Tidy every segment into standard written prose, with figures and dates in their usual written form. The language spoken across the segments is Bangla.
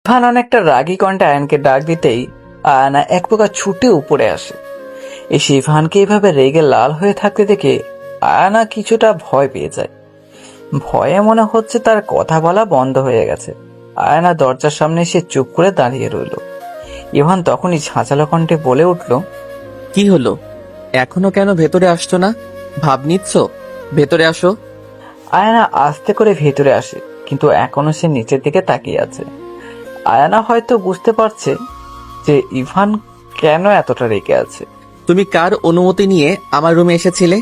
ইভান অনেকটা রাগী কণ্ঠে আয়ানকে ডাক দিতেই আয়ানা এক প্রকার ছুটে উপরে আসে। এসে ইভানকে এভাবে রেগে লাল হয়ে থাকতে দেখে আয়ানা কিছুটা ভয় পেয়ে যায়। ভয়ে মনে হচ্ছে তার কথা বলা বন্ধ হয়ে গেছে। আয়ানা দরজার সামনে এসে চুপ করে দাঁড়িয়ে রইল। ইভান তখনই ঝাঁঝালো কণ্ঠে বলে উঠল, কি হলো? এখনো কেন ভেতরে আসছো না? ভাব নিচ্ছ? ভেতরে আসো। আয়ানা আস্তে করে ভেতরে আসে, কিন্তু এখনো সে নিচের দিকে তাকিয়ে আছে। আয়ানা হয়তো বুঝতে পারছে যে ইভান কেন এতটা রেগে আছে। তুমি কার অনুমতি নিয়ে আমার রুমে এসেছিলে?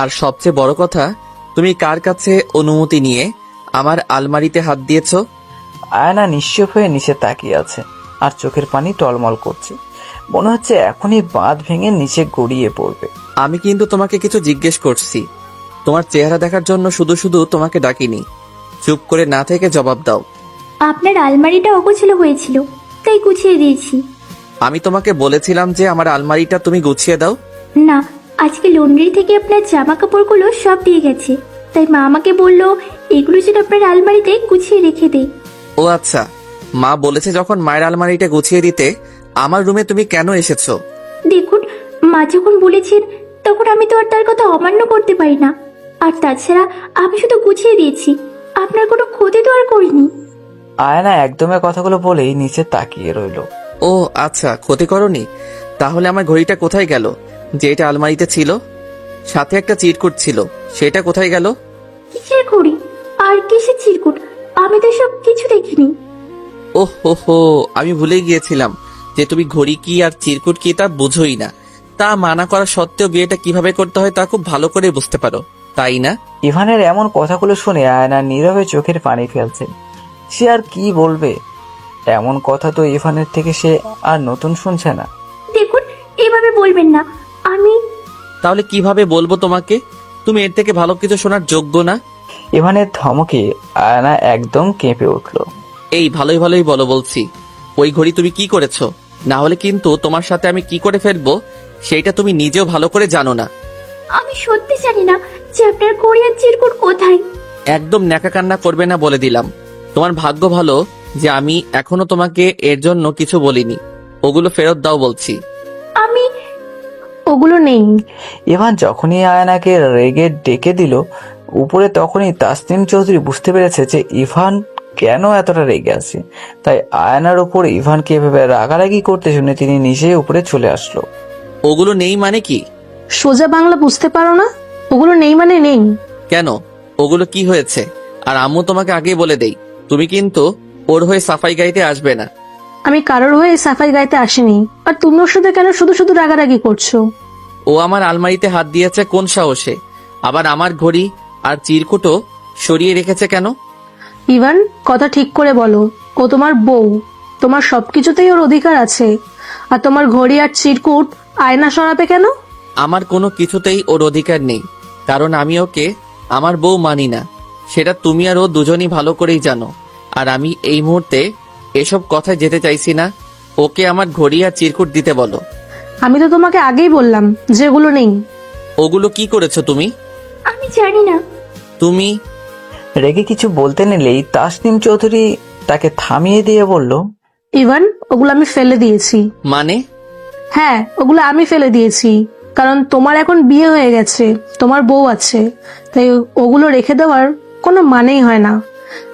আর সবচেয়ে বড় কথা, তুমি কার কাছে অনুমতি নিয়ে আমার আলমারিতে হাত দিয়েছো? আয়ানা নিশ্চুপ হয়ে নিচে তাকিয়ে আছে, আর চোখের পানি টলমল করছে। মনে হচ্ছে এখনই বাঁধ ভেঙে নিচে গড়িয়ে পড়বে। আমি কিন্তু তোমাকে কিছু জিজ্ঞেস করছি। তোমার চেহারা দেখার জন্য শুধু শুধু তোমাকে ডাকিনি। চুপ করে না থেকে জবাব দাও। আপনার আলমারিটা অগোছালো হয়েছিল, তাই গুছিয়ে দিয়েছি। আমি তোমাকে বলেছিলাম যে আমার আলমারিটা তুমি গুছিয়ে দাও। না, আজকে লন্ড্রি থেকে আপনার জামা কাপড়গুলো সব দিয়ে গেছে, তাই মা আমাকে বললো এগুলো যেন আপনার আলমারিতে গুছিয়ে রেখে দেয়। ও আচ্ছা, মা বলেছে যখন মায়ের আলমারিটা গুছিয়ে দিতে, আমার রুমে তুমি কেন এসেছো? দেখুন, মা যখন বলেছেন তখন আমি তো আর তার কথা অমান্য করতে পারি না। আর তাছাড়া আমি শুধু গুছিয়ে দিয়েছি, আপনার কোনো ক্ষতি তো আর করিনি। আয়ানা একদমই কথাগুলো বলেই নিচে তাকিয়ে রইল। ও আচ্ছা, ক্ষতি করনি? তাহলে আমার ঘড়িটা কোথায় গেল যে এটা আলমারিতে ছিল? সাথে একটা চিরকুট ছিল, সেটা কোথায় গেল? কিসের ঘড়ি আর কিসের চিরকুট? আমি তো সব কিছু দেখিনি। ওহ হো হো, আমি ভুলে গিয়েছিলাম যে তুমি ঘড়ি কি আর চিরকুট কি তা বুঝোই না। তা মানা করা সত্ত্বেও বিয়েটা কিভাবে করতে হয় তা খুব ভালো করে বুঝতে পারো, তাই না? ইভানের এমন কথাগুলো শুনে আয়না নীরবে চোখের পানি ফেলছে। সে আর কি বলবে? এমন কথা তো ইভানের থেকে সে আর নতুন শুনছে না। দেখুন, এভাবে বলবেন না। আমি তাহলে কিভাবে বলবো তোমাকে? তুমি এর থেকে ভালো কিছু শোনার যোগ্য না। ইভানের ধমকে আয়না একদম কেঁপে উঠল। এই ভালোই ভালোই বলো বলছি। ওই ঘড়ি তুমি কি করেছো? না হলে কিন্তু তোমার সাথে আমি কি করে ফেলবো সেইটা তুমি নিজেও ভালো করে জানো না। আমি সত্যি জানি না যে আপনার ঘড়ি আর চিরকুট কোথায়। একদম ন্যাকা কান্না করবে না বলে দিলাম। তোমার ভাগ্য ভালো যে আমি এখনো তোমাকে এর জন্য কিছু বলিনি। ওগুলো ফেরত দাও বলছি। আমি ওগুলো নেই। ইভান যখনই আয়নাকে রেগে ডেকে দিল উপরে, তখনই তাসনিম চৌধুরী বুঝতে পেরেছে যে ইভান কেন এতটা রেগে আছে। তাই আয়নার উপর ইভানকে এভাবে রাগারাগি করতে শুনে তিনি নিজেই উপরে চলে আসলো। ওগুলো নেই মানে কি? সোজা বাংলা বুঝতে পারো না? ওগুলো নেই মানে নেই। কেন? ওগুলো কি হয়েছে? আর আম্মু তোমাকে আগেই বলে দেই, তুমি কিন্তু ওর হয়ে সাফাই গাইতে আসবে না। আমি কারোর হয়ে সাফাই গাইতে আসিনি। আর তুমি ওর সাথে কেন শুধু শুধু রাগারাগি করছো? ও আমার আলমারিতে হাত দিয়েছে কোন সাহসে? আবার আমার ঘড়ি আর চিরকুটও সরিয়ে রেখেছে কেন? ইভান, কথা ঠিক করে বলো। ও তোমার বউ, তোমার সবকিছুতেই ওর অধিকার আছে। আর তোমার ঘড়ি আর চিরকুট আয়না সরাবে কেন? আমার কোনো কিছুতেই ওর অধিকার নেই, কারণ আমি ওকে আমার বউ মানি না। সেটা তুমি আর ও দুজনই ভালো করেই জানো। আর আমি এই মুহূর্তে এসব কথায় যেতে চাইছি না। ওকে আমার ঘড়ি আর চিরকুট দিতে বলো। আমি তো তোমাকে আগেই বললাম যে এগুলো নেই। ওগুলো কি করেছো তুমি? আমি জানি না। তুমি রেগে কিছু বলতে নিলেই তাসনিম চৌধুরী তাকে থামিয়ে দিয়ে বলল, ইভান, ওগুলো আমি ফেলে দিয়েছি। মানে? হ্যাঁ, ওগুলো আমি ফেলে দিয়েছি। কারণ তোমার এখন বিয়ে হয়ে গেছে, তোমার বউ আছে, তাই ওগুলো রেখে দেওয়ার কোনো মানেই হয় না।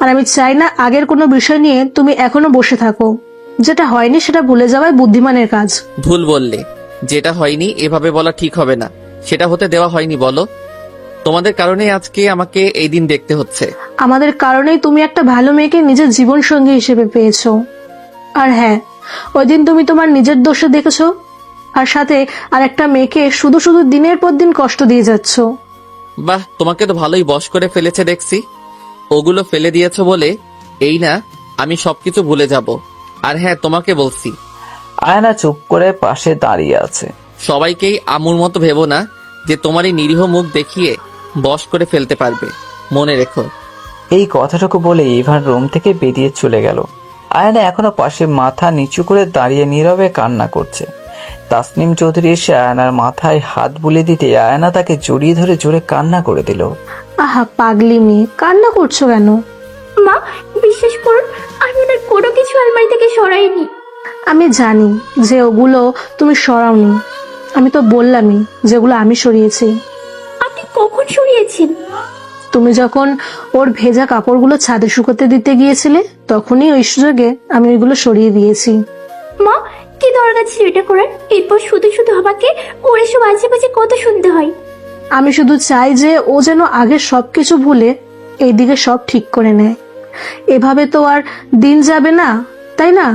আর আমি চাই না আগের কোনো বিষয় নিয়ে তুমি এখনো বসে থাকো। যেটা হয়নি সেটা ভুলে যাওয়াই বুদ্ধিমানের কাজ। ভুল বললে। যেটা হয়নি এভাবে বলা ঠিক হবে না। সেটা হতে দেওয়া হয়নি বলো। তোমাদের কারণেই আজকে আমাকে এই দিন দেখতে হচ্ছে। আমাদের কারণেই তুমি একটা ভালো মেয়েকে নিজের জীবন সঙ্গী হিসেবে পেয়েছো। আর হ্যাঁ, ওই দিন তুমি তোমার নিজের দোষে দেখেছো, আর সাথে আর একটা মেয়েকে শুধু শুধু দিনের পর দিন কষ্ট দিয়ে যাচ্ছ। বাহ, তোমাকে তো ভালোই বশ করে ফেলেছে দেখছি। ওগুলো ফেলে দিয়েছো বলে এই না আমি সবকিছু ভুলে যাব। আর হ্যাঁ, তোমাকে বলছি, আয়না চুপ করে পাশে দাঁড়িয়ে আছে। সবাইকেই আমুর মতো ভেবো না যে তোমার এই নিরীহ মুখ দেখিয়ে বশ করে ফেলতে পারবে। মনে রেখো। এই কথাটুকু বলে ইভান রুম থেকে বেরিয়ে চলে গেল। আয়না এখনো পাশে মাথা নিচু করে দাঁড়িয়ে নীরবে কান্না করছে। তাসনিম চৌধুরী এসে আয়নার মাথায় হাত বুলিয়ে দিতে আয়না তাকে জড়িয়ে ধরে জোরে কান্না করে দিল। আহা পাগলি মেয়ে, কান্না করছো কেন? মা, বিশ্বাস করুন, আমি ওনার কোনো কিছু আলমারি থেকে সরাইনি। আমি জানি যে ওগুলো তুমি সরাওনি, আমি তো বললামই যেগুলো আমি সরিয়েছি। আপনি কখন সরিয়েছেন? তুমি যখন ওর ভেজা কাপড়গুলো ছাদে শুকোতে দিতে গিয়েছিলে, তখনই ওই সুযোগে আমি ওইগুলো সরিয়ে দিয়েছি। মা, কি দরকার ছিল এটা করার? এরপর শুধু শুধু আমাকে ওর এসব আজে বাজে কথা শুনতে হয়। আমি শুধু চাই যে ও যেন আগে সবকিছু ভুলে এইদিকে সব ঠিক করে নেয়। এভাবে তো আর দিন যাবে না, তাই না?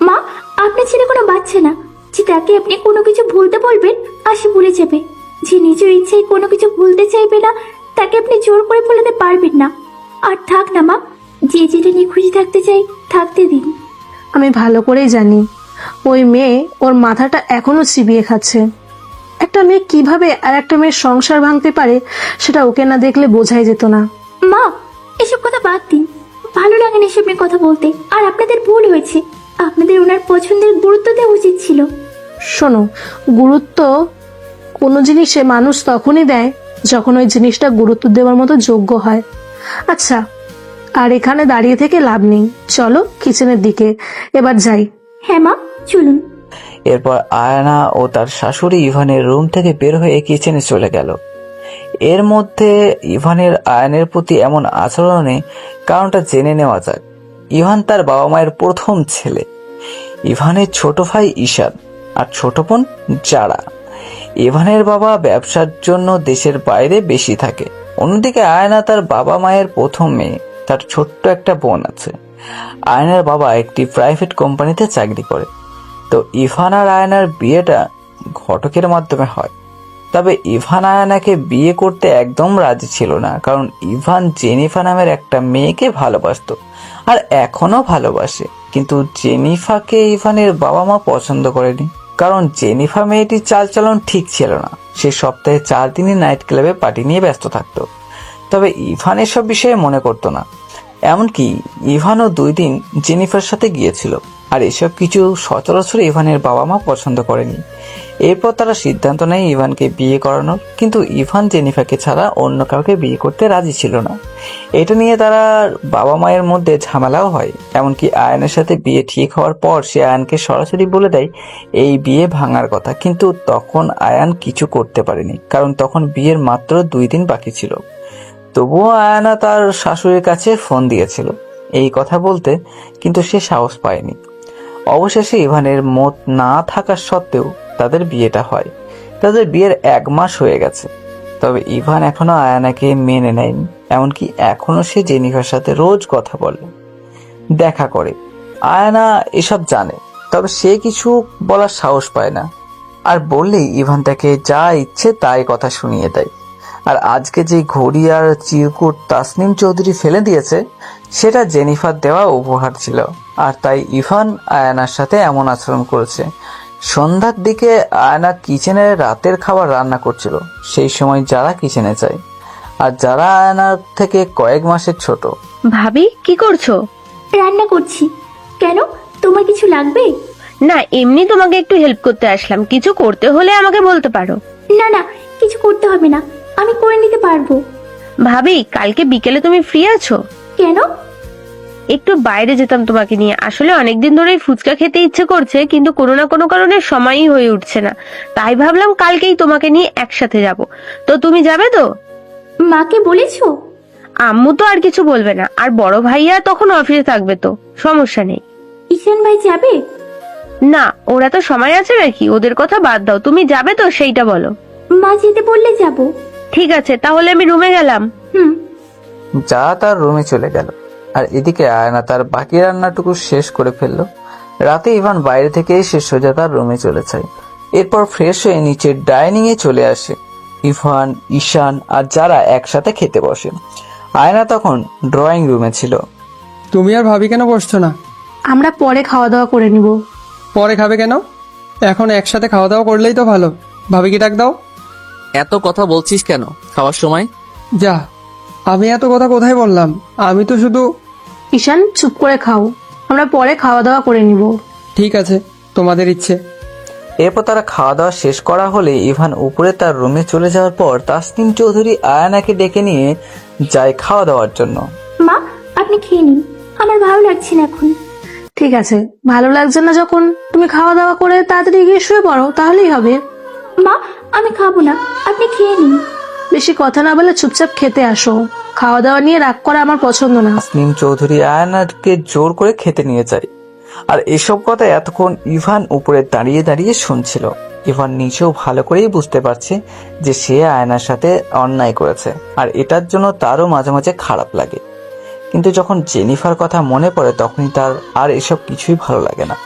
মা, আপনার ছেলে কোনো বাচ্চা না যে তাকে আপনি কোনো কিছু ভুলতে বলবেন আর সে ভুলে যাবে। যে নিজের ইচ্ছায় কোনো কিছু ভুলতে চাইবে না, তাকে আপনি জোর করে ভুলাতে পারবেন না। আর থাক না মা, যে যেটা নিয়ে খুশি থাকতে চাই থাকতে দিন। আমি ভালো করেই জানি ওই মেয়ে ওর মাথাটা এখনো চিবিয়ে খাচ্ছে। একটা মেয়ে কিভাবে আর একটা মেয়ের সংসার ভাঙতে পারে সেটা ওকে না দেখলে বোঝাই যেত না। মা, এসব কথা বাদ দিন। ভালো লাগে না এসব নিয়ে কথা বলতে। আর আপনাদের ভুল হয়েছে, আপনাদের ওনার পছন্দের গুরুত্ব দেওয়া উচিত ছিল। শোনো, গুরুত্ব কোনো জিনিসে মানুষ তখনই দেয় যখন ওই জিনিসটা গুরুত্ব দেওয়ার মতো যোগ্য হয়। আচ্ছা, আর এখানে দাঁড়িয়ে থেকে লাভ নেই, চলো কিচেনের দিকে এবার যাই। হ্যাঁ মা, চলুন। এরপর আয়না ও তার শাশুড়ি ইভানের রুম থেকে বের হয়ে কিচেনে চলে গেল। এর মধ্যে ইভানের আয়নের প্রতি এমন আচরণে কারণটা জেনে নেওয়া যাক। ইভান তার বাবা মায়ের প্রথম ছেলে। ইভানের ছোট ভাই ঈশান আর ছোট বোন যারা। ইভানের বাবা ব্যবসার জন্য দেশের বাইরে বেশি থাকে। অন্যদিকে আয়না তার বাবা মায়ের প্রথম মেয়ে। তার ছোট্ট একটা বোন আছে। আয়নার বাবা একটি প্রাইভেট কোম্পানিতে চাকরি করে। তো ইভান আর আয়নার বিয়েটা ঘটকের মাধ্যমে হয়। তবে ইভান আয়নাকে বিয়ে করতে একদম রাজি ছিল না, কারণ ইভান জেনিফা নামের একটা মেয়েকে ভালোবাসতো আর এখনো ভালোবাসে। কিন্তু জেনিফাকে ইভানের বাবা মা পছন্দ করেনি, কারণ জেনিফা মেয়েটির চালচলন ঠিক ছিল না। সে সপ্তাহে 4 দিনই নাইট ক্লাবে পার্টি নিয়ে ব্যস্ত থাকতো। তবে ইভান এসব বিষয়ে মনে করতো না। এমনকি ইভানও 2 দিন জেনিফার সাথে গিয়েছিল, আর এসব কিছু সচরাচর ইভানের বাবা মা পছন্দ করেনি। এরপর তারা সিদ্ধান্ত নেয় ইভানকে বিয়ে করানোর, কিন্তু ইভান জেনিফাকে ছাড়া অন্য কাউকে বিয়ে করতে রাজি ছিল না। এটা নিয়ে তারা বাবা মায়ের মধ্যে ঝামেলাও হয়। এমনকি আয়নের সাথে বিয়ে ঠিক হওয়ার পর সে আয়নকে সরাসরি বলে দেয় এই বিয়ে ভাঙার কথা, কিন্তু তখন আয়ান কিছু করতে পারেনি, কারণ তখন বিয়ের মাত্র 2 দিন বাকি ছিল। তবুও আয়না তার শাশুড়ির কাছে ফোন দিয়েছিল এই কথা বলতে, কিন্তু সে সাহস পায়নি। অবশেষে ইভানের মত না থাকা সত্ত্বেও তাদের বিয়েটা হয়। তাদের বিয়ের 1 মাস হয়ে গেছে। তবে ইভান এখনো আয়নাকে মেনে নেয়নি। এমনকি এখনো সে জেনিফার সাথে রোজ কথা বলে, দেখা করে। আয়না এসব জানে, তবে সে কিছু বলার সাহস পায় না। আর বললেই ইভান তাকে যা ইচ্ছে তাই কথা শুনিয়ে দেয়। আর আজকে যে ঘড়ি আর চিরকুট তাসনিম চৌধুরী ফেলে দিয়েছে, সেটা জেনিফার দেওয়া উপহার ছিল। আর তাই ইভান আয়নার সাথে এমন আচরণ করেছে। সন্ধ্যার দিকে আয়না কিচেনে রাতের খাবার রান্না করছিল। সেই সময় যারা কিচেনে যায়, আর যারা আয়নার থেকে কয়েক মাসের ছোট। ভাবি, কি করছো? রান্না করছি। কেন, তোমার কিছু লাগবে? না, এমনি তোমাকে একটু হেল্প করতে আসলাম। কিছু করতে হলে আমাকে বলতে পারো। না না, কিছু করতে হবে না, আমি করে নিতে পারবো। ভাবি, কালকে বিকেলে তুমি ফ্রি আছো? কেন? একটু বাইরে যেতাম তোমাকে নিয়ে। আসলে অনেকদিন ধরেই ফুচকা খেতে ইচ্ছে করছে, কিন্তু কোনো না কোনো কারণে সময়ই হয়ে উঠছে না। তাই ভাবলাম কালকেই তোমাকে নিয়ে একসাথে যাব। তো তুমি যাবে তো? মাকে বলেছো? আম্মু তো আর কিছু বলবে না, আর বড় ভাইয়া তখন অফিসে থাকবে, তো সমস্যা নেই। ঈশান ভাই যাবে? না, ওরা তো সময় আছে নাকি, ওদের কথা বাদ দাও। তুমি যাবে তো সেইটা বলো। মা যেতে বললে যাব। ঠিক আছে, তাহলে আমি রুমে গেলাম। হুম। যা তার রুমে চলে গেল। আর এদিকে আয়না তার বাকি রান্নাটুকু শেষ করে ফেললো। রাতে ইভান বাইরে থেকে এসে সোজা তার রুমে চলে যায়। এরপর ফ্রেশ হয়ে নিচের ডাইনিং এ চলে আসে। ইভান, ঈশান আর যারা একসাথে খেতে বসে। আয়না তখন ড্রয়িং রুমে ছিল। তুমি আর ভাবি কেন বসছো না? আমরা পরে খাওয়া দাওয়া করে নিব। পরে খাবে কেন? এখন একসাথে খাওয়া দাওয়া করলেই তো ভালো। ভাবিকে ডাক দাও। এত কথা বলছিস কেন খাওয়ার সময়? যা, আমি এত কথা কোথায় বললাম? আমি তো শুধু... ঈশান, চুপ করে খাও, আমরা পরে খাওয়া দাওয়া করে নিব। ঠিক আছে, তোমাদের ইচ্ছে। এরপর তারা খাওয়া দাওয়া শেষ করা হলে ইভান উপরে তার রুমে চলে যাওয়ার পর তাসনিম চৌধুরী আয়নাকে ডেকে নিয়ে যায় খাওয়া দাওয়ার জন্য। মা, আপনি খেয়ে নিন, আমার ভালো লাগছে না এখন। ঠিক আছে, ভালো লাগছে না যখন তুমি খাওয়া দাওয়া করে তাড়াতাড়ি গিয়ে শুয়ে পড়ো, তাহলেই হবে। মা, আমি খাবো না, আপনি খেয়ে নিন। বেশি কথা না বলে চুপচাপ খেতে আসো। খাওয়া দাওয়া নিয়ে রাগ করা আমার পছন্দ না। তাসনিম চৌধুরী আয়নাকে জোর করে খেতে নিয়ে যায়। আর এসব কথা এতক্ষণ ইভান উপরে দাঁড়িয়ে দাঁড়িয়ে শুনছিল। ইভান নিচেও ভালো করেই বুঝতে পারছে যে সে আয়নার সাথে অন্যায় করেছে, আর এটার জন্য তারও মাঝে মাঝে খারাপ লাগে। কিন্তু যখন জেনিফার কথা মনে পড়ে তখনই তার আর এসব কিছুই ভালো লাগে না।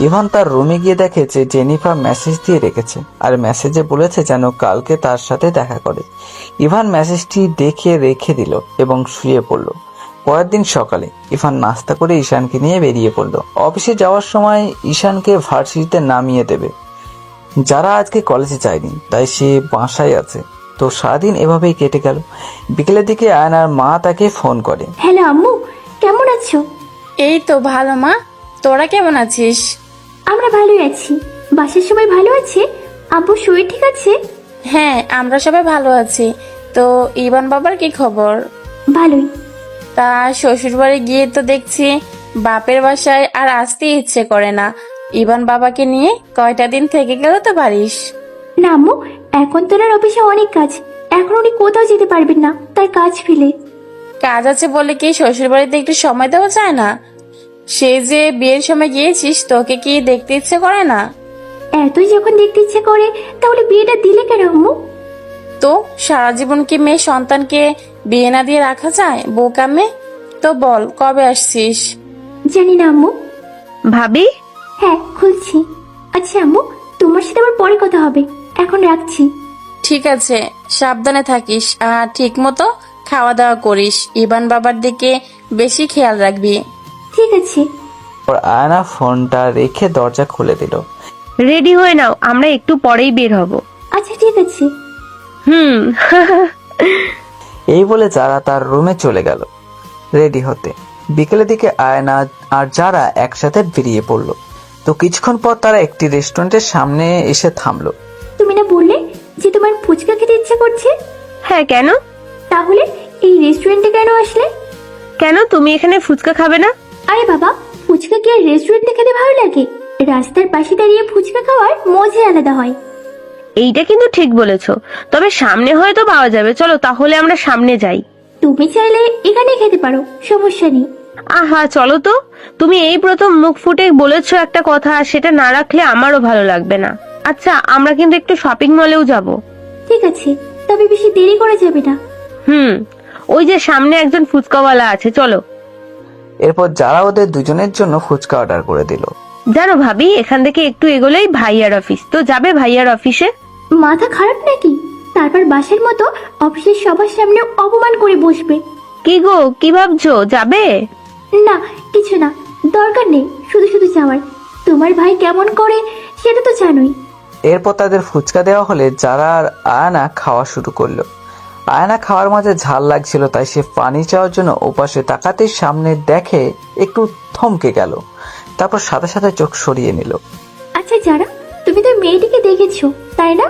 ইভান তার রুমে গিয়ে দেখে যে জেনিফার মেসেজ দিয়ে রেখেছে, আর মেসেজে বলেছে যেন কালকে তার সাথে দেখা করে। ইভান মেসেজটি দেখে রেখে দিল এবং শুয়ে পড়ল। পরের দিন সকালে ইভান নাস্তা করে ঈশানকে নিয়ে বেরিয়ে পড়ল। অফিসে যাওয়ার সময় ঈশানকে ভার্সিটিতে নামিয়ে দেবে। যারা আজকে কলেজে যায়নি তাই সে বাসায় আছে। তো সারাদিন এভাবেই কেটে গেল। বিকেলের দিকে আয়নার মা তাকে ফোন করে। হ্যালো আম্মু, কেমন আছো? এই তো ভালো মা, তোরা কেমন আছিস? আমরা ভালোই আছি। বাসার সবাই ভালো আছে? আব্বু শরীর ঠিক আছে? হ্যাঁ, আমরা সবাই ভালো আছি। তো ইভান বাবার কি খবর? ভালোই। তা শ্বশুর বাড়ি গিয়ে তো দেখছি বাপের বাসায় আর আসতে ইচ্ছে করে না। ইভান বাবাকে নিয়ে কয়টা দিন থেকে গেল তো পারিস? না আম্মু, এখন তো ওনার অফিসে অনেক কাজ, এখন উনি কোথাও যেতে পারবেন না, তার কাজ ফেলে। কাজ আছে বলে কি শ্বশুর বাড়িতে একটু সময় দেওয়া যায় না? সে যে বিয়ের সময় গিয়েছিস, তোকে কি দেখতে ইচ্ছে করে না? এতই যখন দেখতে ইচ্ছে করে তাহলে বিয়েটা দিলে কেন আম্মু? তো সারা জীবন কি মেয়ে সন্তানকে বিয়ে না দিয়ে রাখা যায়? বোকা মেয়ে। তো বল, কবে আসছিস? জানি না আম্মু। ভাবি, হ্যাঁ, খুলছি। আচ্ছা আম্মু, তোমার সাথে আবার পরে কথা হবে, এখন রাখছি। ঠিক আছে, সাবধানে থাকিস আর ঠিক মতো খাওয়া দাওয়া করিস। ইভান বাবার দিকে বেশি খেয়াল রাখবি। ঠিক আছে। ওর আয়না ফোনটা রেখে দরজা খুলে দিল। রেডি হয়ে নাও, আমরা একটু পরেই বের হব। আচ্ছা ঠিক আছে। হুম। এই বলে যারা তার রুমে চলে গেল রেডি হতে। বিকেলের দিকে আয়না আর যারা একসাথে বেরিয়ে পড়লো। তো কিছুক্ষণ পর তারা একটি রেস্টুরেন্টের সামনে এসে থামলো। তুমি না বললে যে তোমার ফুচকা খেতে ইচ্ছে করছে? হ্যাঁ, কেন? তাহলে এই রেস্টুরেন্টে কেন আসলে? কেন তুমি এখানে ফুচকা খাবে না? আরে বাবা, ফুচকা কি আর রেস্টুরেন্টে খেতে ভালো লাগে? রাস্তার পাশে দাঁড়িয়ে ফুচকা খাওয়ার মজাই আলাদা হয়। এইটা কিন্তু ঠিক বলেছো, তবে সামনে হয়তো পাওয়া যাবে। চলো তাহলে আমরা সামনে যাই। তুমি চাইলে এখানে খেতে পারো, সমস্যা নেই। আহা, চলো তো। তুমি এই প্রথম মুখ ফুটে বলেছো একটা কথা, সেটা না রাখলে আমারও ভালো লাগবে না। আচ্ছা, আমরা কিন্তু একটু শপিং মলেও যাব। ঠিক আছে, তবে বেশি দেরি করা যাবে না। হুম, ওই যে সামনে একজন ফুচকাওয়ালা আছে, চলো। এরপর যারা ওদের দুজনের জন্য ফুচকা অর্ডার করে দিল। জানো ভাবি, এখান থেকে একটু এগোলেই ভাইয়ার অফিস। তো যাবে ভাইয়ার অফিসে? মাথা খারাপ নাকি? তারপর বাসের মতো অফিসের সবার সামনে অপমান করে বসবে। কি গো, কি ভাবছো, যাবে? না, কিছু না, দরকার নেই শুধু শুধু যাওয়ার। তোমার ভাই কেমন করে সেটা তো জানোই। এরপর তাদের ফুচকা দেওয়া হলে যারা আর আয়না খাওয়া শুরু করলো। আয়না খাওয়ার মাঝে ঝাল লাগছিল, তাই সে পানি চাওয়ার জন্য ওপাশে তাকাতে সামনে দেখে একটু থমকে গেল। তারপর সাথে সাথে চোখ সরিয়ে নিল। আচ্ছা যারা, তুমি তো মেয়েটিকে দেখেছো তাই না?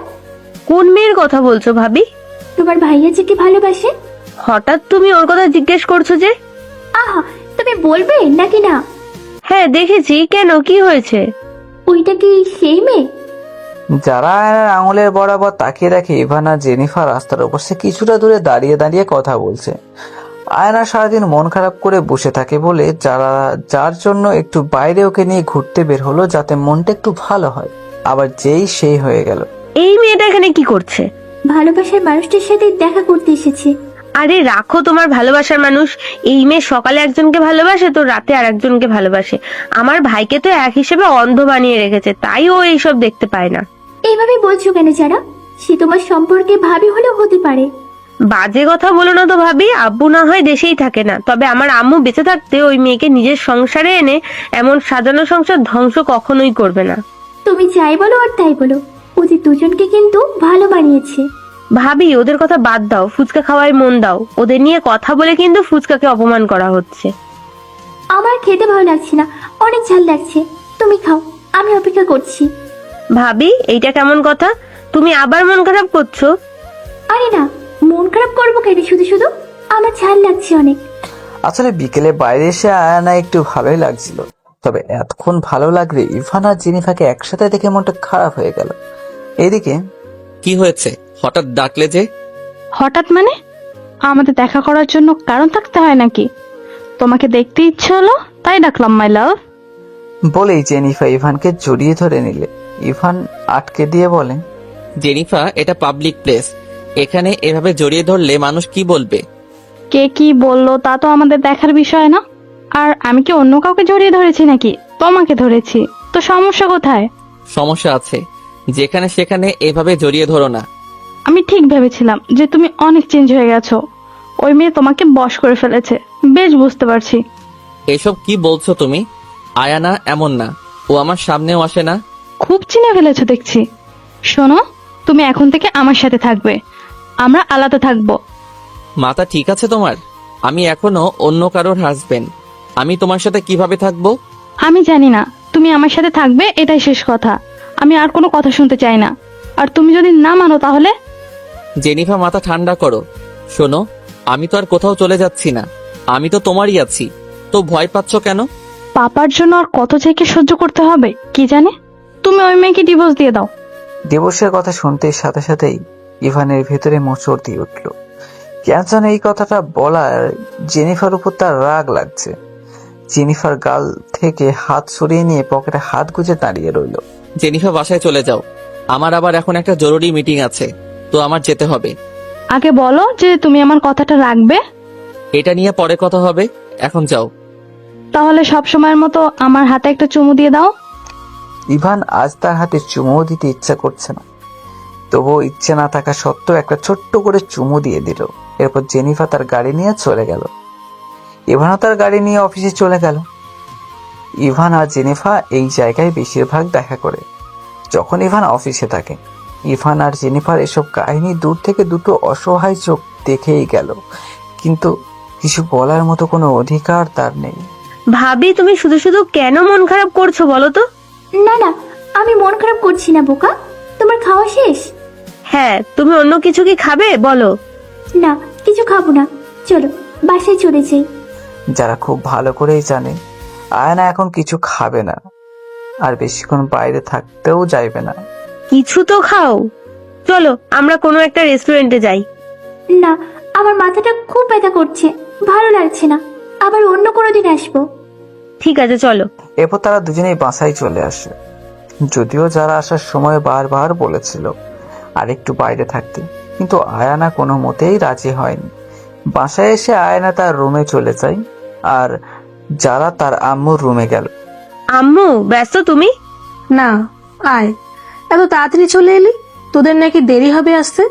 কোন মেয়ের কথা বলছো ভাবি? তোমার ভাইয়া যে কি ভালোবাসে। হঠাৎ তুমি ওর কথা জিজ্ঞেস করছো যে? আহা, তুমি বলবে নাকি না? হ্যাঁ দেখেছি, কেন, কি হয়েছে? ওইটা কি সেই মেয়ে? যারা আয়নার আঙুলের বরাবর তাকিয়ে দেখে ইভান আর জেনিফার রাস্তার উপর সে কিছুটা দূরে দাঁড়িয়ে দাঁড়িয়ে কথা বলছে। আয়না সারাদিন মন খারাপ করে বসে থাকে বলে যার জন্য একটু বাইরে ওকে নিয়ে ঘুরতে বের হলো, যাতে মনটা একটু ভালো হয়। আবার যেই সেই হয়ে গেল। এই মেয়েটা এখানে কি করছে? ভালোবাসার মানুষটির সাথে দেখা করতে এসেছে। আরে রাখো তোমার ভালোবাসার মানুষ। এই মেয়ে সকালে একজনকে ভালোবাসে তো রাতে আর একজনকে ভালোবাসে। আমার ভাইকে তো এক হিসেবে অন্ধ বানিয়ে রেখেছে, তাই ও এইসব দেখতে পায় না। এইভাবে বলছো কেন যারা? সে তোমার সম্পর্কে ভাবি হলেও হতে পারে। বাজে কথা বলো না তো ভাবি। আব্বু না হয় দেশেই থাকে না, তবে আমার আম্মু বেঁচে থাকতে ওই মেয়েকে নিজের সংসারে এনে এমন সাজানো সংসার ধ্বংস কখনোই করবে না। তুমি যাই বলো আর তাই বলো, ওদের দুজনকে কিন্তু ভালো বানিয়েছে। ভাবি ওদের কথা বাদ দাও, ফুচকা খাওয়ায় মন দাও। ওদের নিয়ে কথা বলে কিন্তু ফুচকাকে অপমান করা হচ্ছে। আমার খেতে ভালো লাগছে না, অনেক ঝাল লাগছে। তুমি খাও, আমি অপেক্ষা করছি। ভাবি এইটা কেমন কথা? তুমি আবার মন খারাপ করছো? আরে না, মন খারাপ করবো কেন শুধু শুধু? আমার ঝাল লাগছে অনেক। আসলে বিকেলে বাইরে এসে আয়ানা একটু ভালোই লাগছিল, তবে এতক্ষণ ভালো লাগলে ইরফান আর জেনিফাকে একসাথে দেখে মনটা খারাপ হয়ে গেল। এদিকে কি হয়েছে, হঠাৎ ডাকলে যে? হঠাৎ মানে? আমাদের দেখা করার জন্য কারণ থাকতে হয় নাকি? তোমাকে দেখতে ইচ্ছে হলো তাই ডাকলাম মাই লাভ। বলেই জেনিফা ইভানকে জড়িয়ে ধরে নিলে। ইভান আটকে দিয়ে বলে, জেনিফা, এটা পাবলিক প্লেস, এখানে এভাবে জড়িয়ে ধরলে মানুষ কি বলবে? কে কি বললো তা তো আমাদের দেখার বিষয় না। আর আমি কি অন্য কাউকে জড়িয়ে ধরেছি নাকি? তোমাকে ধরেছি, তো সমস্যা কোথায়? সমস্যা আছে, যেখানে সেখানে এভাবে জড়িয়ে ধরো না। আমি ঠিক ভেবেছিলাম যে তুমি অনেক চেঞ্জ হয়ে গেছো। ওই মেয়ে তোমাকে বশ করে ফেলেছে, বেশ বুঝতে পারছি। এসব কি বলছো তুমি? আয়ানা এমন না, ও আমার সামনেও আসে না। খুব চিনে ফেলেছো দেখছি। শোনো, তুমি এখন থেকে আমার সাথে থাকবে, আমরা আলাদা থাকবো। মাথা ঠিক আছে তোমার? আমি এখনো অন্য কারোর হাজবেন্ড, আমি তোমার সাথে কিভাবে থাকবো? আমি জানি না, তুমি আমার সাথে থাকবে এটাই শেষ কথা। আমি আর কোনো কথা শুনতে চাই না। আর তুমি যদি না মানো তাহলে? জেনিফা, মাথা ঠান্ডা করো। শোনো, আমি তো আর কোথাও চলে যাচ্ছি না, আমি তো তোমারই আছি, তো ভয় পাচ্ছ কেন? পাপার জন্য আর কত থেকে সহ্য করতে হবে কি জানে। তুমি ওই মেয়েকে ডিভোর্স দিয়ে দাও। দিবসের কথা শুনতেই সাথে সাথেই ইভানের ভেতরে মোচড় দিয়ে উঠল। কেন যেন এই কথাটা বলার জেনিফার উপর তার রাগ লাগছে। জেনিফার গাল থেকে হাত সরিয়ে নিয়ে পকেটে হাত গুজে দাঁড়িয়ে রইল। জেনিফা, বাসায় চলে যাও, আমার আবার এখন একটা জরুরি মিটিং আছে, তো আমার যেতে হবে। আগে বলো যে তুমি আমার কথাটা রাখবে। এটা নিয়ে পরে কথা হবে, এখন যাও। তাহলে সব সময়ের মতো আমার হাতে একটা চুমু দিয়ে দাও। ইভান আজ তার হাতে চুমুও দিতে ইচ্ছা করছে না, তবুও ইচ্ছে না থাকা সত্ত্বেও একটা ছোট্ট করে চুমু দিয়ে দিল। এরপর জেনিফা তার গাড়ি নিয়ে চলে গেল। ইভানও তার গাড়ি নিয়ে অফিসে চলে গেল। ইভান আর জেনিফা এই জায়গায় বেশিরভাগ দেখা করে যখন ইভান অফিসে থাকে। ইভান আর জেনিফার এসব কাহিনী দূর থেকে দুটো অসহায় চোখ দেখেই গেল, কিন্তু কিছু বলার মতো কোনো অধিকার তার নেই। ভাবি, তুমি শুধু শুধু কেন মন খারাপ করছো বলো তো? না না, আমি মন খারাপ করছি না বোকা। তোমার খাওয়া শেষ? হ্যাঁ, তুমি অন্য কিছু কি খাবে বলো? না, কিছু খাবো না, চলো বাসায় চলে যাই। যারা খুব ভালো করেই জানে আয়না এখন কিছু খাবে না, আর বেশিক্ষণ বাইরে থাকতেও চাইবে না। কিছু তো খাও। চলো আমরা কোনো একটা রেস্টুরেন্টে যাই। না, আমার মাথাটা খুব ব্যথা করছে, ভালো লাগছে না, আবার অন্য কোনো দিন আসবো। ঠিক আছে, চলো। এরপর তারা দুজনেই বাসায় চলে আসে। যদিও যারা আসার সময় বারবার বলেছিল আর একটু বাইরে থাকতে, কিন্তু আয়ানা কোনো মতেই রাজি হয়নি। বাসায় এসে আয়না তার রুমে চলে যায়, আর যারা তার আম্মুর রুমে গেল। আম্মু, ব্যস্ত তুমি? না, আয়। এত তাড়াতাড়ি চলে এলি? তোদের নাকি দেরি হবে আসতে?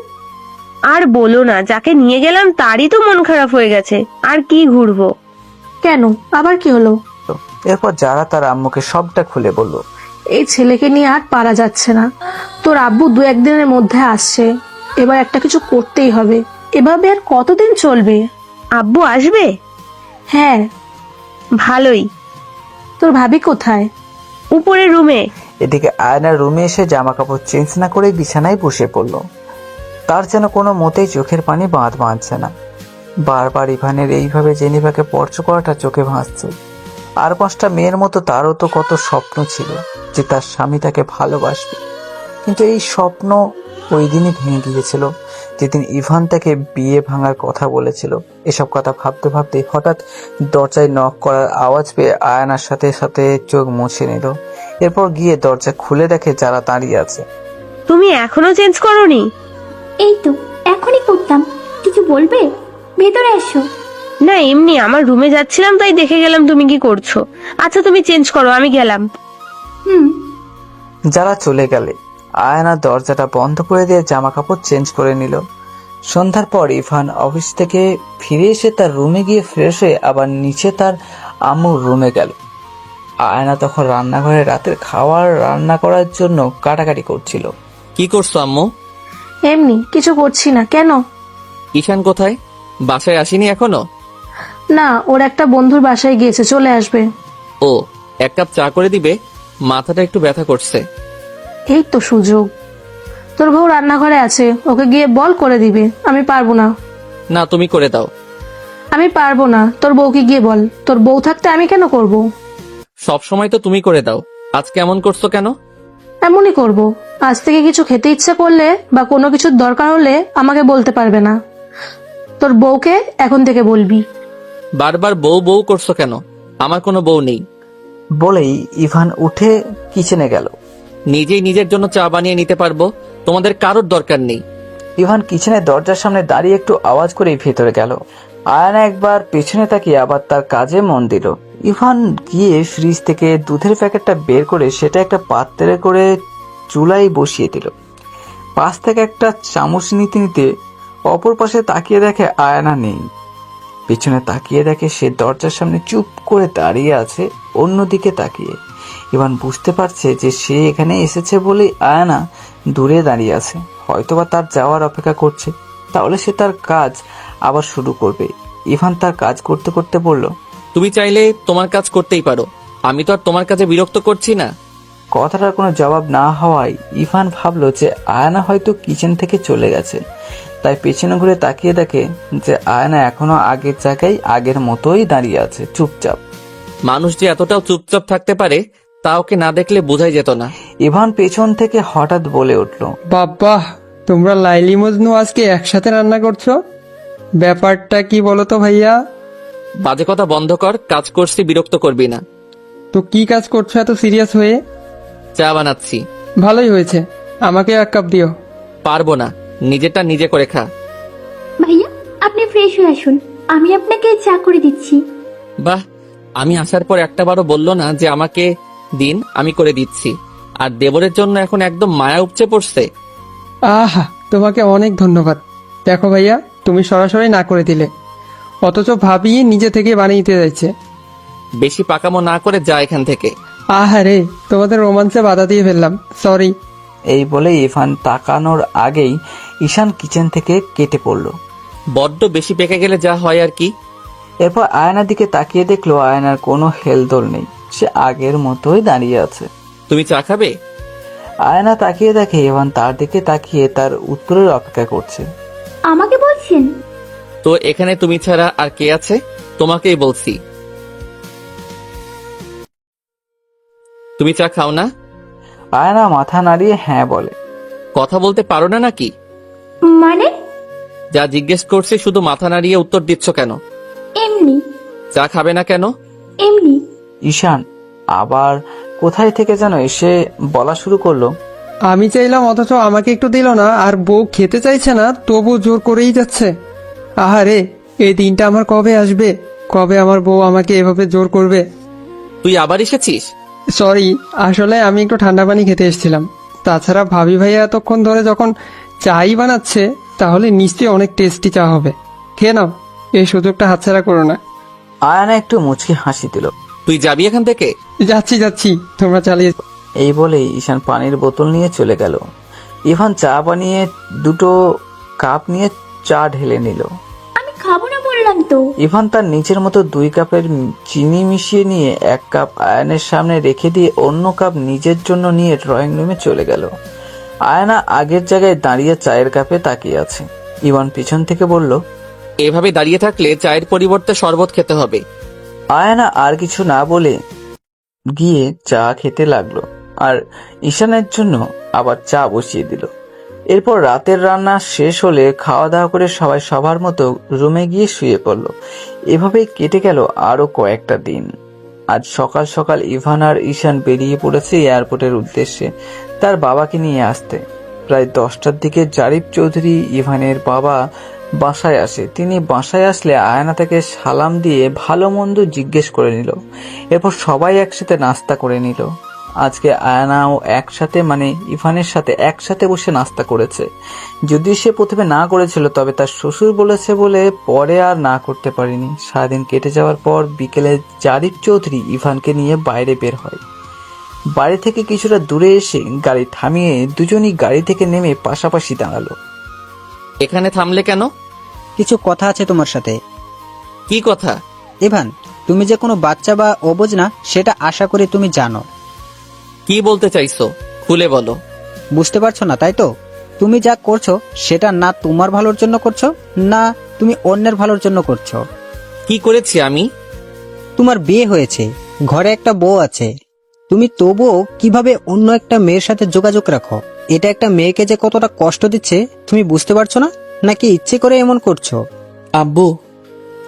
আর বলো না, যাকে নিয়ে গেলাম তারই তো মন খারাপ হয়ে গেছে, আর কি ঘুরবো। কেন, আবার কি হলো? এরপর যারা তার আম্মুকে সবটা খুলে বলল। এই ছেলেকে নিয়ে আর পারা যাচ্ছে না। তোর আব্বু 2-1 দিনের মধ্যে আসছে, এবার একটা কিছু করতেই হবে। এভাবে আর কতদিন চলবে? আব্বু আসবে? হ্যাঁ। ভালোই। তোর ভাবি কোথায়? উপরে রুমে। এদিকে আয়নার রুমে এসে জামা কাপড় চেঞ্জ না করে বিছানায় বসে পড়ল। তার যেন কোনো মতেই চোখের পানি বাঁধ বাঁধছে না। বারবার ইভানের এইভাবে জেনিফাকে স্পর্শ করাটা চোখে ভাসছে। আর 5টা মেয়ের মতো তারও তো কত স্বপ্ন ছিল যে তার স্বামী তাকে ভালোবাসবে, কিন্তু এই স্বপ্ন ওই দিনই ভেঙে গিয়েছিল যেদিন ইভান তাকে বিয়ে ভাঙার কথা বলেছিল। এসব কথা ভাবতে ভাবতে হঠাৎ দরজায় নক করার আওয়াজ পেয়ে আয়নার সাথে সাথে চোখ মুছে নিল। এরপর গিয়ে দরজা খুলে দেখে যারা দাঁড়িয়ে আছে। তুমি এখনো চেঞ্জ করোনি? এই তো এখনই করতাম, কিছু বলবে? ভেতরে এসো। না, এমনি আমার রুমে যাচ্ছিলাম তাই দেখে গেলাম তুমি কি করছো। আচ্ছা তুমি চেঞ্জ করো, আমি গেলাম। হুম। যারা চলে গেলে আয়না দরজাটা বন্ধ করে দিয়ে জামা কাপড় চেঞ্জ করে নিল। সন্ধ্যার পর ইভান অফিস থেকে ফিরে এসে তার রুমে গিয়ে ফ্রেশ হয়ে আবার নিচে তার আম্মুর রুমে গেল। আয়না তখন রান্নাঘরে রাতের খাবার রান্না করার জন্য কাটাকাটি করছিল। কি করছো আম্মু? এমনি কিছু করছি না। কেন? ঈশান কোথায়? বাসায় আসেনি এখনো? না, ওর একটা বন্ধুর বাসায় গিয়েছে, চলে আসবে। ও, 1 কাপ চা করে দিবে, মাথাটা একটু ব্যথা করছে। এই তো সুযোগ। তোর বউ রান্নাঘরে আছে, ওকে গিয়ে বল করে দিবে। আমি পারবো না। না, তুমি করে দাও। আমি পারবো না, তোর বউকে গিয়ে বল। তোর বউ থাকতে আমি কেন করব? সব সময় তো তুমি করে দাও, আজকে এমন করছো কেন? এমনই করব। আজ থেকে কিছু খেতে ইচ্ছে করলে বা কোনো কিছুর দরকার হলে আমাকে বলতে পারবে না। তোর বউকে এখন থেকে বলবি। বারবার বউ বউ করছো কেন? আমার কোনো বউ নেই। বলেই ইভান উঠে কিচেনে গেল। নিজেই নিজের জন্য চা বানিয়ে নিতে পারবো, তোমাদের কারোর দরকার নেই। ইভান কিচেনের দরজার সামনে দাঁড়িয়ে একটু আওয়াজ করেই ভেতরে গেল। আয়না একবার পেছনে তাকিয়ে আবার তার কাজে মন দিল। ইভান গিয়ে ফ্রিজ থেকে দুধের প্যাকেটটা বের করে সেটা একটা পাত্রে করে চুলায় বসিয়ে দিল। পাশ থেকে একটা চামচ নিতে নিতে অপর পাশে তাকিয়ে দেখে আয়না নেই। পিছনে তাকিয়ে দেখে সে দরজার সামনে চুপ করে দাঁড়িয়ে আছে, অন্যদিকে তাকিয়ে। ইভান বুঝতে পারছে যে সে এখানে এসেছে বলেই আয়না দূরে দাঁড়িয়ে আছে, হয়তোবা তার যাওয়ার অপেক্ষা করছে। তাহলে সে তার কাজ আবার শুরু করবে। ইভান তার কাজ করতে করতে বলল, তুমি চাইলে তোমার কাজ করতেই পারো, আমি তো আর তোমার কাজে বিরক্ত করছি না। কথাটার কোনো জবাব না হওয়ায় ইভান ভাবলো যে আয়না হয়তো কিচেন থেকে চলে গেছে। তাই পেছনে ঘুরে তাকিয়ে দেখে যে আয়না এখনো আগের জায়গায় আগের মতোই দাঁড়িয়ে আছে, চুপচাপ। মানুষ যে এতটাও চুপচাপ থাকতে পারে তা ওকে না দেখলে বোঝাই যেত না। ইভান পেছন থেকে হঠাৎ বলে উঠল, বাবা, তোমরা লাইলি মজনু আজকে একসাথে রান্না করছো? ব্যাপারটা কি বলো তো ভাইয়া? বাজে কথা বন্ধ কর, কাজ করছি, বিরক্ত করবি না। তো কি কাজ করছো এত সিরিয়াস হয়ে? চা বানাচ্ছি। ভালোই হয়েছে, আমাকে এক কাপ দিও। পারবো না, নিজেরটা নিজে করে খা। ভাইয়া, আপনি ফ্রেশ হয়ে আসুন, আমি আপনাকে চা করে দিচ্ছি। বাহ, আমি আসার পর একটাবারও বললো না যে আমাকে দিন, আমি করে দিচ্ছি। আর দেবরের জন্য এখন একদম মায়া উপচে পড়ছে। আহা, তোমাকে অনেক ধন্যবাদ। দেখো ভাইয়া, তুমি সরাসরি না করে দিলে, অথচ ভাবি নিজে থেকে বানিয়ে দিতে যাচ্ছে। বেশি পাকামো না করে যা এখান থেকে। আহা রে, তোমাদের রোমান্সে বাধা দিয়ে ফেললাম, সরি। এই বলে ইভান তাকানোর আগেই ঈশান কিচেন থেকে কেটে পড়ল। বড্ড বেশি পেকে গেলে যা হয় আর কি। এরপর আয়নার দিকে তাকিয়ে দেখলো আয়নার কোনো হেলদোল নেই, সে আগের মতোই দাঁড়িয়ে আছে। তুমি চা খাবে? আয়না তাকিয়ে দেখে ইভান তার দিকে তাকিয়ে তার উত্তরের অপেক্ষা করছে। আমাকে বলছেন? তো এখানে তুমি ছাড়া আর কে আছে? তোমাকেই বলছি। তুমি চা খাও না? আয়না মাথা নাড়িয়ে হ্যাঁ বলে। কথা বলতে পারো না নাকি? মানে? যা জিজ্ঞেস করছি শুধু মাথা নাড়িয়ে উত্তর দিচ্ছ কেন? এমনি। চা খাবে না কেন? এমনি। ঈশান আবার কোথায় থেকে যেন এসে বলা শুরু করলো, আমি চাইলাম অথচ আমাকে একটু দিল না, আর বউ খেতে চাইছে না তবু জোর করেই যাচ্ছে। আহারে, এই দিনটা আমার কবে আসবে? কবে আমার বউ আমাকে এভাবে জোর করবে? তুই আবার এসেছিস? সরি, আসলে আমি একটু ঠান্ডা পানি খেতে এসেছিলাম। তাছাড়া ভাবি ভাইয়া এতক্ষণ ধরে যখন চাই বানাচ্ছে, তাহলে নিশ্চয়ই অনেক টেস্টি চা হবে। খেয়ে নাও, এই সুযোগটা হাতছাড়া করো না। আয়না একটু মুচকি হাসি দিল। তুই যাবি এখান থেকে? যাচ্ছি যাচ্ছি, তোমরা চালিয়ে। এই বলেই ঈশান পানির বোতল নিয়ে চলে গেল। ইভান চা বানিয়ে দুটো কাপ নিয়ে চা ঢেলে নিল। আমি খাবো না বললাম তো। ইভান তার নিজের মতো 2 কাপের চিনি মিশিয়ে নিয়ে 1 কাপ আয়নের সামনে রেখে দিয়ে অন্য কাপ নিজের জন্য নিয়ে ড্রয়িং রুমে চলে গেল। আয়না আগের জায়গায় দাঁড়িয়ে চায়ের কাপে তাকিয়ে আছে। ইভান পিছন থেকে বলল, এভাবে দাঁড়িয়ে থাকলে চায়ের পরিবর্তে শরবত খেতে হবে। আয়না আর কিছু না বলে গিয়ে চা খেতে লাগলো আর ঈশানের জন্য আবার চা বসিয়ে দিল। এরপর রাতের রান্না শেষ হলে খাওয়া দাওয়া করে সবাই সবার মতো রুমে গিয়ে শুয়ে পড়ল। এভাবেই কেটে গেল আরো কয়েকটা দিন। আজ সকাল সকাল ইভান আর ঈশান বেরিয়ে পড়েছে এয়ারপোর্টের উদ্দেশ্যে তার বাবাকে নিয়ে আসতে। প্রায় 10টার দিকে জারিফ চৌধুরী ইভানের বাবা বাসায় আসে। তিনি বাসায় আসলে আয়না থেকে সালাম দিয়ে ভালো মন্দ জিজ্ঞেস করে নিল। এরপর সবাই একসাথে নাস্তা করে নিল। আজকে আয়নাও একসাথে মানে ইভানের সাথে একসাথে বসে নাস্তা করেছে। যদিও সে প্রথমে না করেছিল, তবে তার শ্বশুর বলেছে বলে পরে আর না করতে পারেনি। সারাদিন কেটে যাওয়ার পর বিকেলে জারিফ চৌধুরী ইভানকে নিয়ে বাইরে বের হয়। বাড়ি থেকে কিছুটা দূরে এসে গাড়ি থামিয়ে দুজনই গাড়ি থেকে নেমে পাশাপাশি দাঁড়ালো। এখানে থামলে কেন? কিছু কথা আছে তোমার সাথে। কি কথা? ইভান, তুমি যে কোনো বাচ্চা বা অবুঝ না, সেটা আশা করি তুমি জানো। কি বলতে চাইছো খুলে বলো। বুঝতে পারছো না তাই তো? তুমি যা করছো সেটা না তোমার ভালোর জন্য করছো, না তুমি অন্যের ভালোর জন্য করছো। কি করেছি আমি? তোমার বিয়ে হয়েছে, ঘরে একটা বউ আছে, তুমি তবুও কিভাবে অন্য একটা মেয়ের সাথে যোগাযোগ রাখো? এটা একটা মেয়েকে যে কতটা কষ্ট দিচ্ছে তুমি বুঝতে পারছো না, নাকি ইচ্ছে করে এমন করছো? আব্বু,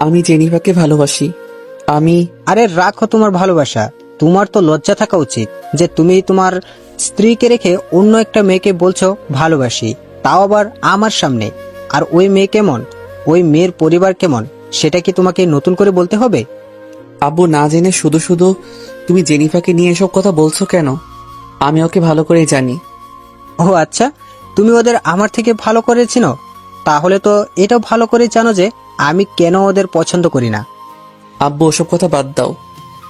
আমি জেনিফাকে ভালোবাসি। আরে রাখো তোমার ভালোবাসা, তোমার তো লজ্জা থাকা উচিত যে তুমি তোমার স্ত্রীকে রেখে অন্য একটা মেয়েকে বলছো ভালোবাসি, তাও আবার আমার সামনে। আর ওই মেয়ে কেমন, ওই মেয়ের পরিবার কেমন, সেটা কি তোমাকে নতুন করে বলতে হবে? আব্বু, না জেনে শুধু শুধু তুমি জেনিফাকে নিয়ে এসব কথা বলছো কেন? আমি ওকে ভালো করেই জানি। ও আচ্ছা, তুমি ওদের আমার থেকে ভালো করে চিনো, তাহলে তো এটাও ভালো করে জানো যে আমি কেন ওদের পছন্দ করি না। আব্বু, ওসব কথা বাদ দাও।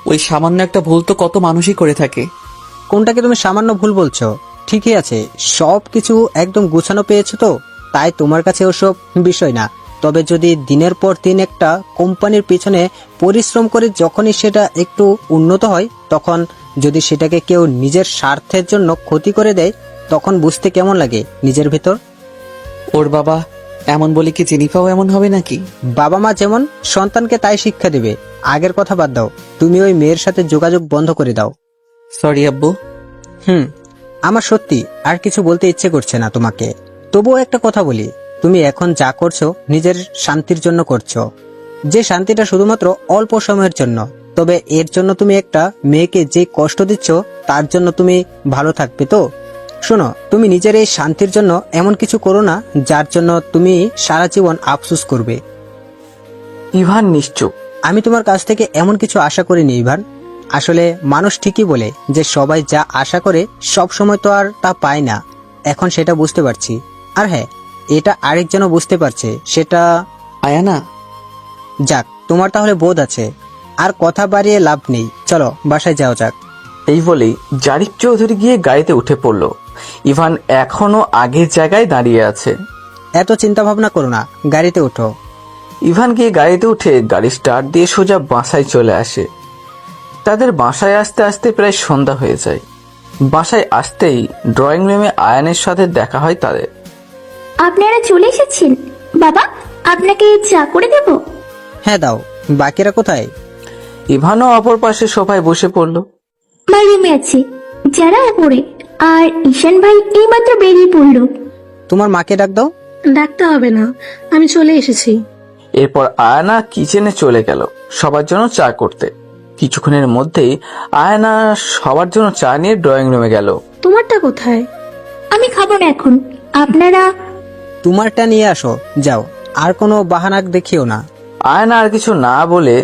ওই সামান্য একটা ভুল তো কত মানুষই করে থাকে। কোনটাকে তুমি সামান্য ভুল বলছো? ঠিকই আছে, সব কিছু একদম গুছানো পেয়েছো তো, তাই তোমার কাছে ওসব বিষয় না। তবে যদি দিনের পর দিন একটা কোম্পানির পিছনে পরিশ্রম করে যখনই সেটা একটু উন্নত হয়, তখন যদি সেটাকে কেউ নিজের স্বার্থের জন্য ক্ষতি করে দেয়, তখন বুঝতে কেমন লাগে নিজের ভেতর? ওর বাবা এমন বলে কি জেনিফাও এমন হবে নাকি? বাবা মা যেমন সন্তানকে তাই শিক্ষা দেবে। আগের কথা বাদ দাও, তুমি ওই মেয়ের সাথে যোগাযোগ বন্ধ করে দাও। সরি আব্বু। আমার সত্যি আর কিছু বলতে ইচ্ছে করছে না তোমাকে। তবুও একটা কথা বলি, তুমি এখন যা করছো নিজের শান্তির জন্য করছো, যে শান্তিটা শুধুমাত্র অল্প সময়ের জন্য। তবে এর জন্য তুমি একটা মেয়েকে যে কষ্ট দিচ্ছ, তার জন্য তুমি ভালো থাকবে তো? শোনো, তুমি নিজের এই শান্তির জন্য এমন কিছু করো না যার জন্য তুমি সারা জীবন আফসোস করবে। ইভান নিশ্চুপ। আমি তোমার কাছ থেকে এমন কিছু আশা করিনি ইভান। আসলে মানুষ ঠিকই বলে যে সবাই যা আশা করে সব সময় তো আর তা পায় না। এখন সেটা বুঝতে পারছি। আর হ্যাঁ, এটা আরেকজনও বুঝতে পারছে, সেটা আয়ানা। যাক, তোমার তাহলে বোধ আছে। আর কথা বাড়িয়ে লাভ নেই, চলো বাসায় যাওয়া যাক। এই বলেই জারিফ চৌধুরী গিয়ে গাড়িতে উঠে পড়ল। ইভান এখনো আগের জায়গায় দাঁড়িয়ে আছে। এত চিন্তা ভাবনা করো না, গাড়িতে ওঠো। ইভান গিয়ে গাড়িতে উঠে গাড়ি স্টার্ট দিয়ে সোজা বাসায় চলে আসে। তাদের বাসায় আসতে আসতে প্রায় সন্ধ্যা হয়ে যায়। বাসায় আসতেই ড্রয়িং রুমে আয়ানের সাথে দেখা হয় তাদের। আপনারা চলে এসেছেন? বাবা, আপনাকে চা করে দেব? হ্যাঁ দাও। বাকিরা কোথায়? ইভানও অপর পাশে সোফায় বসে পড়ল। আমার রুমে আছে, যারা উপরে। আর ঈশান ভাই এইমাত্র বেরিয়ে পড়লো। তোমার মাকে ডাক দাও। ডাকতে হবে না, আমি চলে এসেছি। এরপর আয়না কিচেনে চলে গেল সবার জন্য চা করতে। কিছুক্ষণের মধ্যেই আয়না সবার জন্য চা নিয়ে ড্রয়িং রুমে গেল। তোমারটা কোথায়? আমি খাবো না এখন, আপনারা। তোমারটা নিয়ে আসো, যাও। আর কোনো বাহানা দেখিও না। আয়না আর কিছু না বলে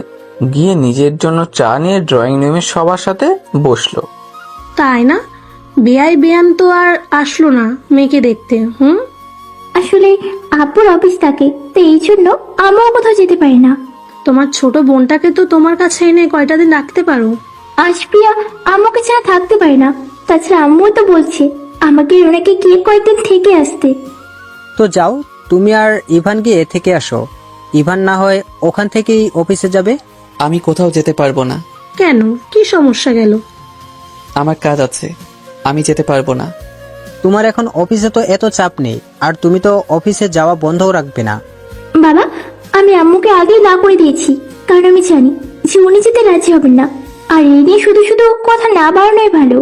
গিয়ে নিজের জন্য চা নিয়ে ড্রয়িং রুমে সবার সাথে বসলো। তাই না, বেয়াই বেয়ান তো আর আসলো না মেয়েকে দেখতে। আসলে আব্বুর অফিস থাকে, তো এই জন্য আমিও কোথাও যেতে পারি না। তোমার ছোট বোনটাকে তো তোমার কাছে এনে কয়টা দিন রাখতে পারো। আশপিয়া আম্মুকে ছাড়া থাকতে পারে না। তাছাড়া আম্মু তো বলছে আমাকে ওনাকে গিয়ে কয়েকদিন থেকে আসতে। তো যাও, তুমি আর ইভান গিয়ে থেকে আসো। ইভান না হয় ওখান থেকেই অফিসে যাবে। আমি কোথাও যেতে পারবো না। কেন, কি সমস্যা গেল? আমার কাজ আছে, আমি যেতে পারবো না। তোমার এখন অফিসে তো এত চাপ নেই, আর তুমি তো অফিসে যাওয়া বন্ধও রাখবে না। বাবা, আমি আম্মুকে আগেই না করে দিয়েছি, কারণ আমি জানি যে উনি যেতে রাজি হবেন না। আর এই নিয়ে শুধু শুধু কথা না বাড়ানোই ভালো।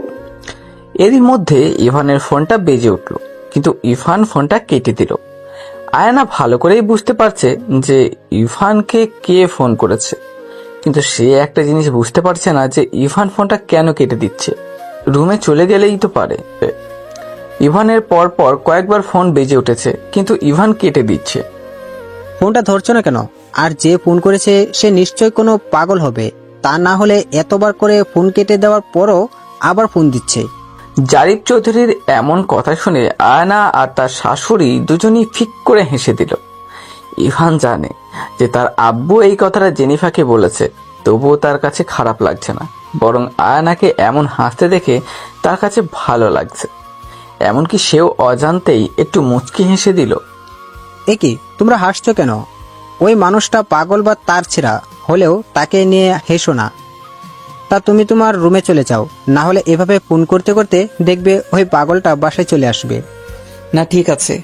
এরই মধ্যে ইভানের ফোনটা বেজে উঠল, কিন্তু ইভান ফোনটা কেটে দিল। আয়না ভালো করেই বুঝতে পারছে যে ইভানকে কে ফোন করেছে, কিন্তু সে একটা জিনিস বুঝতে পারছে না যে ইভান ফোনটা কেন কেটে দিচ্ছে। রুমে চলে গেলেই তো পারে। ইভানের পর পর কয়েকবার ফোন বেজে উঠেছে, কিন্তু ইভান কেটে দিচ্ছে। ফোনটা ধরছো না কেন? আর যে ফোন করেছে সে নিশ্চয় কোনো পাগল হবে, তা না হলে এতবার করে ফোন কেটে দেওয়ার পরও আবার ফোন দিচ্ছে। জারিফ চৌধুরীর এমন কথা শুনে আয়না আর তার শাশুড়ি দুজনেই ফিক করে হেসে দিল। ইভান জানে যে তার আব্বু এই কথাটা জেনিফাকে বলেছে, তবুও তার কাছে খারাপ লাগছে না, বরং আয়নাকে এমন হাসতে দেখে তার কাছে ভালো লাগছে। এমনকি সেও অজান্তেই একটু মুচকি হেসে দিল। কি তোমরা হাসছো কেন? ওই মানুষটা পাগল বা তার ছেঁড়া হলেও তাকে নিয়ে হেসো না। তা তুমি তোমার রুমে চলে যাও, না হলে এভাবে ফোন করতে করতে দেখবে ওই পাগলটা বাসায় চলে আসবে। না ঠিক আছে,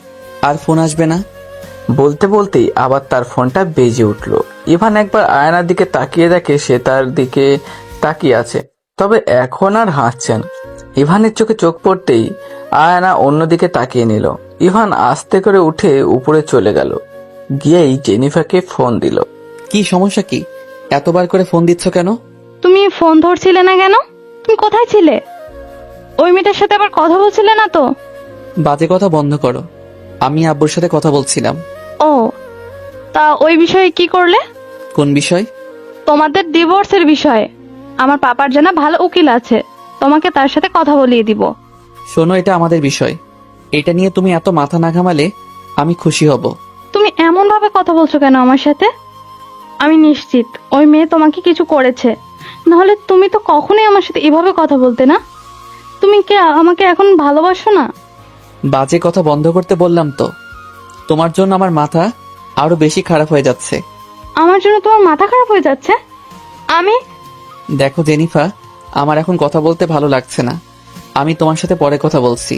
আর ফোন আসবে না। বলতে বলতেই আবার তার ফোনটা বেজে উঠল। ইভান একবার আয়নার দিকে তাকিয়ে দেখে সে তার দিকে তাকিয়ে আছে, তবে এখন আর হাসছেন। ইভানের চোখে চোখ পড়তেই আয়না অন্যদিকে তাকিয়ে নিল। ইভান আস্তে করে উঠে উপরে চলে গেল, গিয়েই জেনিফারকে ফোন দিল। কি সমস্যা কি? এতবার করে ফোন দিচ্ছ কেন? তুমি ফোন ধরছিলে না কেন? তুমি কোথায় ছিলে? ওই মেয়েটার সাথে আবার কথা বলছিলে না তো? বাজে কথা বন্ধ করো। আমি আব্বুর সাথে কথা বলছিলাম। ও, তা ওই বিষয়ে কি করলে? কোন বিষয়? তোমাদের ডিভোর্সের বিষয়ে। আমার পাপার জানা ভালো উকিল আছে, তোমাকে তার সাথে কথা বলিয়ে দিব। শোনো, এটা আমাদের বিষয়। এটা নিয়ে তুমি এত মাথা না ঘামালে আমি খুশি হব। তুমি এমন ভাবে কথা বলছো কেন আমার সাথে? আমি নিশ্চিত ওই মেয়ে তোমাকে কিছু করেছে, নাহলে তুমি তো কখনোই আমার সাথে এভাবে কথা বলতে না। তুমি কি আমাকে এখন ভালোবাসো না? বাজে কথা বন্ধ করতে বললাম তো। তোমার জন্য আমার মাথা আরো বেশি খারাপ হয়ে যাচ্ছে। আমার জন্য তোমার মাথা খারাপ হয়ে যাচ্ছে? আমি দেখো জেনিফা, আমার এখন কথা বলতে ভালো লাগছে না। আমি তোমার সাথে পরে কথা বলছি।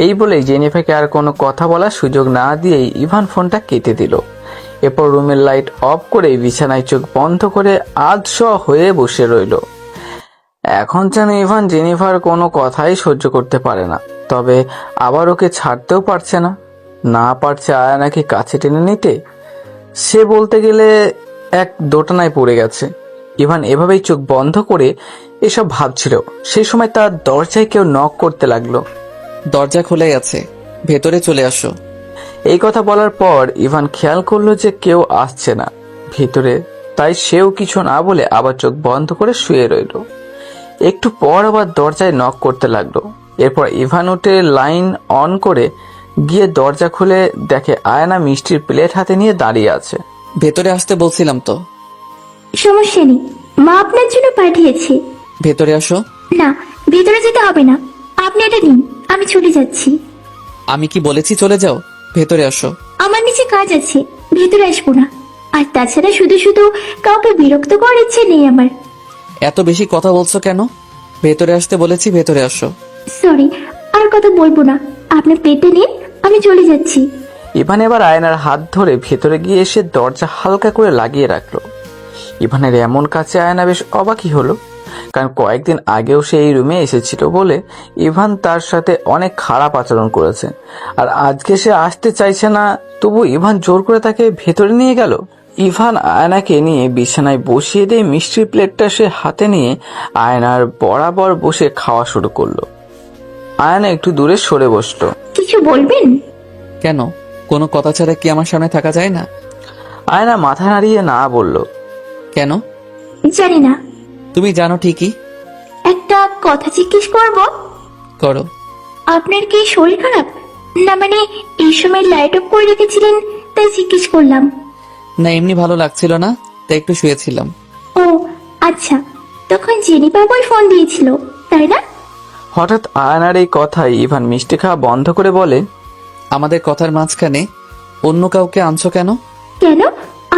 এই বলেই জেনিফারকে আর কোনো কথা বলার সুযোগ না দিয়েই ইভান ফোনটা কেটে দিল। এরপর রুমের লাইট অফ করে বিছানায় চোখ বন্ধ করে আধশ হয়ে বসে রইল। এখন যেন ইভান জেনিফার কোনো কথাই সহ্য করতে পারে না, তবে আবার ওকে ছাড়তেও পারছে না। না পারছে আয়নাকে কাছে টেনে নিতে। সে বলতে গেলে এক দোটানায় পড়ে গেছে। ইভান এভাবেই চোখ বন্ধ করে এসব ভাবছিল, সেই সময় তার দরজায় কেউ নক করতে লাগলো। দরজা খোলাই আছে, ভেতরে চলে আসো। এই কথা বলার পর ইভান খেয়াল করলো যে কেউ আসছে না ভেতরে, তাই সেও কিছু না বলে আবার চোখ বন্ধ করে শুয়ে রইল। একটু পর আবার দরজায় নক করতে লাগলো। এরপর ইভান উঠে লাইন অন করে গিয়ে দরজা খুলে দেখে আয়না মিষ্টির প্লেট হাতে নিয়ে দাঁড়িয়ে আছে। ভেতরে আসতে বলছিলাম তো। সমস্যা নেই, মা আপনার জন্য পাঠিয়েছে। ভেতরে আসো। না, ভেতরে যেতে হবে না, আপনি এটা নিন, আমি চলে যাচ্ছি। আমি কি বলেছি চলে যাও? ভেতরে আসো। আমার নিচে কাজ আছে, ভেতরে আসবো না। আর তাছাড়া শুধু শুধু কাউকে বিরক্ত করার ইচ্ছে নেই আমার। এত বেশি কথা বলছো কেন? ভেতরে আসতে বলেছি, ভেতরে আসো। সরি, আর কথা বলবো না, আপনি প্লেটটা নিন, আমি চলে যাচ্ছি। ইভান এবার আয়নার হাত ধরে ভেতরে গিয়ে এসে দরজা হালকা করে লাগিয়ে রাখলো। ইভানের এমন কাছে আয়না বেশ অবাকই হলো, কারণ কয়েকদিন আগেও সে এই রুমে এসেছিল বলে ইভান তার সাথে অনেক খারাপ আচরণ করেছে। আর আজকে সে আসতে চাইছে না, তবু ইভান জোর করে তাকে ভেতরে নিয়ে গেল। ইভান আয়নাকে নিয়ে বিছানায় বসিয়ে দিয়ে মিষ্টির প্লেটটা সে হাতে নিয়ে আয়নার বরাবর বসে খাওয়া শুরু করলো। আয়না একটু দূরে সরে বসলো। কিছু বলবেন? কেন? কোনো কথা ছাড়া কি আমার সামনে থাকা যায় না? আয়না মাথা নাড়িয়ে না বলল। কেন? জানি না। তুমি জানো ঠিকই। একটা কথা জিজ্ঞেস করব? করো। আপনার কি শরীর খারাপ? না মানে এই সময় লাইট অফ করে রেখেছিলেন তাই জিজ্ঞেস করলাম। না, এমনি ভালো লাগছিল না, তাই একটু শুয়েছিলাম। ও আচ্ছা, তখন জেনিফার বই ফোন দিয়েছিল তাই না? হঠাৎ আয়নার এই কথাই ইভান মিষ্টি খাওয়া বন্ধ করে বলে, আমাদের কথার মাঝখানে অন্য কাউকে আনছো কেন? কেন,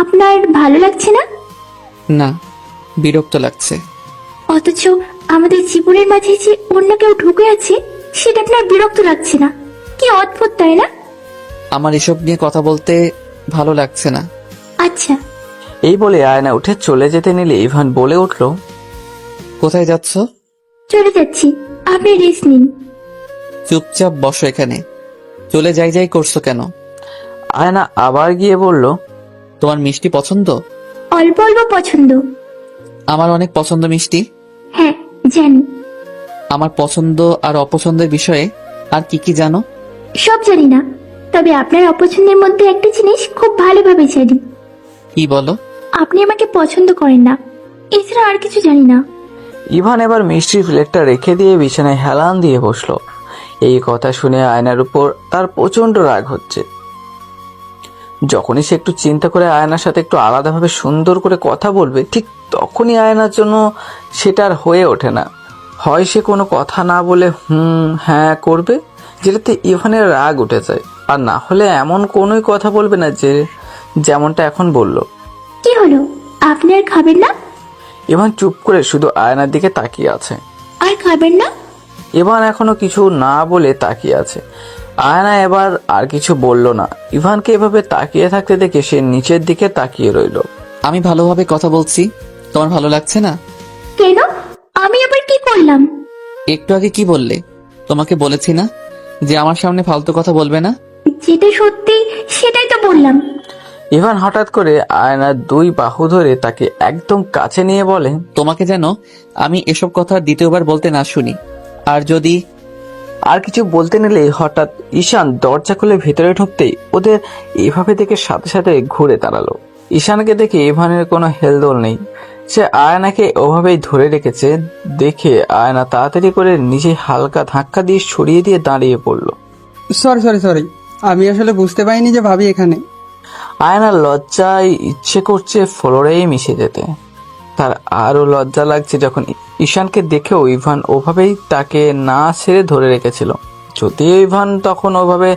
আপনার ভালো লাগছে না? না, বিরক্ত লাগছে। অথচ আমাদের জীবনের মাঝে যে অন্য কেউ ঢুকে আছে সেটা আপনার বিরক্ত লাগছে না? কি অদ্ভুত তাই না? আমার এসব নিয়ে কথা বলতে ভালো লাগছে না। আচ্ছা। এই বলে আয়না উঠে চলে যেতে নিলে ইভান বলে উঠল, কোথায় যাচ্ছ? চলে যাচ্ছি, আপনি রেস্ট নিন। চুপচাপ বসো এখানে। চলে যাই যাই করছো কেন? আয়না আবার গিয়ে বলল, তোমার মিষ্টি পছন্দ? অল্প অল্প পছন্দ। আমার অনেক পছন্দ মিষ্টি। হ্যাঁ জানি। আমার পছন্দ আর অপছন্দের বিষয়ে আর কি কি জানো? সব জানি না, তবে আপনার অপছন্দের মধ্যে একটা জিনিস খুব ভালোভাবে জানি। কি বলো? আপনি আমাকে পছন্দ করেন না, এছাড়া আর কিছু জানি না। ইভান এবার মিষ্টির প্লেটটা রেখে দিয়ে বিছানায় হেলান দিয়ে বসলো। এই কথা শুনে আয়নার উপর তার প্রচন্ড রাগ হচ্ছে। যখনই সে একটু চিন্তা করে আয়নার সাথে একটু আলাদাভাবে সুন্দর করে কথা বলবে, ঠিক তখনই আয়নার জন্য সেটা আর হয়ে ওঠে না। হয় সে কোনো কথা না বলে হ্যাঁ করবে, যেটাতে ইভানের রাগ উঠে যায়, আর না হলে এমন কোনোই কথা বলবে না যে যেমনটা এখন বলল। কি হলো, আপনি আর খাবেন না? ইভান চুপ করে শুধু আয়নার দিকে তাকিয়ে আছে। আর খাবেন না? ইভান এখনো কিছু না বলে তাকিয়ে আছে। আয়না এবার আর কিছু বলল না। ইভানকে এভাবে তাকিয়ে থাকতে দেখে সে নিচের দিকে তাকিয়ে রইল। আমি ভালোভাবে কথা বলছি, তোমার ভালো লাগছে না? কেন? আমি আবার কি করলাম? একটু আগে কি বললে? তোমাকে বলেছি না যে আমার সামনে ফালতু কথা বলবে না? যেটা সত্যি সেটাই তো বললাম। ইভান হঠাৎ করে আয়নার দুই বাহু ধরে তাকে একদম কাছে নিয়ে বলে, তোমাকে যেন আমি এসব কথা দ্বিতীয়বার বলতে না শুনি। আর যদি আর কিছু বলতে নিলে হঠাৎ ঈশান দরজা খুলে ভেতরে ঢুকতেই ওদের এভাবে দেখে সাথে সাথে ঘুরে দাঁড়ালো। ঈশানকে দেখে ইভানের কোনো হেলদোল নেই। সে আয়নাকে ওভাবেই ধরে রেখেছে দেখে আয়না তাড়াতাড়ি করে নিজে হালকা ধাক্কা দিয়ে সরিয়ে দিয়ে দাঁড়িয়ে পড়লো। সরি, আমি আসলে বুঝতে পারিনি যে ভাবি এখানে। আয়নার লজ্জায় ইচ্ছে করছে ফ্লোরেই মিশে যেতে। তার আরো লজ্জা লাগছে যখন ঈশানকে দেখেও ইভান ওভাবেই তাকে না ছেড়ে ধরে রেখেছিল। যদিও ইভান তখন ওভাবে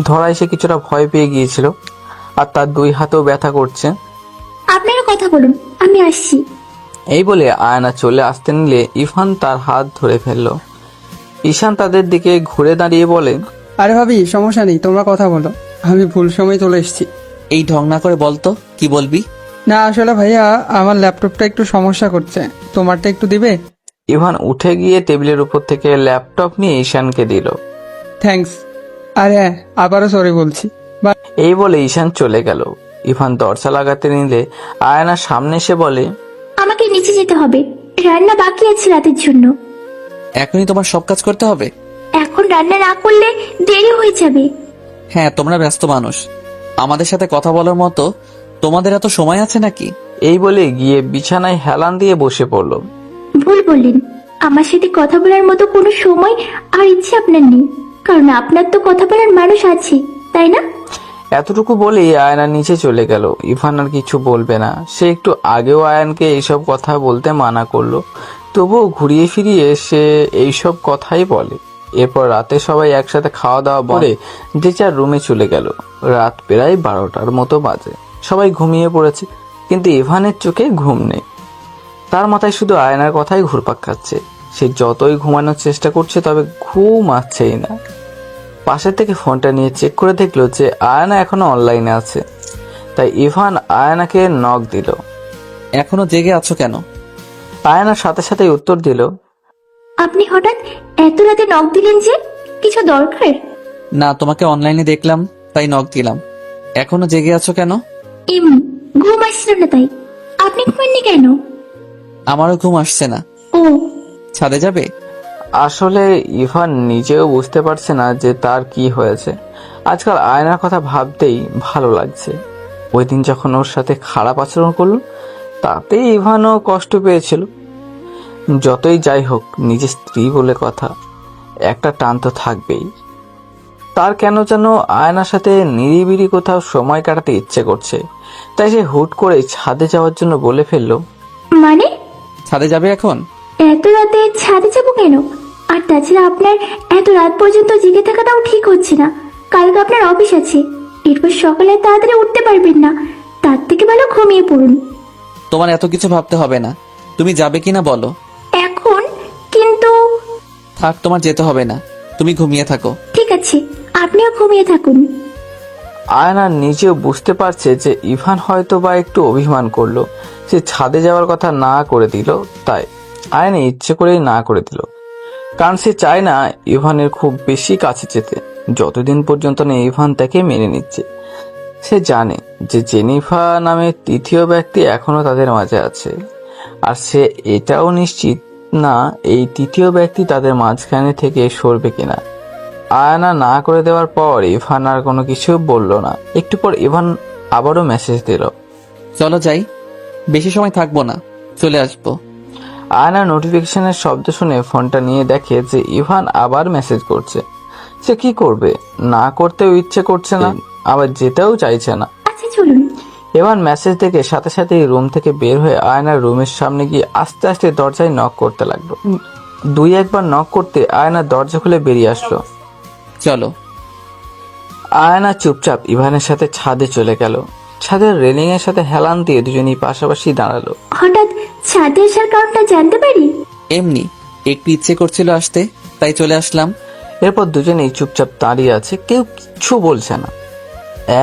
ধরায় সে কিছুটা ভয় পেয়ে গিয়েছিল আর তার দুই হাতেও ব্যথা করছে। আপনারা কথা বলুন, আমি আসছি। এই বলে আয়না চলে আসতে নিলে ইভান তার হাত ধরে ফেলল। ঈশান তাদের দিকে ঘুরে দাঁড়িয়ে বলে, আরে ভাবি সমস্যা নেই, তোমরা কথা বলো, আমি ভুল সময় চলে এসেছি। এই ঢং না করে বলতো কি বলবি? না আসলে ভাইয়া আমার ল্যাপটপটা একটু সমস্যা করছে, তোমারটা একটু দিবে? ইভান উঠে গিয়ে টেবিলের উপর থেকে ল্যাপটপ নিয়ে ঈশানকে দিল। থ্যাঙ্কস। আর হ্যাঁ, আবারও সরি বলছি। এই বলে ঈশান চলে গেল। ইভান দরজা লাগাতে নিলে আয়নার সামনে এসে বলে, আমাকে নিচে যেতে হবে, রান্না বাকি আছে রাতের জন্য। এখনই তোমার সব কাজ করতে হবে? এখন রান্না না করলে দেরি হয়ে যাবে। হ্যাঁ, তোমরা ব্যস্ত মানুষ, আমাদের সাথে কথা বলার মতো তোমাদের এত সময় আছে নাকি? এই বলে গিয়ে বিছানায় হেলান দিয়ে বসে পড়ল। ভুল বললেন, আমার সাথে কথা বলার মতো কোনো সময় আর ইচ্ছে আপনার নেই, কারণ আপনার তো কথা বলার মানুষ আছে, তাই না? এতটুকু বলেই আয়না নিচে চলে গেল। ইভান আর কিছু বলবে না। সে একটু আগেও আয়নকে এইসব কথা বলতে মানা করলো, তবুও ঘুরিয়ে ফিরিয়ে সে এইসব কথাই বলে। এরপর রাতে সবাই একসাথে খাওয়া দাওয়া করে যে যার রুমে চলে গেল। রাত প্রায় 12টার মতো বাজে। সবাই ঘুমিয়ে পড়েছে, কিন্তু ইভানের চোখে ঘুম নেই। তার মাথায় শুধু আয়নার কথাই ঘুরপাক খাচ্ছে। সে যতই ঘুমানোর চেষ্টা করছে তবে ঘুম আসছেই না। পাশের থেকে ফোনটা নিয়ে চেক করে দেখলো যে আয়না এখনো অনলাইনে আছে। তাই ইভান আয়নাকে নক দিল। এখনো জেগে আছো কেন? আয়নার সাথে সাথে উত্তর দিল, আপনি হঠাৎ এত রাতে নক দিলেন যে, কিছু দরকার? না, তোমাকে অনলাইনে দেখলাম তাই নক দিলাম। এখনো জেগে আছো কেন? এমনি ঘুম আসছিল না তাই। আপনি ঘুমাননি কেন? আমারও ঘুম আসছে না। ও, ছাদে যাবে? আসলে ইভান নিজেও বুঝতে পারছে না যে তার কি হয়েছে। আজকাল আয়নার কথা ভাবতেই ভালো লাগছে। ওই দিন যখন ওর সাথে খারাপ আচরণ করলো তাতে ইভানও কষ্ট পেয়েছিল। যতই যাই হোক, নিজের স্ত্রী বলে কথা, একটা টান তো থাকবেই। তার কেন যেন আয়নার সাথে নিরিবিলি কোথাও সময় কাটাতে ইচ্ছে করছে। তাই সে হুট করে ছাদে যাওয়ার জন্য বলে ফেললো, মানে ছাদে যাবে এখন? এত রাতে ছাদে যাবো কেন? আর তাছাড়া আপনার এত রাত পর্যন্ত জেগে থাকাটাও ঠিক হচ্ছে না। কালকে আপনার অফিস আছে, এরপর সকালে তাড়াতাড়ি উঠতে পারবেন না। তার থেকে ভালো ঘুমিয়ে পড়ুন। তোমার এত কিছু ভাবতে হবে না, তুমি যাবে কিনা বলো। এখন কিন্তু? থাক, তোমার যেতে হবে না, তুমি ঘুমিয়ে থাকো। ঠিক আছে, আপনিও ঘুমিয়ে থাকুন। আয়না নিজেও বুঝতে পারছে যে ইভান হয়তো বা একটু অভিমান করলো। সে ছাদে যাওয়ার কথা না করে দিল, তাই আয়না ইচ্ছে করেই না করে দিল। কারণ সে চায় না ইভানের খুব বেশি কাছে যেতে, যতদিন পর্যন্ত না ইভান তাকে মেনে নিচ্ছে। সে জানে যে জেনিফা নামে তৃতীয় ব্যক্তি এখনো তাদের মাঝে আছে, আর সে এটাও নিশ্চিত না এই তৃতীয় ব্যক্তি তাদের মাঝখানে থেকে সরবে কিনা। আয়না না করে দেওয়ার পর ইভান আর কোনো কিছু বলল না। একটু পর ইভান আবারও মেসেজ দিল, চলো যাই, বেশি সময় থাকবো না, চলে আসবো। আয়না নোটিফিকেশনের শব্দ শুনে ফোনটা নিয়ে দেখে যে ইভান আবার মেসেজ করছে। সে কি করবে? না করতেও ইচ্ছে করছে না, আবার যেতেও চাইছে না। আচ্ছা চলুন। ইভান মেসেজ দেখে সাথে সাথে রুম থেকে বের হয়ে আয়নার রুমের সামনে গিয়ে আস্তে আস্তে দরজায় নক করতে লাগলো। দুই একবার নক করতে আয়না দরজা খুলে বেরিয়ে আসলো। চলো। আয়না চুপচাপ ইভানের সাথে ছাদে চলে গেল। ছাদের রেলিং এর সাথে হেলান দিয়ে দুজনেই পাশাপাশি দাঁড়ালো। হঠাৎ ছাদে আসার কারণটা জানতে পারি? এমনি একটু ইচ্ছে করছিল আসতে, তাই চলে আসলাম। এরপর দুজনেই চুপচাপ দাঁড়িয়ে আছে, কেউ কিচ্ছু বলছে না।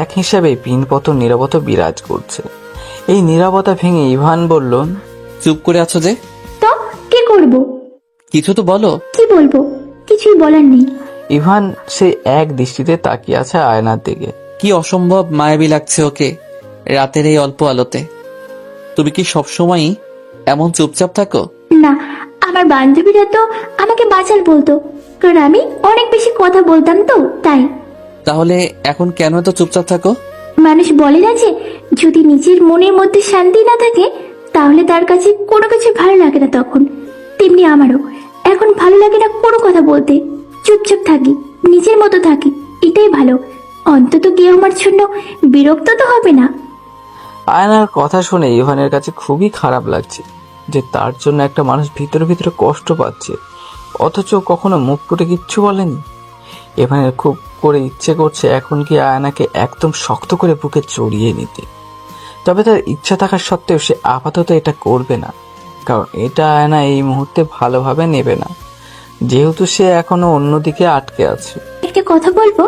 এক হিসাবে পিনপতন নীরবতা বিরাজ করছে। এই নীরবতা ভেঙে ইভান বলল, চুপ করে আছো যে, তো কি করব? কিছু তো বলো। কি বলবো? কিছুই বলার নেই। ইভান সে এক দৃষ্টিতে তাকিয়ে আছে আয়নার দিকে। কি অসম্ভব মায়াবী লাগছে ওকে রাতের এই অল্প আলোতে। তুমি কি সবসময়ই এমন চুপচাপ থাকো? না, আমার বান্ধবীরা তো আমাকে বাচাল বলতো, কারণ আমি অনেক বেশি কথা বলতাম তো তাই। তাহলে এখন কেন এত চুপচাপ থাকো? মানুষ বলে না যে যদি নিজের মনের মধ্যে শান্তি না থাকে তাহলে তার কাছে কোনো কিছু ভালো লাগে না। তখন তেমনি আমারও এখন ভালো লাগে না কোনো কথা বলতে। চুপচাপ থাকি, নিজের মতো থাকি, এটাই ভালো। অন্তত কেউ আমার জন্য বিরক্ত তো হবে না। আয়নার কথা শুনে ইভানের কাছে খুবই খারাপ লাগছে যে তার জন্য একটা মানুষ ভিতরে ভিতরে কষ্ট পাচ্ছে, অথচ কখনো মুখ ফুটে কিচ্ছু বলেনি। ইভানের খুব করে ইচ্ছে করছে এখন কি আয়নাকে একদম শক্ত করে বুকে জড়িয়ে নিতে। তবে তার ইচ্ছা থাকা সত্ত্বেও সে আপাতত এটা করবে না, কারণ এটা আয়না এই মুহূর্তে ভালোভাবে নেবে না, যেহেতু সে এখনো অন্যদিকে আটকে আছে। একটা কথা বলবো?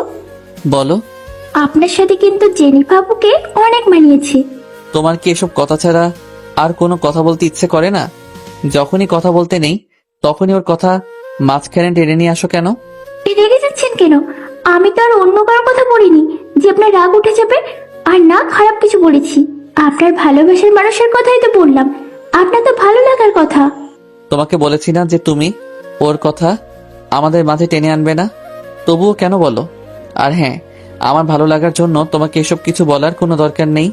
বলো। আপনার সাথে কিন্তু জেনিফাবুকে অনেক মানিয়েছে। তোমার কি এসব কথা ছাড়া আর কোনো কথা বলতে ইচ্ছে করে না? যখনই কথা বলতে নেই তখনই ওর কথা মাঝখানে টেনে নিয়ে আসো কেন? রেগে যাচ্ছেন কেন? আমি তো আর অন্য কারোর কথা বলিনি যে আপনার রাগ উঠে যাবে, আর না খারাপ কিছু বলেছি। আপনার ভালোবাসার মানুষের কথাই তো বললাম, আপনার তো ভালো লাগার কথা। তোমাকে বলেছি না যে তুমি ওর কথা আমাদের মাঝে টেনে আনবে না? তবুও কেন বলো? আর হ্যাঁ, আমার ভালো লাগার জন্য তোমাকে এসব কিছু বলার কোনো দরকার নেই।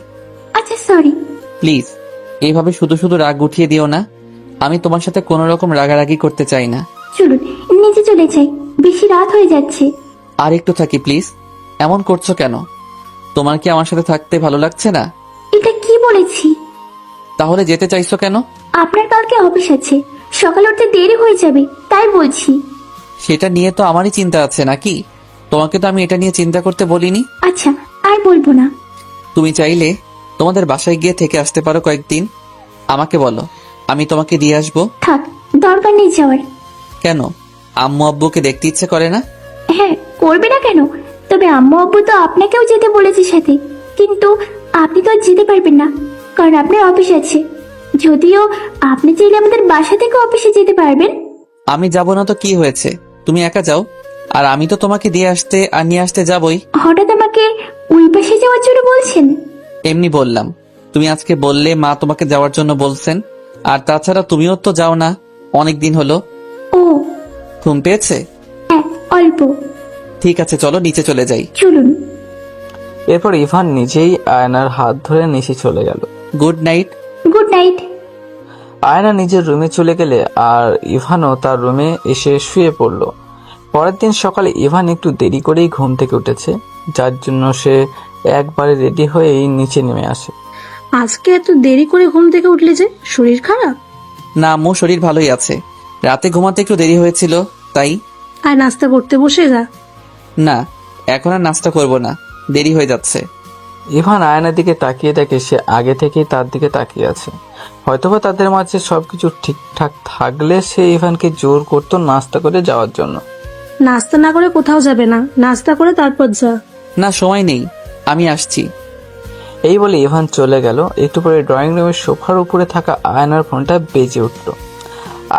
আচ্ছা সরি। প্লিজ এইভাবে শুধু শুধু রাগ উঠিয়ে দিও না। আমি তোমার সাথে কোনো রকম রাগারাগি করতে চাই না। চলুন নিচে চলে যাই, বেশি রাত হয়ে যাচ্ছে। আর একটু থাকি প্লিজ। এমন করছো কেন? তোমার কি আমার সাথে থাকতে ভালো লাগছে না? এটা কি বলেছি? তাহলে যেতে চাইছো কেন? আপনার কালকে অফিস আছে, সকালে উঠতে দেরি হয়ে যাবে তাই বলছি। সেটা নিয়ে তো আমারই চিন্তা আছে নাকি? তোমাকে তো আমি এটা নিয়ে চিন্তা করতে বলিনি। আচ্ছা আর বলবো না। তুমি চাইলে তোমাদের বাসায় গিয়ে থেকে আসতে পারো কয়েকদিন। আমাকে বলো, আমি তোমাকে দিয়ে আসবো। থাক, দরকার নেই যাওয়ার। কেন? আম্মু আব্বুকে দেখতে ইচ্ছে করে না? হ্যাঁ করবে না কেন? তবে আম্মু আব্বু তো আপনাকেও যেতে বলেছে সাথে, কিন্তু আপনি তো আর যেতে পারবেন না কারণ আপনার অফিস আছে। যদিও আপনি চাইলে আমাদের বাসা থেকে অফিসে যেতে পারবেন। আমি যাব না তো কি হয়েছে? তুমি একা যাও, আর আমি তো তোমাকে দিয়ে আসতে আর নিয়ে আসতে যাবই। হঠাৎ আমাকে ওই পাশে যাওয়ার জন্য বলছেন? এমনি বললাম। তুমি আজকে বললে মা তোমাকে যাওয়ার জন্য বলছেন, আর তাছাড়া তুমিও তো যাও না অনেকদিন হলো। ও ঘুম পেয়েছে? হ্যাঁ অল্প। ঠিক আছে চলো নিচে চলে যাই। চলুন। এরপর ইভান নিজেই আয়নার হাত ধরে নিচে চলে গেল। Good night. Good night. আয়না নিজের রুমে চলে গেলে আর ইভানও তার রুমে এসে শুয়ে পড়ল। পরের দিন সকালে ইভান একটু দেরি করেই ঘুম থেকে উঠেছে, যার জন্য সে একবারে রেডি হয়েই নিচে নেমে আসে। আজকে এত দেরি করে ঘুম থেকে উঠলে যে, শরীর খারাপ? না আম্মু, শরীর ভালোই আছে। রাতে ঘুমাতে একটু দেরি হয়েছিল তাই। আর নাস্তা করতে বসে যা। না, এখন আর নাস্তা করব না, দেরি হয়ে যাচ্ছে। ইভান আয়নার দিকে তাকিয়ে দেখে সে আগে থেকেই তার দিকে তাকিয়ে আছে। হয়তোবা তাদের মাঝে সবকিছু ঠিকঠাক থাকলে সে ইভানকে জোর করতো নাস্তা করে যাওয়ার জন্য। নাস্তা না করে কোথাও যাবে না, নাস্তা করে তারপর যা। না সময় নেই, আমি আসছি। এই বলে ইভান চলে গেল। একটু পরে ড্রয়িং রুমের সোফার উপরে থাকা আয়নার ফোনটা বেজে উঠল।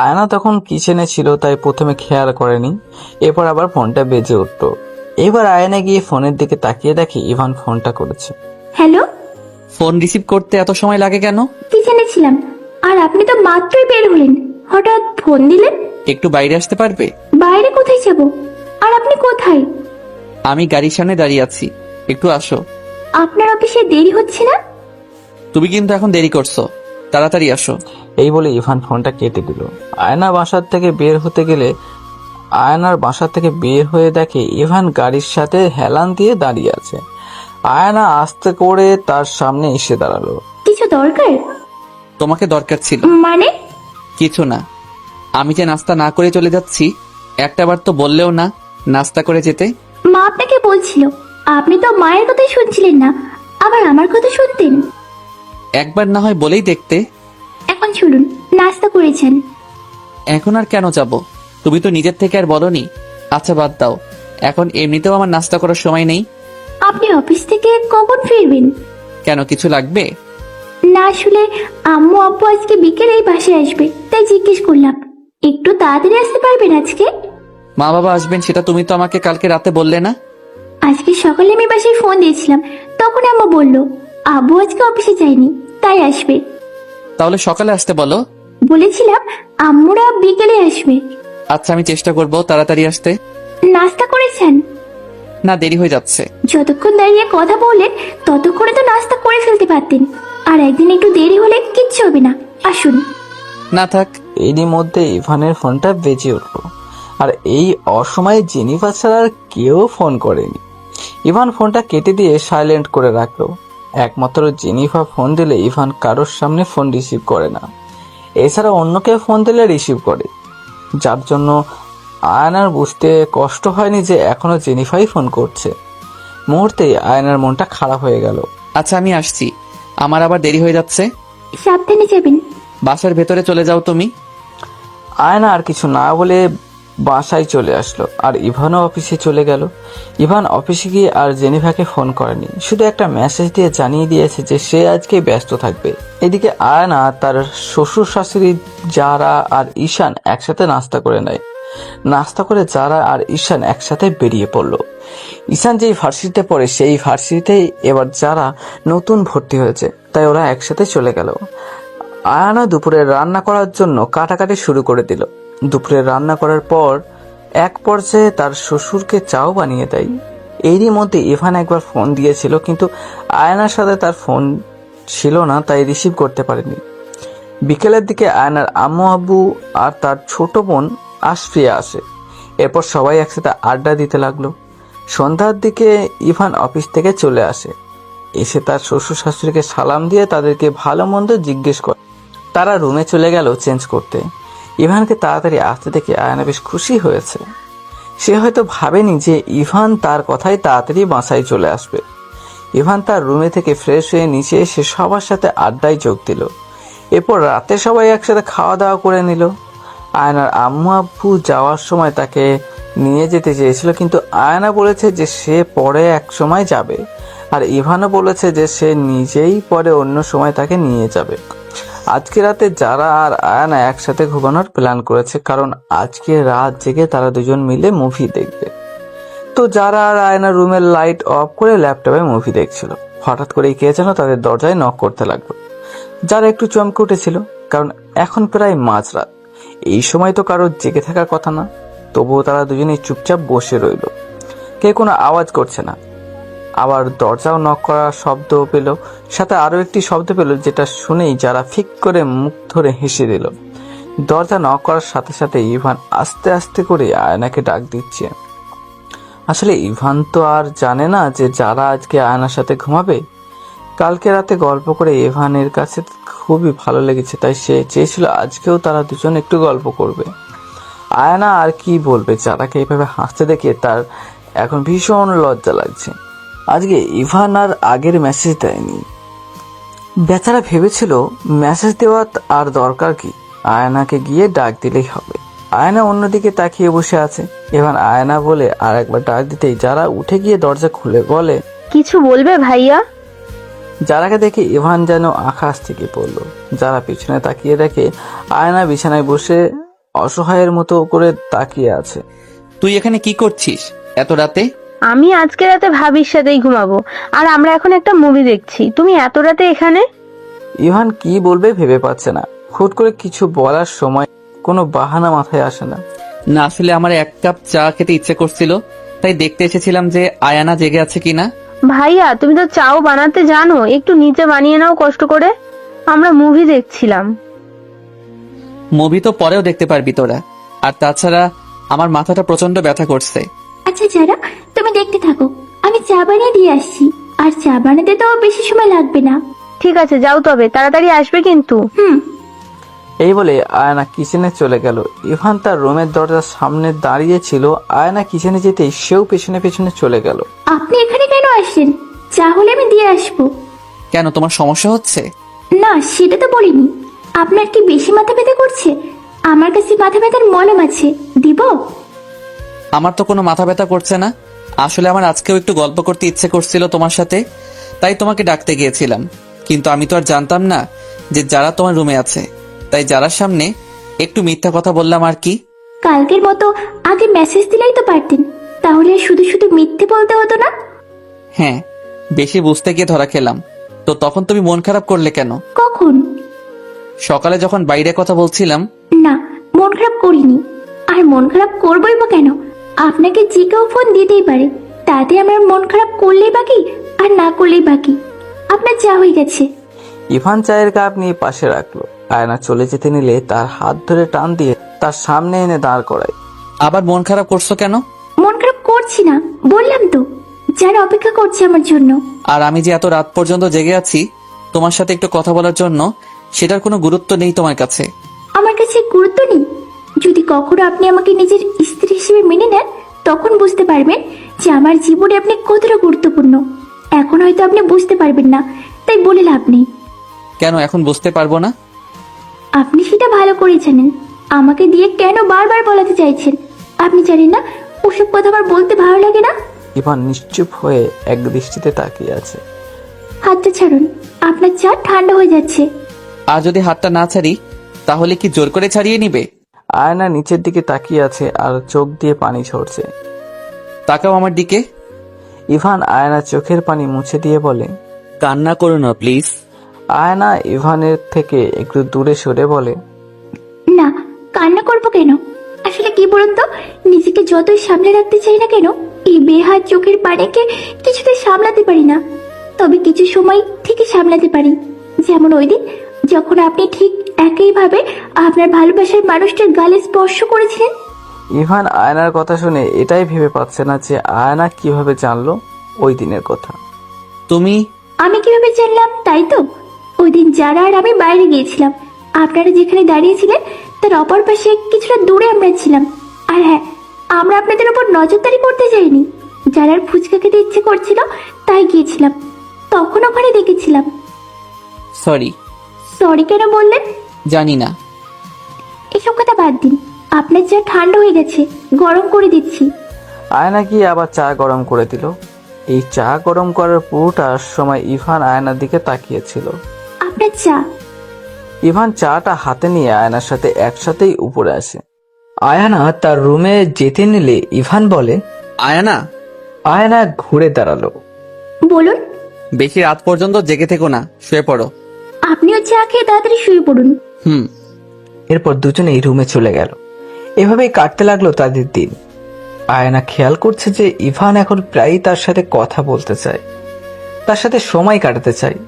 আয়না তখন কিচেনে ছিল তাই প্রথমে খেয়াল করেনি, এরপর আবার ফোনটা বেজে উঠল। এবার আয়না গিয়ে ফোনের দিকে তাকিয়ে দেখে ইভান ফোনটা করেছে। হ্যালো। ফোন রিসিভ করতে এত সময় লাগে কেন? কিচেনে ছিলাম, আর আপনি তো মাত্রই বের হলেন, হঠাৎ ফোন দিলেন। একটু বাইরে আসতে পারবে? বাইরে কোথায় যাব? আর আপনি কোথায়? আমি গাড়ির সামনে দাঁড়িয়ে আছি, একটু আসো। আপনার অফিসে দেরি হচ্ছে না? তুমি কিন্তু এখন দেরি করছো, তাড়াতাড়ি আসো। এই বলে ইভান ফোনটা কেটে দিল। আয়নার বাসার থেকে বের হয়ে দেখে ইভান গাড়ির সাথে হেলান দিয়ে দাঁড়িয়ে আছে। আয়না আস্তে করে তার সামনে এসে দাঁড়ালো। কিছু দরকার? তোমাকে দরকার ছিল। মানে? কিছু না, আমি যে নাস্তা না করে চলে যাচ্ছি একটাবার তো বললেও না নাস্তা করে যেতে। মা আপনাকে বলছিল, আপনি তো মায়ের কথাই শুনছিলেন না, আবার আমার কথা শুনতেন। একবার না হয় বলেই দেখতে। এখন চলুন, নাস্তা করেছেন। এখন আর কেন যাব? তুমি তো নিজের থেকে আর বলনি আচ্ছা বাদ দাও, এখন এমনিতেও আমার নাস্তা করার সময় নেই। আপনি অফিস থেকে কখন ফিরবেন? কেন, কিছু লাগবে? না, আসলে আম্মু আব্বু আজকে বিকেলে এই বাসায় আসবে, তাই জিজ্ঞেস করলাম। একটু তাড়াতাড়ি আসতে পারবেন আজকে? মা বাবা আসবেন সেটা তুমি তো আমাকে কালকে রাতে বললে না। আজকে সকালে আমি বাসায় ফোন দিয়েছিলাম, তখন আম্মু বলল আব্বু আজকে অফিসে যায়নি, তাই আসবে। তাহলে সকালে আসতে বলো। বলেছিলাম আম্মুরা বিকেলে আসবে। আচ্ছা, আমি চেষ্টা করবো তাড়াতাড়ি আসতে। নাস্তা করেছেন? না, দেরি হয়ে যাচ্ছে। যতক্ষণ দাঁড়িয়ে কথা বললেন ততক্ষণে তো নাস্তা করে ফেলতে পারতেন। আর একদিন একটু দেরি হলে কিচ্ছু হবে না, আসুন। না থাক। এরই মধ্যে ইভানের ফোনটা বেজে উঠল, আর এই অসময়ে জেনিফার ছাড়া আর কেউ ফোন করেনি। ইভান ফোনটা কেটে দিয়ে সাইলেন্ট করে রাখলো। একমাত্র জেনিফা ফোন দিলে ইভান কারোর সামনে ফোন রিসিভ করে না, এছাড়া অন্য কেউ ফোন দিলে রিসিভ করে, যার জন্য আয়নার বুঝতে কষ্ট হয়নি যে এখনো জেনিফাই ফোন করছে। মুহূর্তেই আয়নার মনটা খারাপ হয়ে গেল। আচ্ছা, আমি আসছি, আমার আবার দেরি হয়ে যাচ্ছে। সাবধানে যাবেন। বাসার ভেতরে চলে যাও তুমি। আয়না আর কিছু না বলে বাসায় চলে আসলো, আর ইভানও অফিসে চলে গেল। ইভান অফিসে গিয়ে আর জেনিফাকে ফোন করেনি, শুধু একটা মেসেজ দিয়ে জানিয়ে দিয়েছে যে সে আজকে ব্যস্ত থাকবে। এদিকে আয়না তার শ্বশুর শাশুড়ি যারা আর ঈশান একসাথে নাস্তা করে নেয়। নাস্তা করে যারা আর ঈশান একসাথে বেরিয়ে পড়লো। ঈশান যেই ভার্সিটিতে পড়ে সেই ভার্সিটিতেই এবার যারা নতুন ভর্তি হয়েছে, তাই ওরা একসাথে চলে গেল। আয়না দুপুরে রান্না করার জন্য কাটাকাটি শুরু করে দিল। দুপুরে রান্না করার পর এক পর্যায়ে তার শ্বশুরকে চাও বানিয়ে দেয়। এরই মধ্যে ইভান একবার ফোন দিয়েছিল, কিন্তু আয়নার সাথে তার ফোন ছিল না, তাই রিসিভ করতে পারেনি। বিকেলের দিকে আয়নার আম্মু আব্বু আর তার ছোট বোন আশফিয়া আসে। এরপর সবাই একসাথে আড্ডা দিতে লাগলো। সন্ধ্যার দিকে ইভান অফিস থেকে চলে আসে। এসে তার শ্বশুর শাশুড়িকে সালাম দিয়ে তাদেরকে ভালো মন্দ জিজ্ঞেস করে। তারা রুমে চলে গেল চেঞ্জ করতে। ইভানকে তাড়াতাড়ি আসতে দেখে আয়না বেশ খুশি হয়েছে। সে হয়তো ভাবেনি যে ইভান তার কথাই তাড়াতাড়ি বাসায় চলে আসবে। ইভান তার রুমে থেকে ফ্রেশ হয়ে নিচে এসে সবার সাথে আড্ডায় যোগ দিল। এরপর রাতে সবাই একসাথে খাওয়া দাওয়া করে নিল। আয়নার আম্মু আব্বু যাওয়ার সময় তাকে নিয়ে যেতে চেয়েছিল, কিন্তু আয়না বলেছে যে সে পরে এক সময় যাবে, আর ইভানও বলেছে যে সে নিজেই পরে অন্য সময় তাকে নিয়ে যাবে। আজকে রাতে যারা আর আয়না একসাথে ঘুমানোর প্ল্যান করেছে, কারণ আজকে রাত জেগে তারা দুজন মিলে মুভি দেখবে। তো যারা আর আয়না রুমের লাইট অফ করে ল্যাপটপে মুভি দেখছিল। হঠাৎ করে কে যেন তাদের দরজায় নক করতে লাগলো। যারা একটু চমকে উঠেছিল, কারণ এখন প্রায় মাঝরাত। এই সময় তো কারোর জেগে থাকার কথা না, তবুও তারা দুজনেই চুপচাপ বসে রইল। কে কোনো আওয়াজ করছে না। আবার দরজাও নক করার শব্দ পেল, সাথে আরো একটি শব্দ পেল, যেটা শুনেই যারা ফিক করে মুখ ধরে হেসে দিল। দরজা নক করার সাথে সাথে ইভান আস্তে আস্তে করে আয়নাকে ডাক দিচ্ছে। আসলে ইভান তো আর জানে না যে যারা আজকে আয়নার সাথে ঘুমাবে। কালকে রাতে গল্প করে ইভানের কাছে খুবই ভালো লেগেছে, তাই সে চেয়েছিল আজকেও তারা দুজন একটু গল্প করবে। আয়না আর কি বলবে, যারাকে এইভাবে হাসতে দেখে তার এখন ভীষণ লজ্জা লাগছে। আজকে ইভান আর আগের মেসেজ দেয়নি। বেচারা ভেবেছিল মেসেজ দেওয়া আর দরকার কি, আয়নাকে গিয়ে ডাক দিলেই হবে। আয়না অন্যদিকে তাকিয়ে বসে আছে। ইভান আয়না বলে আর একবার ডাক দিতেই যারা উঠে গিয়ে দরজা খুলে বলে, কিছু বলবে ভাইয়া? যারাকে দেখে ইভান যেন আকাশ থেকে পড়লো। যারা পিছনে তাকিয়ে দেখে আয়না বিছানায় বসে অসহায়ের মতো করে তাকিয়ে আছে। তুই এখানে কি করছিস এত রাতে? আমি আজকে রাতে ভাবির সাথেই ঘুমাবো, আর আমরা এখন একটা মুভি দেখছি। তুমি এত রাতে এখানে? ইভান কি বলবে ভেবে পাচ্ছে না। হুট করে কিছু বলার সময় কোনো বাহানা মাথায় আসে না। না, আসলে আমার এক কাপ চা খেতে ইচ্ছে করছিল, তাই দেখতে এসেছিলাম যে আয়ানা জেগে আছে কিনা। ভাইয়া, তুমি তো চাও বানাতে জানো, একটু নিচে বানিয়ে নাও কষ্ট করে। আমরা মুভি দেখছিলাম। মুভি তো পরেও দেখতে পারবি তোরা, আর তাছাড়া আমার মাথাটা প্রচন্ড ব্যথা করছে। আচ্ছা যারা, তুমি দেখতে থাকো, আমি চা বানিয়ে দিয়ে আসছি। আর চা বানাতে তো বেশি সময় লাগবে না। ঠিক আছে, যাও তবে, তাড়াতাড়ি আসবে কিন্তু। এই বলে আয়না কিচেনে চলে গেল। ইভান তার রুমের দরজার সামনে দাঁড়িয়ে ছিল। আয়না কিচেনে যেতেই সেও পেছনে পেছনে চলে গেল। আপনি এখানে কেন আসছেন? চা হলে আমি দিয়ে আসবো। কেন, তোমার সমস্যা হচ্ছে? না, সেটা তো বলিনি। আপনার কি বেশি মাথা ব্যথা করছে? আমার কাছে মাথা ব্যথার মলম আছে, দিব? আমার তো কোনো মাথা ব্যথা করছে না। আসলে আমার আজকেও একটু গল্প করতে ইচ্ছে করছিল তোমার সাথে, তাই তোমাকে ডাকতে গিয়েছিলাম। কিন্তু আমি তো আর জানতাম না যে যারা তোমার রুমে আছে, তাই যারার সামনে একটু মিথ্যা কথা বললাম আর কি। কালকের মতো আগে মেসেজ দিলেই তো পারতেন, তাহলে আর শুধু শুধু মিথ্যে বলতে হতো না। হ্যাঁ, বেশি বুঝতে গিয়ে ধরা খেলাম। তো তখন তুমি মন খারাপ করলে কেন? কখন? সকালে যখন বাইরে কথা বলছিলাম। না, মন খারাপ করিনি। আর মন খারাপ করবোই বা কেন? আপনাকে যে কেউ ফোন দিতেই পারে, তাতে আমার মন খারাপ করলেই বাকি আর না করলেই বাকি। আপনার চা হয়ে গেছে। ইভান চায়ের কাপ নিয়ে পাশে রাখলো। আয়না চলে যেতে নিলে তার হাত ধরে টান দিয়ে তার সামনে এনে দাঁড় করায়। আবার মন খারাপ করছো কেন? মন খারাপ করছি না, বললাম তো, যারা অপেক্ষা করছে আমার জন্য। আর আমি যে এত রাত পর্যন্ত জেগে আছি তোমার সাথে একটু কথা বলার জন্য, সেটার কোনো গুরুত্ব নেই তোমার কাছে? আমার কাছে গুরুত্ব নেই? যদি কখনো আপনি আমাকে নিজের স্ত্রী হিসেবে মেনে নেন, তখন বুঝতে পারবেন যে আমার জীবনে আপনি কতটা গুরুত্বপূর্ণ। এখন হয়তো আপনি বুঝতে পারবেন না, তাই বলে লাভ নেই। কেন এখন বুঝতে পারবো না? আপনি সেটা ভালো করে জানেন। আমাকে দিয়ে কেন বারবার বলাতে চাইছেন? আপনি জানেন না ওসব কথা আমার বলতে ভালো লাগে না? ইভান নিশ্চুপ হয়ে এক দৃষ্টিতে তাকিয়ে আছে। হাতটা ছাড়ুন, আপনার চা ঠান্ডা হয়ে যাচ্ছে। আর যদি হাতটা না ছাড়ি তাহলে কি জোর করে ছাড়িয়ে নিবে? আয়না নিচের দিকে তাকিয়ে আছে আর চোখ দিয়ে পানি ঝরছে। তাকাও আমার দিকে। ইভান আয়নার চোখের পানি মুছে দিয়ে বলে, কান্না করো না প্লিজ। আয়না ইভানের থেকে একটু দূরে সরে বলে, না, কান্না করবো কেন? আসলে কি বলুন তো, নিজেকে যতই সামলে রাখতে চাই না কেন, এই বেহাত চোখের পানিকে কিছুতে সামলাতে পারি না। তবে কিছু সময় ঠিকই সামলাতে পারি। যেমন ওই দিন যখন আপনি ঠিক একইভাবে আপনার ভালোবাসার মানুষটার গালে স্পর্শ করেছিলেন। ইভান আয়নার কথা শুনে এটাই ভেবে পাচ্ছে না যে আয়না কিভাবে জানলো ওই দিনের কথা। তুমি? আমি কিভাবে জানলাম তাই তো? ওই দিন যারা আর আমি বাইরে গিয়েছিলাম, আপনারা যেখানে দাঁড়িয়েছিলেন তার অপর পাশে কিছুটা দূরে আমরা ছিলাম। আর হ্যাঁ, আমরা আপনাদের উপর নজরদারি করতে যাইনি। যারা ফুচকা খেতে ইচ্ছে করছিল তাই গিয়েছিলাম, তখন ওখানে দেখেছিলাম। সরি। সরি কেন বললেন? জানি না। এসব কথা বাদ দিন, আপনার চা ঠান্ডা হয়ে গেছে, গরম করে দিচ্ছি। আয়না কি আবার চা গরম করে দিল। এই চা গরম করার পুরোটা সময় ইভান আয়নার দিকে তাকিয়েছিল। আপনার চা। ইভান চাটা হাতে নিয়ে আয়নার সাথে একসাথেই উপরে আসে। আয়না তার রুমে যেতে নিলে ইভান বলে, আয়ানা। আয়না ঘুরে দাঁড়ালো। বলুন। বেশি রাত পর্যন্ত জেগে থেকো না, শুয়ে পড়ো। আপনিও চা খেয়ে তাড়াতাড়ি শুয়ে পড়ুন। এরপর দুজনেই রুমে চলে গেল। এভাবেই কাটতে লাগলো তাদের দিন। আয়না খেয়াল করছে যে ইভান এখন প্রায়ই তার সাথে কথা বলতে চায়, তার সাথে সময় কাটাতে চায়।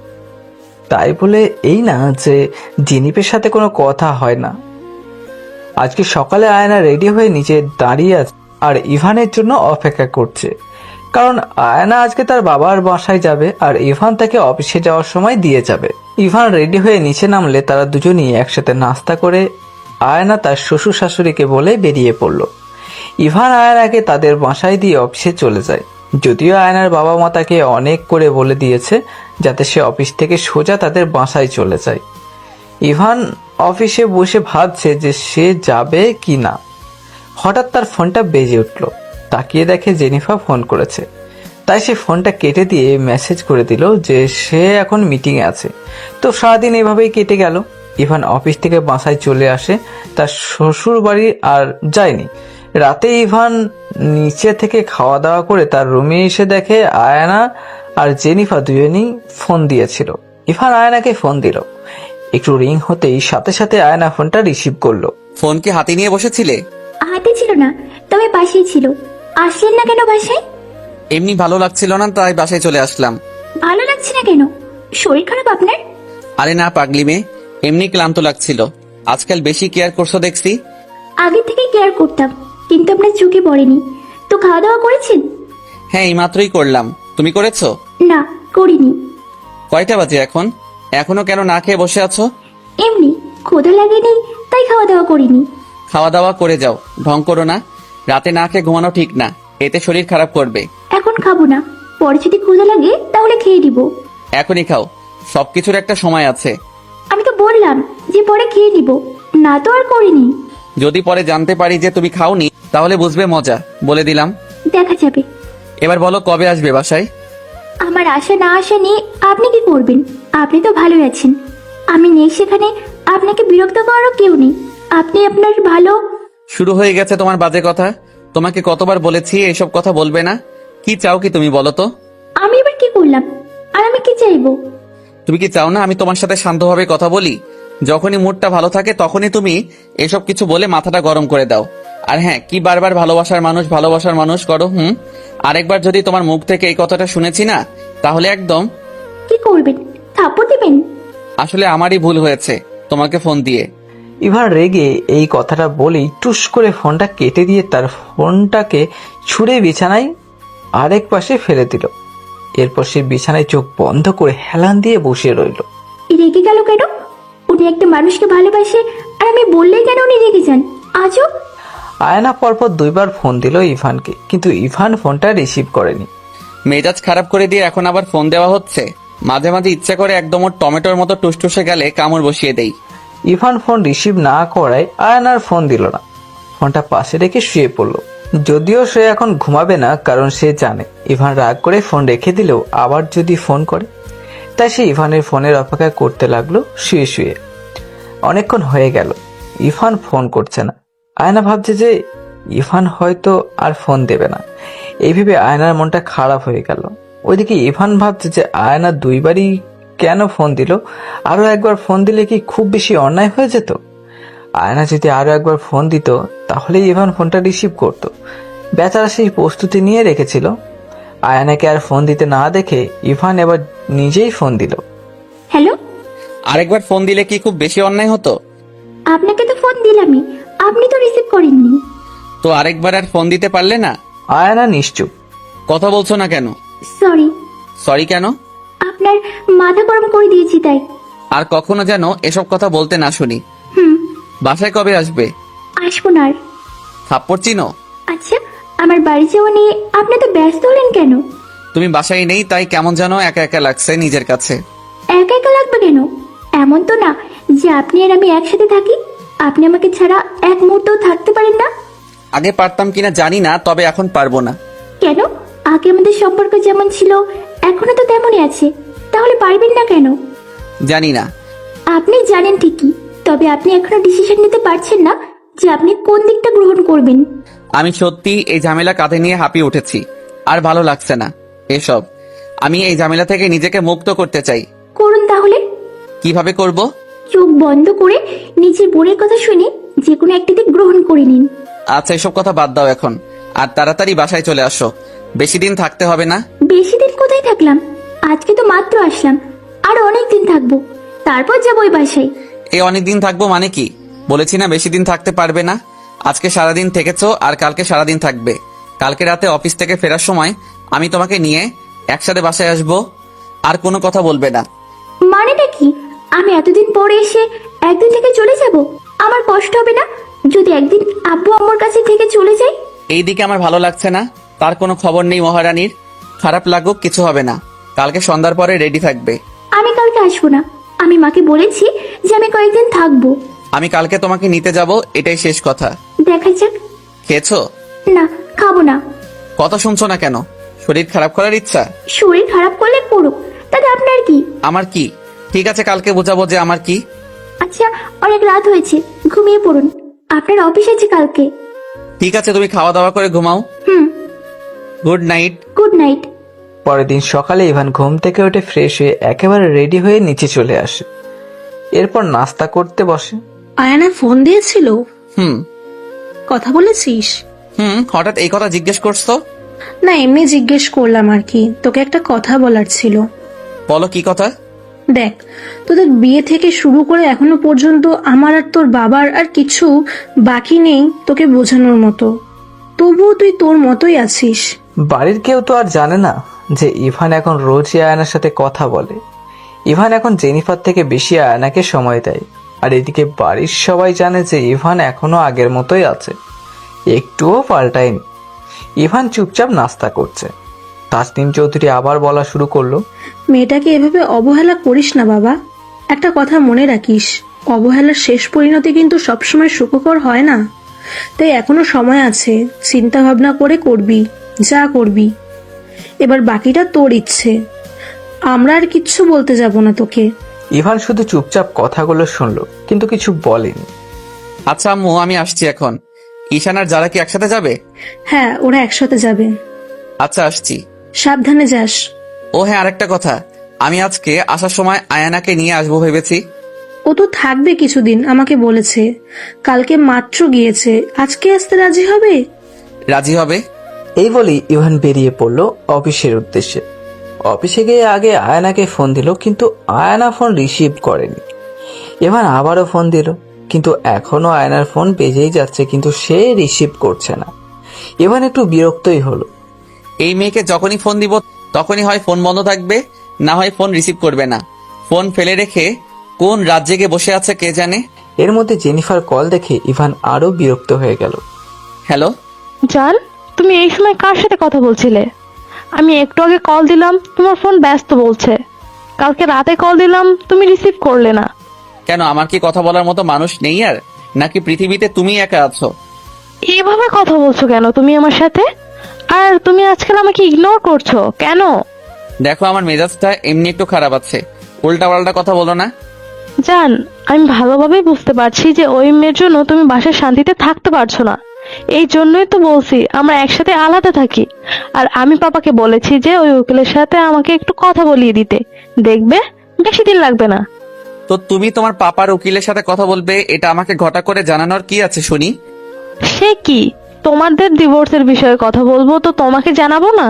তাই বলে এই না যে জেনিফের সাথে কোনো কথা হয় না। আজকে সকালে আয়না রেডি হয়ে নিচে দাঁড়িয়ে আছে আর ইভানের জন্য অপেক্ষা করছে। কারণ আয়না আজকে তার বাবার বাসায় যাবে আর ইভান তাকে অফিসে যাওয়ার সময় দিয়ে যাবে। ইভান রেডি হয়ে নিচে নামলে তারা দুজনেই একসাথে নাস্তা করে আয়না তার শ্বশুর শাশুড়িকে বলে বেরিয়ে পড়ল। ইভান আয়নাকে তাদের বাসায় দিয়ে অফিসে চলে যায়। যদিও আয়নার বাবা মা তাকে অনেক করে বলে দিয়েছে যাতে সে অফিস থেকে সোজা তাদের বাসায় চলে যায়। ইভান অফিসে বসে ভাবছে যে সে যাবে কি না। হঠাৎ তার ফোনটা বেজে উঠল। তাকিয়ে দেখে জেনিফা ফোন করেছে। তাই সে ফোনটা কেটে দিয়ে মেসেজ করে দিল যে সে এখন মিটিংয়ে আছে। তো সারাদিন এভাবেই কেটে গেল। ইভান অফিস থেকে বাসায় চলে আসে, তার শ্বশুর বাড়ি আর যায়নি। রাতে ইভান নিচে থেকে খাওয়া দাওয়া করে তার রুমে এসে দেখে আয়না আর জেনিফা দুজনেই ফোন দিয়েছিল। ইভান আয়নাকে ফোন দিল। একটু রিং হতেই সাথে সাথে আয়না ফোনটা রিসিভ করলো। ফোন কি হাতে নিয়ে বসেছিলে? হাতে ছিল না, তবে পাশেই ছিল। আসলেন না কেন বাসায়? এমনি ভালো লাগছিল না, তাই বাসায় চলে আসলাম। ভালো লাগছে না কেন? শরীর খারাপ আপনার? আরে না পাগলি মেয়ে, এমনি ক্লান্ত লাগছিল। আজকাল বেশি কেয়ার করছো দেখছি। আগে থেকে কেয়ার করতাম, কিন্তু আপনার চোখে পড়েনি। তো খাওয়া দাওয়া করেছেন? হ্যাঁ, এই মাত্রই করলাম। তুমি করেছো? না, করিনি। কয়টা বাজে এখন? এখনো কেন না খেয়ে বসে আছো? এমনি ক্ষুধা লাগেনি, তাই খাওয়া দাওয়া করিনি। খাওয়া দাওয়া করে যাও, ঢং করো না। রাতে না খেয়ে ঘুমানো ঠিক না, এতে শরীর খারাপ করবে। এখন খাবো না, পরে যদি ক্ষুধা লাগে তাহলে খেয়ে দিব। এখনই খাও, সবকিছুর একটা সময় আছে। আমি তো বললাম যে পরে খেয়ে নিব, না তো আর করিনি। যদি পরে জানতে পারি যে তুমি খাওনি তাহলে বুঝবে মজা, বলে দিলাম। দেখা যাবে। এবার বলো কবে আসবে বাসায়? আমার আশা না আসা নিয়ে আপনি কি করবেন? আপনি তো ভালোই আছেন। আমি নেই সেখানে আপনাকে বিরক্ত করারও কেউ নেই। আপনি আপনার ভালো। শুরু হয়ে গেছে তোমার বাজে কথা। তোমাকে কতবার বলেছি এইসব কথা বলবে না। কি চাও কি তুমি বলো তো? আমি এবার কি করলাম? আর আমি কি চাইবো? তুমি কি চাও না আমি তোমার সাথে শান্তভাবে কথা বলি? যখনই মুডটা ভালো থাকে তখনই তুমি এসব কিছু বলে মাথাটা গরম করে দাও। আর হ্যাঁ, কি বারবার ভালোবাসার মানুষ করো। আরেকবার যদি তোমার মুখ থেকে এই কথাটা শুনেছি না, তাহলে একদম। কি করবেন? থাপ্পড় দিবেন? আসলে আমারই ভুল হয়েছে তোমাকে ফোন দিয়ে। ইভান রেগে এই কথাটা বলেই টুস করে ফোনটা কেটে দিয়ে তার ফোনটাকে ছুঁড়ে বিছানায় আরেক পাশে ফেলে দিল। এরপর সে বিছানায় চোখ বন্ধ করে হেলান দিয়ে বসে রইল। রেগে গেল কেন? উনি একটা মানুষকে ভালোবাসে আর আমি বললেই কেন উনি রেগে যান? আজও। আয়না পরপর 2বার ফোন দিল ইভানকে, কিন্তু ইভান ফোনটা রিসিভ করেনি। মেজাজ খারাপ করে দিয়ে এখন আবার ফোন দেওয়া হচ্ছে। মাঝে মাঝে ইচ্ছা করে একদম ওর টমেটোর মতো টুসটুসে গেলে কামড় বসিয়ে দেই। ইভান ফোন রিসিভ না করায় আয়নার ফোন দিল না। ফোনটা পাশে রেখে শুয়ে পড়ল। যদিও সে এখন ঘুমাবে না, কারণ সে জানে ইভান রাগ করে ফোন রেখে দিলেও আবার যদি ফোন করে। তাই সে ইভানের ফোনের অপেক্ষা করতে লাগলো শুয়ে শুয়ে। অনেকক্ষণ হয়ে গেল, ইভান ফোন করছে না। আয়না ভাবছে যে ইভান হয়তো আর ফোন দেবে না। এই ভেবে আয়নার মনটা খারাপ হয়ে গেল। ওইদিকে ইভান ভাবছে যে আয়না 2বারই কেন ফোন দিল, আরো একবার ফোন দিলে কি খুব বেশি অন্যায় হয়ে যেত? আয়না যদি আরো একবার ফোন দিত তাহলে ইভান ফোনটা রিসিভ করত। বেচারা সেই প্রস্তুতি নিয়ে রেখেছিল। আয়নাকে আর ফোন দিতে না দেখে ইভান এবার নিজেই ফোন দিল। হ্যালো, আরেকবার ফোন দিলে কি খুব বেশি অন্যায় হতো? আপনাকে তো ফোন দিলামই, আপনি তো রিসিভ করেননি। তো আরেকবার আর ফোন দিতে পারলে না? আয়না নিশ্চুপ। কথা বলছো না কেন? সরি। সরি কেন? আপনার মাথা গরম করে দিয়েছি তাই। আর কখনো যেন এসব কথা বলতে না শুনি। বাসায় কবে আসবে? আসবো না আর। থাপ্পড় চিনো? আচ্ছা, আমার বাড়ি যাওয়া নিয়ে আপনি তো ব্যস্ত হলেন কেন? তুমি বাসায় নেই তাই কেমন যেন একা একা লাগছে নিজের কাছে। একা একা লাগবে কেন? এমন তো না যে আপনি আর আমি একসাথে থাকি। আপনি আমাকে ছাড়া এক মুহূর্তও থাকতে পারেন না। আগে পারতাম কিনা জানি না, তবে এখন পারবো না। কেন? আগে আমাদের সম্পর্ক যেমন ছিল এখনো তো তেমনই আছে, তাহলে পারবেন না কেন? জানি না। আপনি জানেন ঠিকই, তবে আপনি এখনো ডিসিশন নিতে পারছেন না যে আপনি কোন দিকটা গ্রহণ করবেন। আমি সত্যি এই ঝামেলা কাঁধে নিয়ে হাঁপিয়ে উঠেছি। আর ভালো লাগছে না এসব। আমি এই ঝামেলা থেকে নিজেকে মুক্ত করতে চাই। করুন তাহলে। কিভাবে করব? চোখ বন্ধ করে নিজের বোনের কথা শুনে যে কোনো একটা দিক গ্রহণ করে নিন। আচ্ছা, এসব কথা বাদ দাও এখন, আর তাড়াতাড়ি বাসায় চলে আসো। বেশি দিন থাকতে হবে না। বেশি দিন কোথায় থাকলাম? আজকে তো মাত্র আসলাম, আর অনেক দিন থাকবো, তারপর যাবো ওই বাসায়। এই অনেকদিন থাকবো মানে কি? বলেছি না বেশি দিন থাকতে পারবে না। আজকে সারাদিন থেকেছো আর কালকে সারাদিন থাকবে। কালকে রাতে অফিস থেকে ফেরার সময় আমি তোমাকে নিয়ে একসাথে বাসায় আসবো। আর কোনো কথা বলবে না। মানেটা কি? আমি এতদিন পরে এসে একদিন থেকে চলে যাব? আমার কষ্ট হবে না যদি একদিন আব্বু আম্মুর কাছে থেকে চলে যাই? এইদিকে আমার ভালো লাগছে না, তার কোনো খবর নেই মহারানীর। খারাপ লাগুক, কিছু হবে না। কালকে সন্ধ্যার পরে রেডি থাকবে। আমি কালকে আসবো না। আমি মাকে বলেছি যে আমি কয়েকদিন থাকবো। আমি কালকে তোমাকে নিতে যাব, এটাই শেষ কথা। দেখা যাক। খেয়েছো? না, খাবো না। কথা শুনছো না কেন? শরীর খারাপ করার ইচ্ছা? শরীর খারাপ করলে করুক, তাতে আপনার কি? আমার কি? ঠিক আছে, কালকে বোঝাবো যে আমার কি। আচ্ছা, অনেক রাত হয়েছে, ঘুমিয়ে পড়ুন। আপনার অফিস আছে কালকে। ঠিক আছে, তুমি খাওয়া দাওয়া করে ঘুমাও। Good night. Good night. পরের দিন সকালে ইভান ঘুম থেকে উঠে ফ্রেশ হয়ে একেবারে রেডি হয়ে নিচে চলে আসে। এরপর নাস্তা করতে বসে। আয়না ফোন দিয়েছিল? হুম। কথা বলেছিস? হঠাৎ এই কথা জিজ্ঞেস করছো? না, এমনি জিজ্ঞেস করলাম আর কি। তোকে একটা কথা বলার ছিল। বলো, কি কথা? দেখ, তোদের বিয়ে থেকে শুরু করে এখনো পর্যন্ত আমার আর তোর বাবার আর কিছু বাকি নেই তোকে বোঝানোর মতো। তবুও তুই তোর মতোই আছিস। বাড়ির কেউ তো আর জানে না যে ইভান এখন রোজই আয়নার সাথে কথা বলে। ইভান এখন জেনিফার থেকে বেশি আয়নাকে সময় দেয়। আর এদিকে বাড়ির সবাই জানে যে ইভান এখনো আগের মতোই আছে, একটুও পাল্টায়নি। ইভান চুপচাপ নাস্তা করছে। তাসনিম চৌধুরী আবার বলা শুরু করলো, মেয়েটাকে এভাবে অবহেলা করিস না বাবা। একটা কথা মনে রাখিস, অবহেলার শেষ পরিণতি কিন্তু সবসময় সুখকর হয় না। তাই এখনো সময় আছে, চিন্তা ভাবনা করে করবি যা করবি। এবার বাকিটা তোর ইচ্ছে, আমরা আর কিচ্ছু বলতে যাব না তোকে। ইভান শুধু চুপচাপ কথাগুলো শুনলো, কিন্তু কিছু বলেনি। আচ্ছা আম্মু, আমি আসছি এখন। ঈশান আর যারা কি একসাথে যাবে? হ্যাঁ, ওরা একসাথে যাবে। আচ্ছা, আসছি। সাবধানে যাস। ও হ্যাঁ, আরেকটা কথা, আমি আজকে আসার সময় আয়ানাকে নিয়ে আসবো ভেবেছি। ও তো থাকবে কিছুদিন, আমাকে বলেছে। কালকে মাত্র গিয়েছে, আজকে আসতে রাজি হবে? রাজি হবে। এই বলেই ইভান বেরিয়ে পড়লো অফিসের উদ্দেশ্যে। অফিসে গিয়ে আগে আয়নাকে ফোন দিল, কিন্তু আয়না ফোন রিসিভ করেনি। ইভান আবারও ফোন দিল, কিন্তু এখনো আয়নার ফোন বেজেই যাচ্ছে, কিন্তু সে রিসিভ করছে না। ইভান একটু বিরক্তই হলো। এই মেয়েকে যখনই ফোন দিব তখনই হয় ফোন বন্ধ থাকবে, না হয় ফোন রিসিভ করবে না। ফোন ফেলে রেখে কোন রাত জেগে বসে আছে কে জানে। এর মধ্যে জেনিফার কল দেখে ইভান আরো বিরক্ত হয়ে গেল। হ্যালো জান, তুমি এই সময় কার সাথে কথা বলছিলে? আমি একটু আগে কল দিলাম, তোমার ফোন ব্যস্ত বলছে। কালকে রাতে কল দিলাম, তুমি রিসিভ করলে না। কেন, আমার কি কথা বলার মতো মানুষ নেই আর, নাকি পৃথিবীতে তুমি একা আছো? এইভাবে কথা বলছো কেন তুমি আমার সাথে? আর তুমি আজকাল আমাকে ইগনোর করছো কেন? দেখো, আমার মেজাজটা এমনি একটু খারাপ আছে, উল্টা পাল্টা কথা বলো না। জান, আমি ভালোভাবেই বুঝতে পারছি যে ওই মেয়ের জন্য তুমি বাসায় শান্তিতে থাকতে পারছো না। এই জন্যই তো বলছি আমরা একসাথে আলাদা থাকি। আর আমি পাপাকে বলেছি যে ওই উকিলের সাথে আমাকে একটু কথা বলিয়ে দিতে। দেখবে বেশি দিন লাগবে না। তো তুমি তোমার পাপার উকিলের সাথে কথা বলবে, এটা আমাকে ঘটা করে জানানোর কি আছে শুনি? সে কি, তোমাদের ডিভোর্সের বিষয়ে কথা বলবো তো তোমাকে জানাবো না?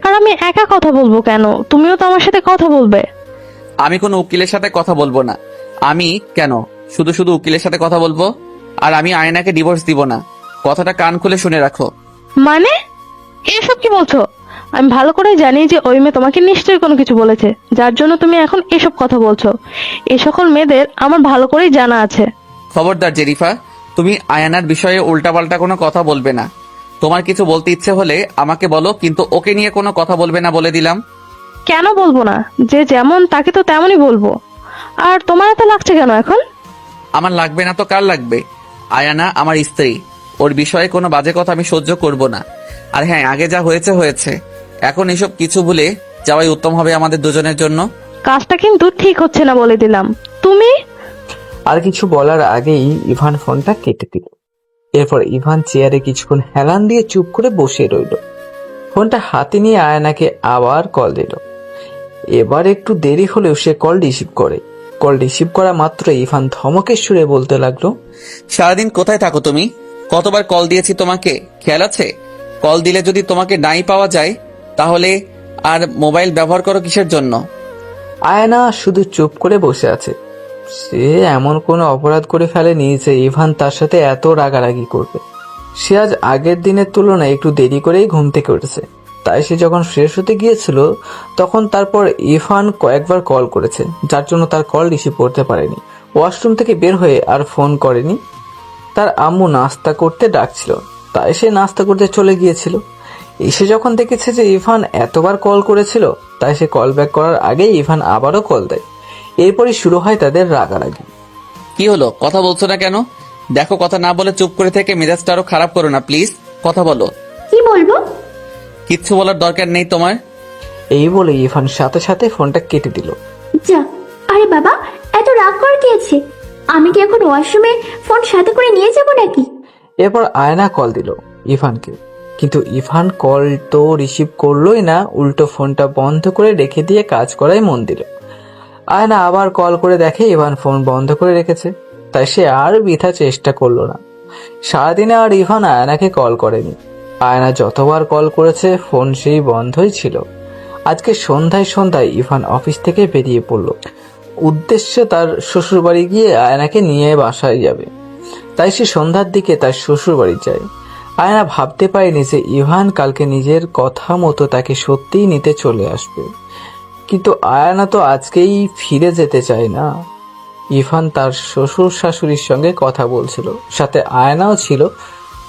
আর আমি একা কথা বলবো কেন? তুমিও তো আমার সাথে কথা বলবে। আমি কোনো উকিলের সাথে কথা বলবো না। আমি কেন শুধু শুধু উকিলের সাথে কথা বলবো? আর আমি আয়নাকে ডিভোর্স দিব না, কথাটা কান খুলে শুনে রাখো। মানে এসব কি বলছো? আমি ভালো করে জানি যে ওই মেয়ে তোমাকে নিশ্চয়ই কোনো কিছু বলেছে, যার জন্য তুমি এখন এসব কথা বলছো। এই সকল মেয়েদের আমার ভালো করেই জানা আছে। খবরদার জেরিফা, তুমি আয়ানার বিষয়ে উল্টাপাল্টা কোনো কথা বলবে না। তোমার কিছু বলতে ইচ্ছে হলে আমাকে বলো, কিন্তু ওকে নিয়ে কোনো কথা বলবে না বলে দিলাম। কেন বলবো না? যে যেমন তাকে তো তেমনই বলবো। আর তোমার এত লাগছে কেন এখন? আমার লাগবে না তো কার লাগবে? আয়ানা আমার স্ত্রী, ওর বিষয়ে কোনো বাজে কথা আমি সহ্য করব না। আর হ্যাঁ, আগে যা হয়েছে হয়েছে, এখন এসব কিছু ভুলে যাওয়াই উত্তম হবে আমাদের দুজনের জন্য। কাজটা কিন্তু ঠিক হচ্ছে না বলে দিলাম। তুমি আর কিছু বলার আগেই ইভান ফোনটা কেটে দিল। এরপর ইভান চেয়ারে কিছুক্ষণ হেলান দিয়ে চুপ করে বসে রইল। ফোনটা হাতে নিয়ে আয়নাকে আবার কল দিল। এবার একটু দেরি হলেও সে কল রিসিভ করে। কল রিসিভ করা মাত্র ইভান ধমকের সুরে বলতে লাগলো, সারাদিন কোথায় থাকো তুমি? কতবার কল দিয়েছি তোমাকে, খেয়াল আছে? কল দিলে যদি তোমাকে নাই পাওয়া যায় তাহলে আর মোবাইল ব্যবহার করো কিসের জন্য? আয়না শুধু চুপ করে বসে আছে। সে এমন কোনো অপরাধ করে ফেলেনি যে ইভান তার সাথে এত রাগারাগি করবে। সে আজ আগের দিনের তুলনায় একটু দেরি করেই ঘুম থেকে উঠেছে। তাই সে যখন ফ্রেশ হতে গিয়েছিল তখন তারপর ইভান কয়েকবার কল করেছে, যার জন্য তার কল রিসিভ করতে পারেনি। ওয়াশরুম থেকে বের হয়ে আর ফোন করেনি। তার আম্মু নাস্তা করতে ডাকছিল, তাই সে নাস্তা করতে চলে গিয়েছিল। এসে যখন দেখেছে যে ইভান এতবার কল করেছিল, তাই সে কল ব্যাক করার আগেই ইভান আবারও কল দেয়। এরপরই শুরু হয় তাদের রাগারাগি। কি হলো, কথা বলছো না কেন? দেখো, কথা না বলে চুপ করে থেকে মেজাজটা আরো খারাপ করো না প্লিজ, কথা বলো। কি বলবো? কিচ্ছু বলার দরকার নেই তোমার। এই বলে ইভান সাথে সাথে ফোনটা কেটে দিল। যা, আরে বাবা, এত রাগ করে কি আছে? আমি কি এখন ওয়াশরুমে ফোন সাথে করে নিয়ে যাব নাকি? এরপর আয়না কল দিল ইভানকে, কিন্তু ইভান কল তো রিসিভ করলোই না, উল্টো ফোনটা বন্ধ করে রেখে দিয়ে কাজ করায় মন দিল। আয়না আবার কল করে দেখে ইভান ফোন বন্ধ করে রেখেছে, তাই সে আর বৃথা চেষ্টা করলো না। সারাদিনে আর ইভান আয়নাকে কল করেনি। আয়না যতবার কল করেছে ফোন সেই বন্ধই ছিল। আজকে সন্ধ্যায় ইভান অফিস থেকে বেরিয়ে পড়ল। উদ্দেশ্যে তার শ্বশুর বাড়ি গিয়ে আয়নাকে নিয়ে বাসায় যাবে। তাই সে সন্ধ্যার দিকে তার শ্বশুর বাড়ি যায়। আয়না ভাবতে পারেনি যে ইভান কালকে নিজের কথা মতো তাকে সত্যিই নিতে চলে আসবে। কিন্তু আয়না তো আজকেই ফিরে যেতে চায় না। ইভান তার শ্বশুর শাশুড়ির সঙ্গে কথা বলছিল, সাথে আয়নাও ছিল,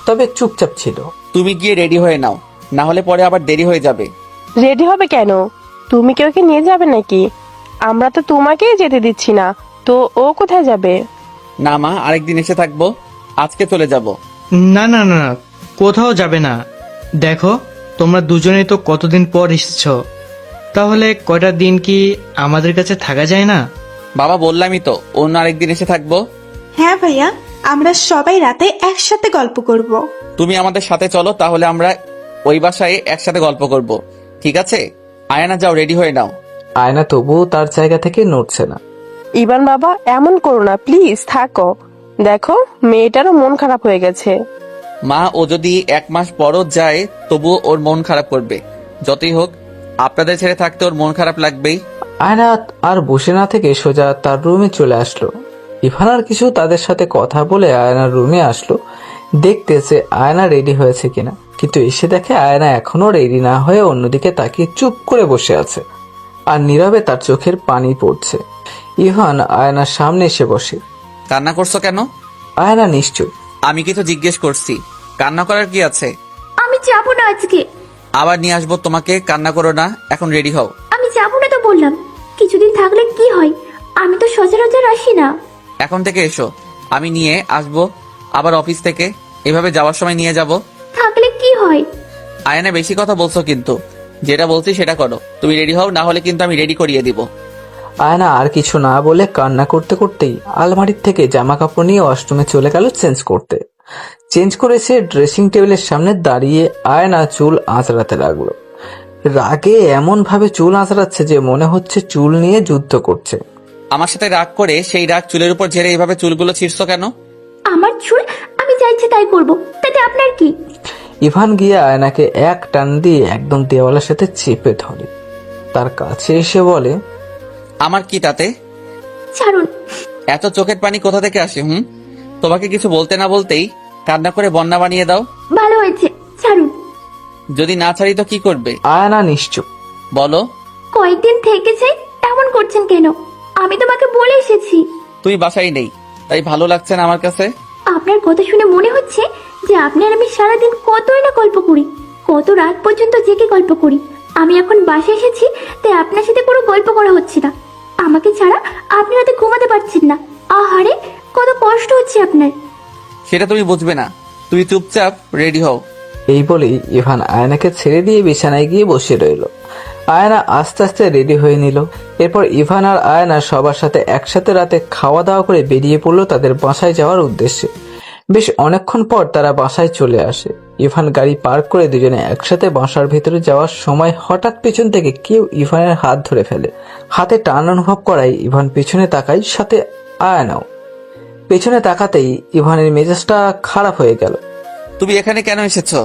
তবে চুপচাপ ছিল। তুমি গিয়ে রেডি হয়ে নাও, না হলে পরে আবার দেরি হয়ে যাবে। রেডি হবে কেন? তুমি কি ওকে নিয়ে যাবে নাকি? আমরা তো তোমাকেই যেতে দিচ্ছি না, তো ও কোথায় যাবে? না মা, আরেকদিন এসে থাকবো, আজকে চলে যাব। না না না না, কোথাও যাবে না। দেখো, তোমরা দুজনেই তো কতদিন পর এসেছো, তাহলে কয়টা দিন কি আমাদের কাছে থাকা যায় না? বাবা, বললামই তো অন্য আরেকদিন এসে থাকবো। হ্যাঁ ভাইয়া, আমরা সবাই রাতে একসাথে গল্প করব। তুমি আমাদের সাথে চলো, তাহলে আমরা ওই বাসায় একসাথে গল্প করব। ঠিক আছে? আয়ানা, যাও, রেডি হয়ে নাও। আয়না তবুও তার জায়গা থেকে নড়ছে না। ইভান বাবা, এমন করো না প্লিজ, থাকো। দেখো মেয়েটারও মন খারাপ হয়ে গেছে। মা, ও যদি 1 মাস পরও যায় তবুও ওর মন খারাপ করবে। যতই হোক, আপনাদের ছেড়ে থাকতে ওর মন খারাপ লাগবেই। আয়না আর বসে না থেকে সোজা তার রুমে চলে আসলো। ইভান আর কিছু তাদের সাথে কথা বলে আয়নার রুমে আসলো, দেখতেছে আয়না রেডি হয়েছে কিনা। কিন্তু এসে দেখে আয়না এখনো রেডি না হয়ে অন্যদিকে তাকিয়ে চুপ করে বসে আছে, আর নীরবে তার চোখের পানি পড়ছে। ইভান আয়নার সামনে এসে বসে। কান্না করছো কেন? আয়না নিশ্চুপ। আমি কিছু জিজ্ঞেস করছি, কান্না করার কি আছে? আমি যাবো না আজকে। আবার নিয়ে আসবো তোমাকে, কান্না করো না, এখন রেডি হও। আমি যাবো না তো বললাম। কিছুদিন থাকলে কি হয়? আমি তো সচরাচর আসি না। এখন থেকে এসো, আমি নিয়ে আসবো। আবার অফিস থেকে এভাবে যাওয়ার সময় নিয়ে যাব। থাকলে কি হয়? আয়না, বেশি কথা বলছো কিন্তু। যেটা বলছি সেটা করো। তুমি রেডি হও, না হলে কিন্তু আমি রেডি করিয়ে দিব। আয়না আর কিছু না বলে কান্না করতে করতেই আলমারির থেকে জামা কাপড় নিয়ে ওয়াশরুমে চলে গেল চেঞ্জ করতে। চেঞ্জ করে সে ড্রেসিং টেবিলের সামনে দাঁড়িয়ে আয়না চুল আঁচড়াতে লাগলো। রাগে এমন ভাবে চুল আঁচড়াচ্ছে যে মনে হচ্ছে চুল নিয়ে যুদ্ধ করছে। আমার সাথে রাগ করে সেই রাগ চুলের উপর ঝেড়ে এইভাবে চুলগুলো ছিঁড়ছো কেন? আমার চুল আমি চাইছি তাই করব, তাতে আপনার কি? ইভান গিয়ে আয়নাকে এক টান দিয়ে একদম দেওয়ালের সাথে চেপে ধরে। তার কাছে এসে বলে, আমার কি তাতে? ছাড়ুন। এত চোখের পানি কোথা থেকে আসে? তোমাকে কিছু বলতে না বলতেই কান্না করে বন্যা বানিয়ে দাও। ভালো হয়েছে, ছাড়ুন। যদি না ছাড়ি তো কি করবে? আয়না নিশ্চুপ। বলো। কয়েকদিন থেকে যাই, এমন করছেন কেন? আমি তোমাকে বলে এসেছি। তুমি বাসায় নেই, তাই ভালো লাগছে না আমার কাছে। আপনার কথা শুনে মনে হচ্ছে যে আপনি আর আমি সারাদিন কতই না গল্প করি, কত রাত পর্যন্ত জেগে গল্প করি। আমি এখন বাসায় এসেছি, তাই আপনার সাথে কোনো গল্প করা হচ্ছে না। আমাকে ছাড়া আপনি রাতে ঘুমাতে পারছেন না। আহারে, কত কষ্ট হচ্ছে আপনার। সেটা তুমি বুঝবে না। তুমি চুপচাপ রেডি হও। এই বলেই ইভান আয়নাকে ছেড়ে দিয়ে বিছানায় গিয়ে বসে রইল। আয়না আস্তে আস্তে রেডি হয়ে নিল। এরপর ইভান আর আয়না সবার সাথে একসাথে রাতে খাওয়া দাওয়া করে বেরিয়ে পড়লো তাদের বাসায় যাওয়ার উদ্দেশ্যে। বেশ অনেকক্ষণ পর তারা বাসায় চলে আসে। ইভান গাড়ি পার্ক করে দুজনে একসাথে বাসার ভিতরে যাওয়ার সময় হঠাৎ পেছন থেকে কেউ ইভানের হাত ধরে ফেলে। হাতে টান অনুভব করায় ইভান পেছনে তাকায়, সাথে আয়নাও। পেছনে তাকাতেই ইভানের মেজাজটা খারাপ হয়ে গেল। তুমি এখানে কেন এসেছো?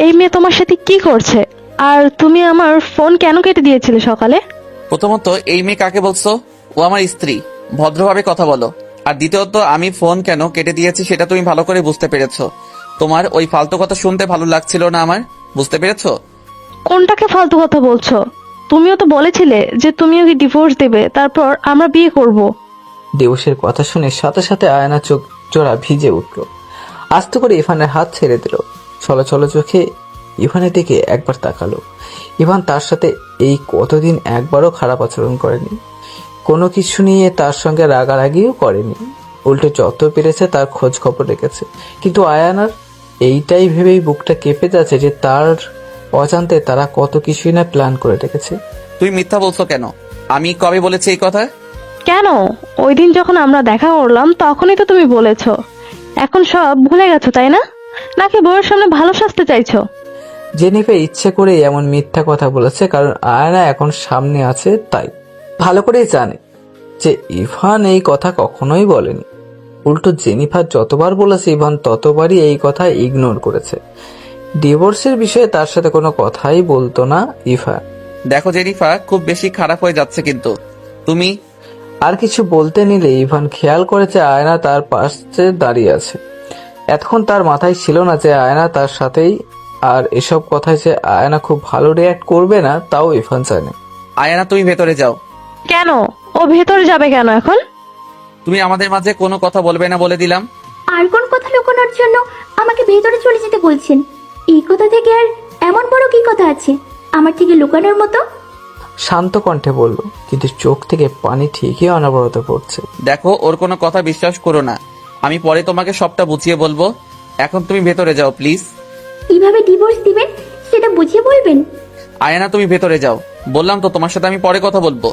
এই মেয়ে তোমার সাথে কি করছে? আর তুমি আমার ফোন কেন কেটে দিয়েছিলে সকালে? প্রথমত, এই মেয়ে কাকে বলছো? ও আমার স্ত্রী, ভদ্রভাবে কথা বলো। আর দ্বিতীয়ত, আমি ফোন কেন কেটে দিয়েছি সেটা তুমি ভালো করে বুঝতে পেরেছো। তোমার ওই ফালতু কথা শুনতে ভালো লাগছিল না আমার, বুঝতে পেরেছো? কোনটাকে ফালতু কথা বলছো? তুমিও তো বলেছিলে যে তুমি ওকে ডিভোর্স দেবে, তারপর আমরা বিয়ে করব। দিবসের কথা শুনে সাথে সাথে আয়না চোখ জোড়া ভিজে উঠল। আস্তে করে ইভানের হাত ছেড়ে দিল। ছলছল চোখে ইভানের দিকে একবার তাকালো। ইভান তার সাথে এই কতদিন একবারও খারাপ আচরণ করেনি, কোনো কিছু নিয়ে তার সঙ্গে রাগারাগিও করেনি। উল্টো যত পেরেছে তার খোঁজ খবর রেখেছে। কিন্তু আয়ানার এইটাই ভেবেই বুকটা কেঁপে যাচ্ছে যে তার অজান্তে তারা কত কিছুই না প্ল্যান করে রেখেছে। তুমি মিথ্যা বলছো কেন? আমি কবে বলেছি এই কথা? কেন? ওই দিন যখন আমরা দেখা করলাম তখনই তো তুমি বলেছো। এখন সব ভুলে গেছো তাই না? নাকি বউয়ের সামনে ভালো সাজতে চাইছো? জেনিফার ইচ্ছে করে এমন মিথ্যা কথা বলেছে, কারণ আয়না এখন সামনে আছে, তাই ভালো করেই জানে যে ইভান এই কথা কখনোই বলেনি। উল্টো জেনিফার যতবার বলেছে ইভান ততবারই এই কথা ইগনোর করেছে। ডিভোর্সের বিষয়ে তার সাথে কোনো কথাই বলতো না ইভান। দেখো জেনিফা, খুব বেশি খারাপ হয়ে যাচ্ছে কিন্তু। তুমি আর কিছু বলতে নিলে ইভান খেয়াল করেছে আয়না তার পাশে দাঁড়িয়ে আছে। এতক্ষণ তার মাথায় ছিল না যে আয়না তার সাথেই, আর এসব কথায় যে আয়না খুব ভালো রিয়াক্ট করবে না তাও ইভান জানে। আয়ানা, তুমি ভেতরে যাও। কেন? ও ভেতরে যাবে কেন এখন? তুমি আমাদের মাঝে কোনো কথা বলবে না বলে দিলাম। আর কোন কথা লুকানোর জন্য আমাকে ভেতরে চলে যেতে বলছেন? এই কথা থেকে আর এমন বড় কি কথা আছে আমার থেকে লুকানোর মতো? শান্ত কণ্ঠে বলল, কিন্তু চোখ থেকে পানি ঠিকই অনবরত পড়ছে। দেখো, ওর কোনো কথা বিশ্বাস করো না। আমি পরে তোমাকে সবটা বুঝিয়ে বলবো। এখন তুমি ভেতরে যাও প্লিজ। কিভাবে ডিভোর্স দিবেন সেটা বুঝিয়ে বলবেন। আয়ানা, তুমি ভেতরে যাও। বললাম তো তোমার সাথে আমি পরে কথা বলবো।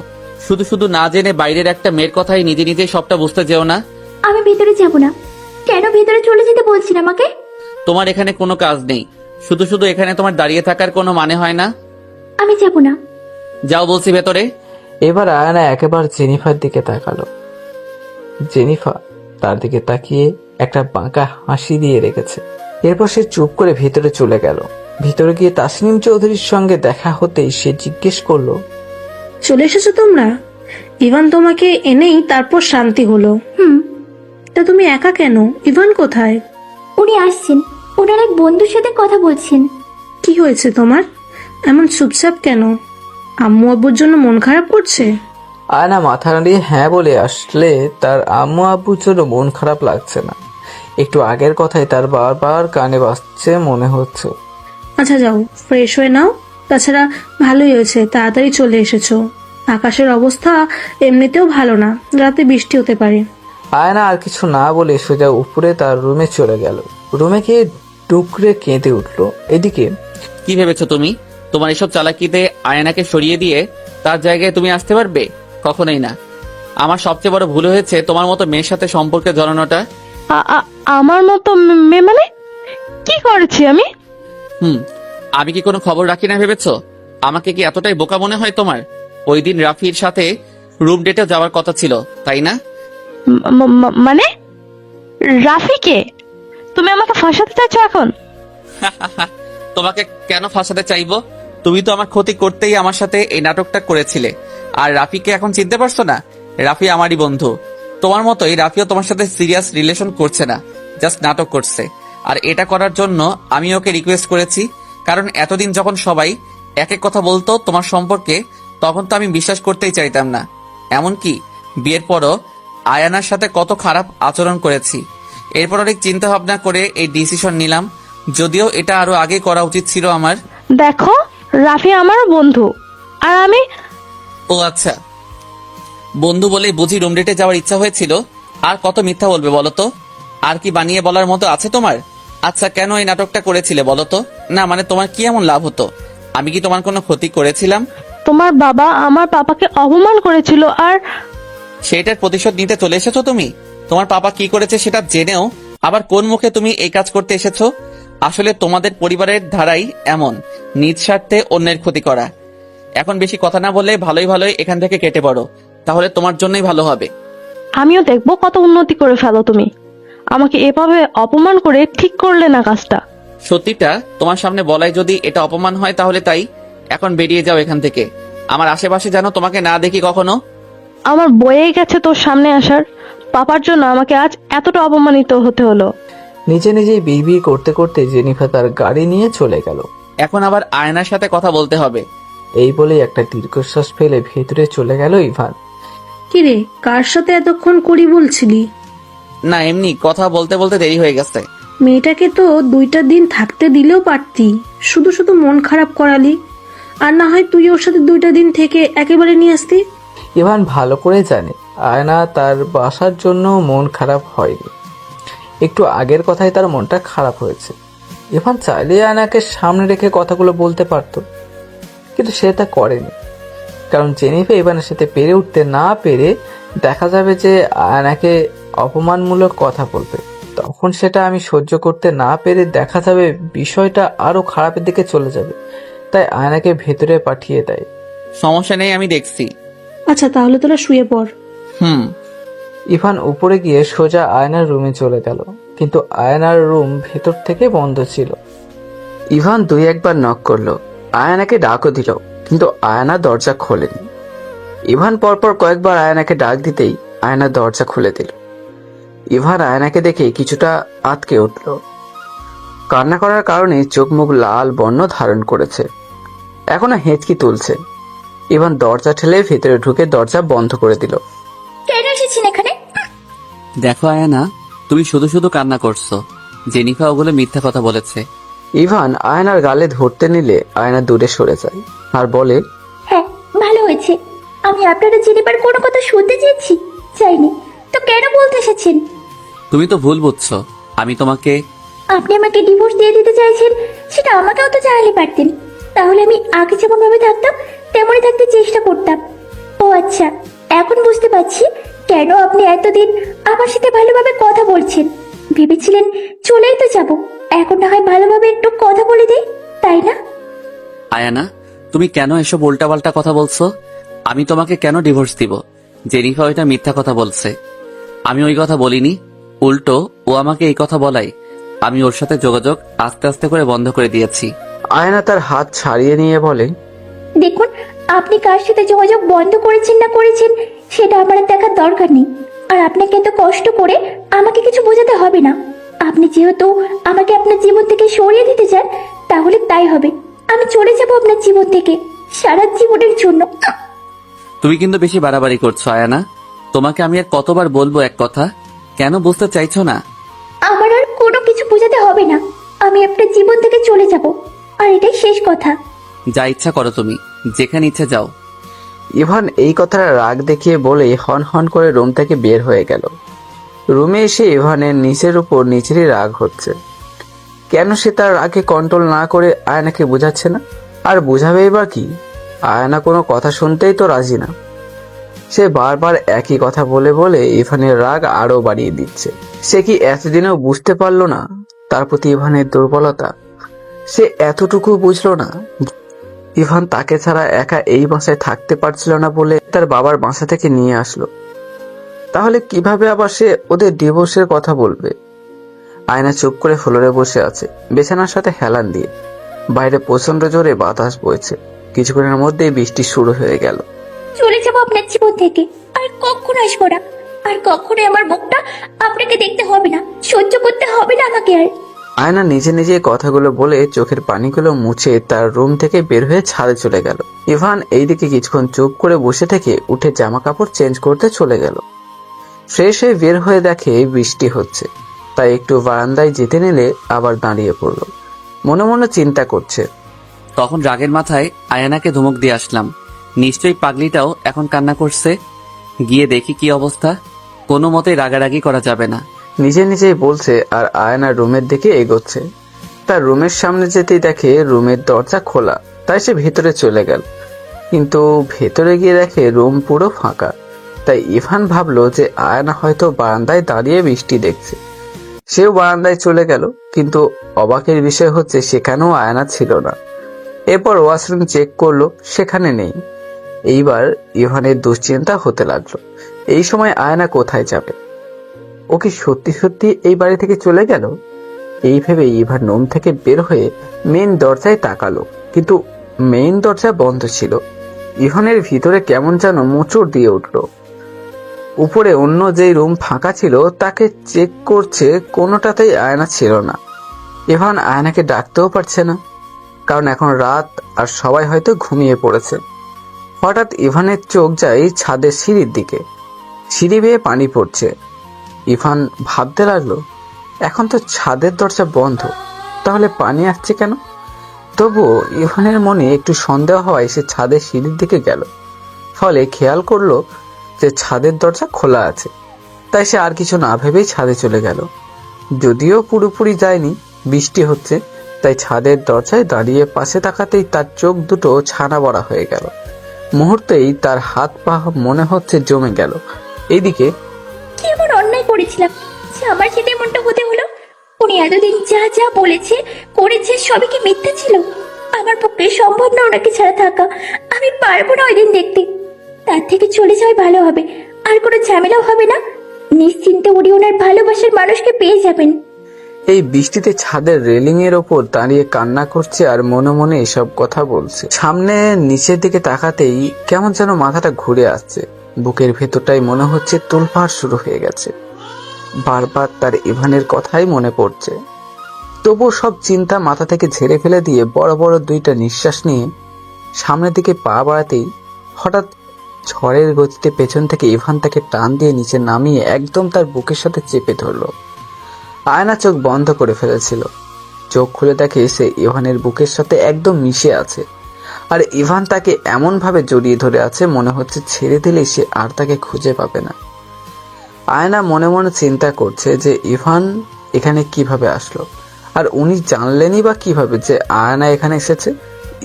শুধু শুধু না জেনে বাইরের একটা মেয়ের কথাই নিজে নিজে সবটা বুঝতে যেও না। আমি ভেতরে যাব না। কেন ভেতরে চলে যেতে বলছেন আমাকে? তোমার এখানে কোনো কাজ নেই। শুধু শুধু এখানে তোমার দাঁড়িয়ে থাকার কোনো মানে হয় না। আমি যাব না। যাও বলছি ভেতরে। এবার আয়না একেবারে জেনিফার দিকে তাকালো। জেনিফা তার দিকে তাকিয়ে একটা বাঁকা হাসি দিয়ে রেখেছে। এরপর সে চুপ করে ভিতরে চলে গেল। ভিতরে গিয়ে তাসনিম চৌধুরীর সঙ্গে দেখা হতেই সে জিজ্ঞেস করলো, চলে এসেছো তোমরা? ইভান তোমাকে এনেই তারপর শান্তি হলো। তা তুমি একা কেন? ইভান কোথায়? উনি আসছেন, ওনার এক বন্ধুর সাথে কথা বলছেন। কি হয়েছে তোমার? এমন চুপচাপ কেন? আম্মু আব্বুর জন্য মন খারাপ করছে? আয়না মাথা নাড়িয়ে হ্যাঁ বলে আসলে তার আম্মু আব্বুর জন্য মন খারাপ লাগছে না। একটু আগের কথাই তার বারবার কানে বাজছে মনে হচ্ছে। আচ্ছা যাও, ফ্রেশ হয়ে নাও। তাছাড়া ভালোই হয়েছে তাড়াতাড়ি চলে এসেছো। আকাশের অবস্থা এমনিতেও ভালো না, রাতে বৃষ্টি হতে পারে। আয়না আর কিছু না বলে সোজা উপরে তার রুমে চলে গেল। রুমে গিয়ে ডুকরে কেঁদে উঠলো। এদিকে কি ভেবেছো তুমি? তোমার এসব চালাকিতে আয়নাকে সরিয়ে দিয়ে তার জায়গায় তুমি আসতে পারবে? কখনোই না। আমার সবচেয়ে বড় ভুল হয়েছে তোমার মতো মেয়ের সাথে সম্পর্কে জড়ানোটা। আমার মতো মেয়ে মানে কি করেছি আমি? আমি কি কোনো খবর রাখি না ভেবেছো? আমাকে কি এতটাই বোকা মনে হয় তোমার? ওই দিন রাফির সাথে রুম ডেটে যাওয়ার কথা ছিল, তাই না? মানে রাফিকে তুমি আমাকে ফাঁসাতে চাইছো এখন? তোমাকে কেন ফাঁসাতে চাইবো? তুমি তো আমার ক্ষতি করতেই আমার সাথে এই নাটকটা করেছিলে। আর রাফিকে এখন চিনতে পারছো না? রাফি আমারই বন্ধু। তোমার মতোই রাফিও তোমার সাথে সিরিয়াস রিলেশন করছে না, জাস্ট নাটক করছে। আর এটা করার জন্য আমি ওকে রিকোয়েস্ট করেছি, কারণ এতদিন যখন সবাই এক এক কথা বলতো তোমার সম্পর্কে, তখন তো আমি বিশ্বাস করতেই চাইতাম না। এমনকি বিয়ের পরও আয়ানার সাথে কত খারাপ আচরণ করেছি। এরপর অনেক চিন্তা ভাবনা করে এই ডিসিশন নিলাম, যদিও এটা আরো আগে করা উচিত ছিল আমার। দেখো, রাফি আমারও বন্ধু, আর আমি। ও আচ্ছা, বন্ধু বলেই বুঝি রুম ডেটে যাওয়ার ইচ্ছা হয়েছিল? আর কত মিথ্যা বলবে বলো তো? আর কি বানিয়ে বলার মতো আছে তোমার? আচ্ছা, কেন এই নাটকটা করেছিলে বলো তো? না মানে তোমার কি এমন লাভ হতো? আমি কি তোমার কোনো ক্ষতি করেছিলাম? তোমার বাবা আমার পাপাকে অপমান করেছিল, আর সেটার প্রতিশোধ নিতে চলে এসেছো তুমি? তোমার পাপা কি করেছে সেটা জেনেও আবার কোন মুখে তুমি এই কাজ করতে এসেছো? আসলে তোমাদের পরিবারের ধারাই এমন, নিজ স্বার্থে অন্যের ক্ষতি করা। এখন বেশি কথা না বলে ভালোই ভালোই এখান থেকে কেটে পড়ো, তাহলে তোমার জন্যই ভালো হবে। আমিও দেখবো কত উন্নতি করে ফেলো তুমি। আমাকে এভাবে অপমান করে ঠিক করলে না কাজটা। সত্যিটা তোমার সামনে বলাই যদি এটা অপমান হয় তাহলে তাই। এখন বেরিয়ে যাও এখান থেকে। আমার আশেপাশে যেন তোমাকে না দেখি কখনো। আমার বয়ে গেছে তোর সামনে আসার। পাপার জন্য আমাকে আজ এতটা অপমানিত হতে হলো। নিজে নিজেই বিড়বিড় করতে করতে জেনিফা তার গাড়ি নিয়ে চলে গেল। এখন আবার আয়নার সাথে কথা বলতে হবে। এই বলে একটা দীর্ঘশ্বাস ফেলে ভেতরে চলে গেল ইভান। কিরে, কার সাথে এতক্ষণ করি বলছিলি? না, এমনি কথা বলতে বলতে দেরি হয়ে গেছে। মেয়েটাকে তো 2টা দিন থাকতে দিলেও পারতি, শুধু শুধু মন খারাপ করালি। আর না হয় তুই ওর সাথে 2টা দিন থেকে একেবারে নিয়ে আসতি। ইভান ভালো করে জানে আয়না তার বাসার জন্য মন খারাপ হয়নি। একটু আগের কথাই তার মনটা খারাপ হয়েছে। ইভান চাইলে আয়নাকে সামনে রেখে কথাগুলো বলতে পারত, কিন্তু সে তা করেনি। কারণ জেনিফা ইভানের সাথে পেরে উঠতে না পেরে দেখা যাবে যে আয়নাকে অপমানমূলক কথা বলবে, তখন সেটা আমি সহ্য করতে না পেরে দেখা যাবে বিষয়টা আরো খারাপের দিকে চলে যাবে। তাই আয়নাকে ভেতরে পাঠিয়ে দেয়। সমস্যা নেই, আমি দেখছি। আচ্ছা তাহলে তোরা শুয়ে পড়। ইভান উপরে গিয়ে সোজা আয়নার রুমে চলে গেল, কিন্তু আয়নার রুম ভেতর থেকে বন্ধ ছিল। ইভান 2-1বার নক করলো, আয়নাকে ডাকও দিল, কিন্তু আয়না দরজা খোলেনি। ইভান পরপর কয়েকবার আয়নাকে ডাক দিতেই আয়না দরজা খুলে দিল। ইভান আয়নাকে দেখে কিছুটা আঁতকে উঠল। কান্না করার কারণে চোখ মুখ লাল বর্ণ ধারণ করেছে, এখনো হেঁচকি তুলছে। ইভান দরজা ঠেলে ভেতরে ঢুকে দরজা বন্ধ করে দিল। কেন এসেছেন এখানে? দেখো আয়না, তুমি শুধু শুধু কান্না করছো। জেনিফা ওগুলো মিথ্যা কথা বলেছে। ইভান আয়নার গালে ধরতে নিলে আয়না দূরে সরে যায় আর বলে, হ্যাঁ, ভালো হয়েছে? আমি আপনারা জেনেবার কোনো কথা শুনতে চেয়েছি? চাইনি তো কেন বলতে এসেছেন? তুমি তো ভুল বুঝছো। আমি তোমাকে আপনি আমাকে ডিভোর্স দিয়ে দিতে চাইছেন, সেটা আমাকেও তো জানালে পারতেন। তাহলে আমি আগে যেমন ভাবে থাকতাম তেমনই থাকতে চেষ্টা করতাম। ও আচ্ছা, এখন বুঝতে পারছি কেন আপনি এতদিন আমার সাথে ভালোভাবে কথা বলছেন। ভেবেছিলেন চলেই তো যাব, এখন না হয় ভালোভাবে একটু কথা বলে দিই, তাই না? আয়ানা, তুমি কেন এসব উল্টাপাল্টা কথা বলছো? আমি তোমাকে কেন ডিভোর্স দিব? জেনিফা ওইটা মিথ্যা কথা বলছে। আমি ওই কথা বলিনি। উল্টো ও আমাকে এই কথা বলাই আমি ওর সাথে যোগাযোগ আস্তে আস্তে করে বন্ধ করে দিয়েছি। আয়না তার হাত ছাড়িয়ে নিয়ে বলে, দেখুন, আপনি কার সাথে যোগাযোগ বন্ধ করেছেন না করেছেন সেটা আমার দেখার দরকার নেই। আর আপনাকে এত কষ্ট করে আমাকে কিছু বোঝাতে হবে না। আপনি যেহেতু আমাকে আপনার জীবন থেকে সরিয়ে দিতে চান, তাহলে তাই হবে। আমি চলে যাব আপনার জীবন থেকে সারা জীবনের জন্য। তুমি কিন্তু বেশি বাড়াবাড়ি করছো আয়ানা। তোমাকে আমি আর কতবার বলবো এক কথা, কেন বুঝতে চাইছো না? আমার আর কোনো কিছু বোঝাতে হবে না। আমি আপনার জীবন থেকে চলে যাব, আর এটাই শেষ কথা। যা ইচ্ছা করো তুমি, যেখানে ইচ্ছে যাও। ইভান এই কথাটা রাগ দেখিয়ে বলে হন হন করে রুম থেকে বের হয়ে গেল। রুমে এসে ইভানের নিচের উপর নিচেরই রাগ হচ্ছে। কেন সে তার রাগে কন্ট্রোল না করে আয়নাকে বোঝাচ্ছে না? আর বোঝাবে বা কি? আয়না কোনো কথা শুনতেই তো রাজি না। সে বারবার একই কথা বলে বলে ইভানের রাগ আরো বাড়িয়ে দিচ্ছে। সে কি এতদিনেও বুঝতে পারলো না তার প্রতি ইভানের দুর্বলতা? সে এতটুকু বুঝলো না ইভান তাকে ছাড়া একা এই বাসায় থাকতে পারছিল না বলে তার বাবার বাসা থেকে নিয়ে আসলো। তাহলে কিভাবে আবার সে ওদের ডিভোর্সের কথা বলবে? আয়না চুপ করে ফ্লোরে বসে আছে, বিছানার সাথে হেলান দিয়ে। বাইরে প্রচন্ড জোরে বাতাস বইছে। কিছুক্ষণের মধ্যেই বৃষ্টি শুরু হয়ে গেল। চলে যাব আপনার জীবন থেকে, আর কখনো আসবো না। আর কখনো আমার মুখটা আপনাকে দেখতে হবে না, সহ্য করতে হবে না আমাকে আর। আয়না নিজে নিজে কথাগুলো বলে চোখের পানিগুলো মুছে তার রুম থেকে বের হয়ে ছাদে চলে গেল। ইভান এইদিকে কিছুক্ষণ চুপ করে বসে থেকে উঠে জামা কাপড় চেঞ্জ করতে চলে গেল। ফ্রেশ হয়ে বের হয়ে দেখে বৃষ্টি হচ্ছে, তাই একটু বারান্দায় যেতে নিলে আবার দাঁড়িয়ে পড়ল। মনে মনে চিন্তা করছে। তখন রাগের মাথায় আয়ানাকে ধমক দিয়ে আসলাম। নিশ্চয়ই পাগলিটাও এখন কান্না করছে। গিয়ে দেখি কি অবস্থা। কোনো মতে রাগারাগি করা যাবে না। নিজে নিজেই বলছে আর আয়না রুমের দিকে এগোচ্ছে। তার রুমের সামনে যেতেই দেখে রুমের দরজা খোলা, তাই সে ভেতরে চলে গেল। কিন্তু ভেতরে গিয়ে দেখে রুম পুরো ফাঁকা। তাই ইভান ভাবলো যে আয়না হয়তো বারান্দায় দাঁড়িয়ে বৃষ্টি দেখছে। সেও বারান্দায় চলে গেল, কিন্তু অবাকের বিষয় হচ্ছে সেখানেও আয়না ছিল না। এরপর ওয়াশরুম চেক করলো, সেখানে নেই। এইবার ইভানের দুশ্চিন্তা হতে লাগলো, এই সময় আয়না কোথায় যাবে? ও কি সত্যি সত্যি এই বাড়ি থেকে চলে গেল? এই ভেবে ইভান রুম থেকে বের হয়ে মেইন দরজায় তাকালো, কিন্তু মেইন দরজা বন্ধ ছিল। ইভানের ভিতরে কেমন যেন মোচড় দিয়ে উঠলো। উপরে অন্য যেই রুম ফাঁকা ছিল তাকে চেক করছে, কোনোটাতেই আয়না ছিল না। ইভান আয়নাকে ডাকতেও পারছে না, কারণ এখন রাত আর সবাই হয়তো ঘুমিয়ে পড়েছে। হঠাৎ ইভানের চোখ যায় ছাদের সিঁড়ির দিকে। সিঁড়ি বেয়ে পানি পড়ছে। ইভান ভাবতে লাগলো, এখন তো ছাদের দরজা বন্ধ, তাহলে পানি আসছে কেন? তবুও ইভানের মনে একটু সন্দেহ হওয়ায় সে ছাদের সিঁড়ির দিকে গেল। ফলে খেয়াল করলো যে ছাদের দরজা খোলা আছে। তাই সে আর কিছু না ভেবেই ছাদে চলে গেল। যদিও পুরোপুরি যায়নি, বৃষ্টি হচ্ছে, তাই ছাদের দরজায় দাঁড়িয়ে পাশে তাকাতেই তার চোখ দুটো ছানা বড়া হয়ে গেল। মুহূর্তেই তার হাত পা মনে হচ্ছে জমে গেল। এইদিকে কি এমন অন্যায় করেছিলাম যে আমার সাথে এমনটা হতে হলো? উনি এতদিন যা যা বলেছে করেছে সবই কি মিথ্যা ছিল? আমার পক্ষে সম্ভব না ওনাকে ছাড়া থাকা। আমি পারবো না ওই দিন দেখতে। তার থেকে চলে যাওয়াই ভালো হবে, আর কোনো ঝামেলাও হবে না। নিশ্চিন্তে উনি ওনার ভালোবাসার মানুষকে পেয়ে যাবেন। এই বৃষ্টিতে ছাদের রেলিং এর ওপর দাঁড়িয়ে কান্না করছে আর মনে মনে এসব কথা বলছে। সামনে নিচের দিকে তাকাতেই কেমন যেন মাথাটা ঘুরে আসছে। বুকের ভেতরটাই মনে হচ্ছে তোলপাড় শুরু হয়ে গেছে। বারবার তার ইভানের কথাই মনে পড়ছে। তবু সব চিন্তা মাথা থেকে ঝেড়ে ফেলে দিয়ে বড় বড় দুইটা নিঃশ্বাস নিয়ে সামনের দিকে পা বাড়াতেই হঠাৎ ঝড়ের গতিতে পেছন থেকে ইভান তাকে টান দিয়ে নিচে নামিয়ে একদম তার বুকের সাথে চেপে ধরলো। আয়না চোখ বন্ধ করে ফেলেছিল। চোখ খুলে দেখে সে ইভানের বুকের সাথে একদম মিশে আছে। আর ইভান তাকে এমনভাবে জড়িয়ে ধরে আছে মনে হচ্ছে ছেড়ে দিলেই সে আর তাকে খুঁজে পাবে না। আয়না মনে মনে চিন্তা করছে যে ইভান এখানে কিভাবে আসলো, আর উনি জানলেনই বা কিভাবে যে আয়না এখানে এসেছে।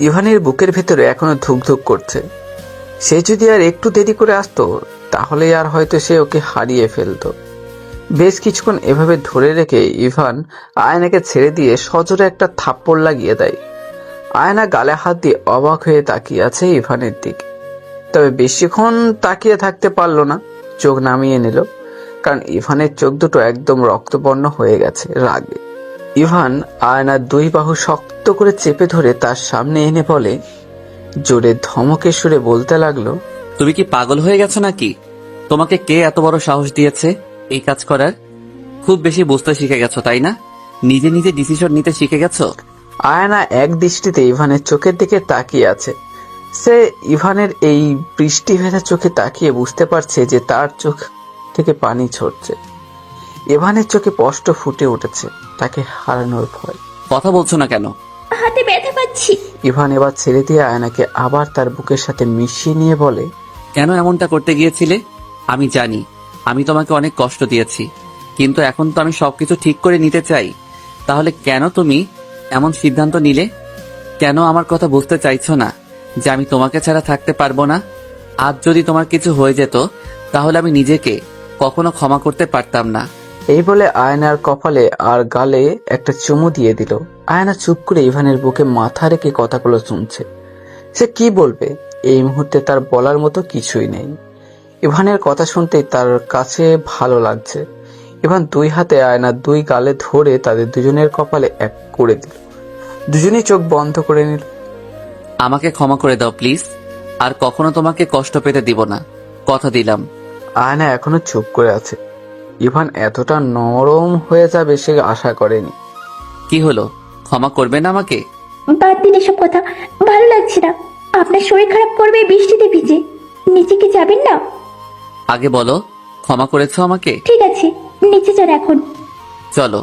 ইভানের বুকের ভেতরে এখনো ধুকধুক করছে। সে যদি আর একটু দেরি করে আসতো তাহলে আর হয়তো সে ওকে হারিয়ে ফেলতো। বেশ কিছুক্ষণ এভাবে ধরে রেখে ইভান আয়নাকে ছেড়ে দিয়ে সজোরে একটা থাপ্পড় লাগিয়ে দেয়। আয়না গালে হাত দিয়ে অবাক হয়ে তাকিয়ে আছে ইভানের দিকে, তবে বেশিক্ষণ তাকিয়ে থাকতে পারলো না, চোখ নামিয়ে নিল, কারণ ইভানের চোখ দুটো একদম রক্তবর্ণ হয়ে গেছে রাগে। ইভান আয়নার দুই বাহু শক্ত করে চেপে ধরে তার সামনে এনে বলে, জোরে ধমকে সুরে বলতে লাগলো, তুমি কি পাগল হয়ে গেছো নাকি? তোমাকে কে এত বড় সাহস দিয়েছে এই কাজ করার? খুব বেশি বুঝতে শিখে গেছো তাই না? নিজে নিজে ডিসিশন নিতে শিখে গেছো। আয়না এক দৃষ্টিতে ইভানের চোখের দিকে তাকিয়ে আছে। সে ইভানের এই বৃষ্টি ভেজা চোখে তাকিয়ে বুঝতে পারছে যে তার চোখ থেকে পানি ঝরছে। ইভানের চোখে স্পষ্ট ফুটে উঠেছে তাকে হারানোর ভয়। কথা বলছো না কেন? হাতে ব্যথা পাচ্ছি। ইভান এবার ছেড়ে দিয়ে আয়নাকে আবার তার বুকের সাথে মিশিয়ে নিয়ে বলে, কেন এমনটা করতে গিয়েছিলে? আমি জানি আমি তোমাকে অনেক কষ্ট দিয়েছি, কিন্তু এখন তো আমি সবকিছু ঠিক করে নিতে চাই। তাহলে কেন তুমি এমন সিদ্ধান্ত নিলে? কেন আমার কথা বুঝতে চাইছো না যে আমি তোমাকে ছাড়া থাকতে পারবো না? আজ যদি তোমার কিছু হয়ে যেত তাহলে আমি নিজেকে কখনো ক্ষমা করতে পারতাম না। এই বলে আয়নার কপালে আর গালে একটা চুমু দিয়ে দিল। আয়না চুপ করে ইভানের বুকে মাথা রেখে কথাগুলো শুনছে। সে কি বলবে? এই মুহূর্তে তার বলার মতো কিছুই নেই। ইভানের কথা শুনতেই তার কাছে ভালো লাগছে। ইভান দুই হাতে আয়নার দুই গালে ধরে তাদের দুজনের কপালে এক করে দিল। দুজনেই চোখ বন্ধ করে নিল। আমাকে ক্ষমা করে দাও প্লিজ, আর কখনো তোমাকে কষ্ট পেতে দিব না, কথা দিলাম। আয়না এখনো চুপ করে আছে। ইভান এতটা নরম হয়ে যাবে সে আশা করেনি। কি হলো, ক্ষমা করবে না আমাকে? বাদ দিন এসব কথা, ভালো লাগছে না। আপনার শরীর খারাপ করবে এই বৃষ্টিতে ভিজে। নিচে কি যাবেন না? আগে বলো, ক্ষমা করেছো আমাকে? ঠিক আছে, নিচে যান এখন। চলো।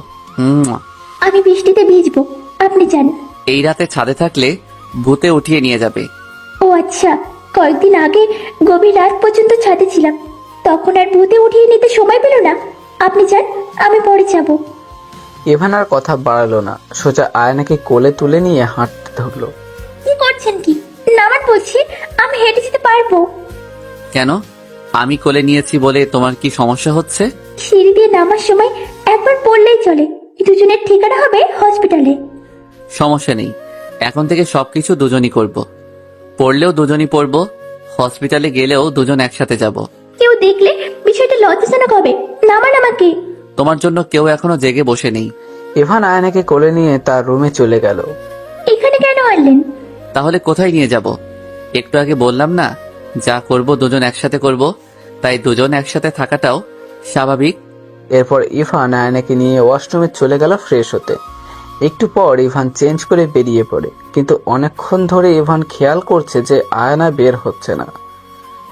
আমি বৃষ্টিতে ভিজবো, আপনি যান। এই রাতে ছাদে থাকলে ভূতে উঠিয়ে নিয়ে যাবে। ও আচ্ছা, কয়েকদিন আগে গভীর রাত পর্যন্ত ছাদে ছিলাম, তখন আর ভূতে উঠিয়ে নিতে সময় পেল না। আপনি যান, আমি পরে যাব। ইভান আর কথা বাড়ালো না, সোজা আয়নাকে কোলে তুলে নিয়ে হাঁটতে ধরলো। কি করছেন কি? নামান বলছি, আমি হেঁটে যেতে পারবো। কেন? আমি কোলে নিয়েছি বলে তোমার কি সমস্যা হচ্ছে? সিঁড়ি দিয়ে নামার সময় একবার পড়লেই চলে। দুজনের ঠিকানা হবে হসপিটালে। সমস্যা নেই, এখন থেকে সবকিছু দুজনই করব। পড়লেও দুজনই পড়বো, হসপিটালে গেলেও দুজন একসাথে যাব। কেউ দেখলে বিষয়টা লজ্জাজনক হবে। নামান আমাকে। তোমার জন্য কেউ এখনো জেগে বসে নেই। ইভান আয়নাকে কোলে নিয়ে তার রুমে চলে গেল। এখানে কেন আনলেন? তাহলে কোথায় নিয়ে যাব? একটু আগে বললাম না, যা করব দুজন একসাথে করব, তাই দুজন একসাথে থাকাটাও স্বাভাবিক। এরপর ইভান আয়নাকে নিয়ে ওয়াশরুমে চলে গেল ফ্রেশ হতে। একটু পর ইভান চেঞ্জ করে বেরিয়ে পড়ে, কিন্তু অনেকক্ষণ ধরে ইভান খেয়াল করছে যে আয়না বের হচ্ছে না।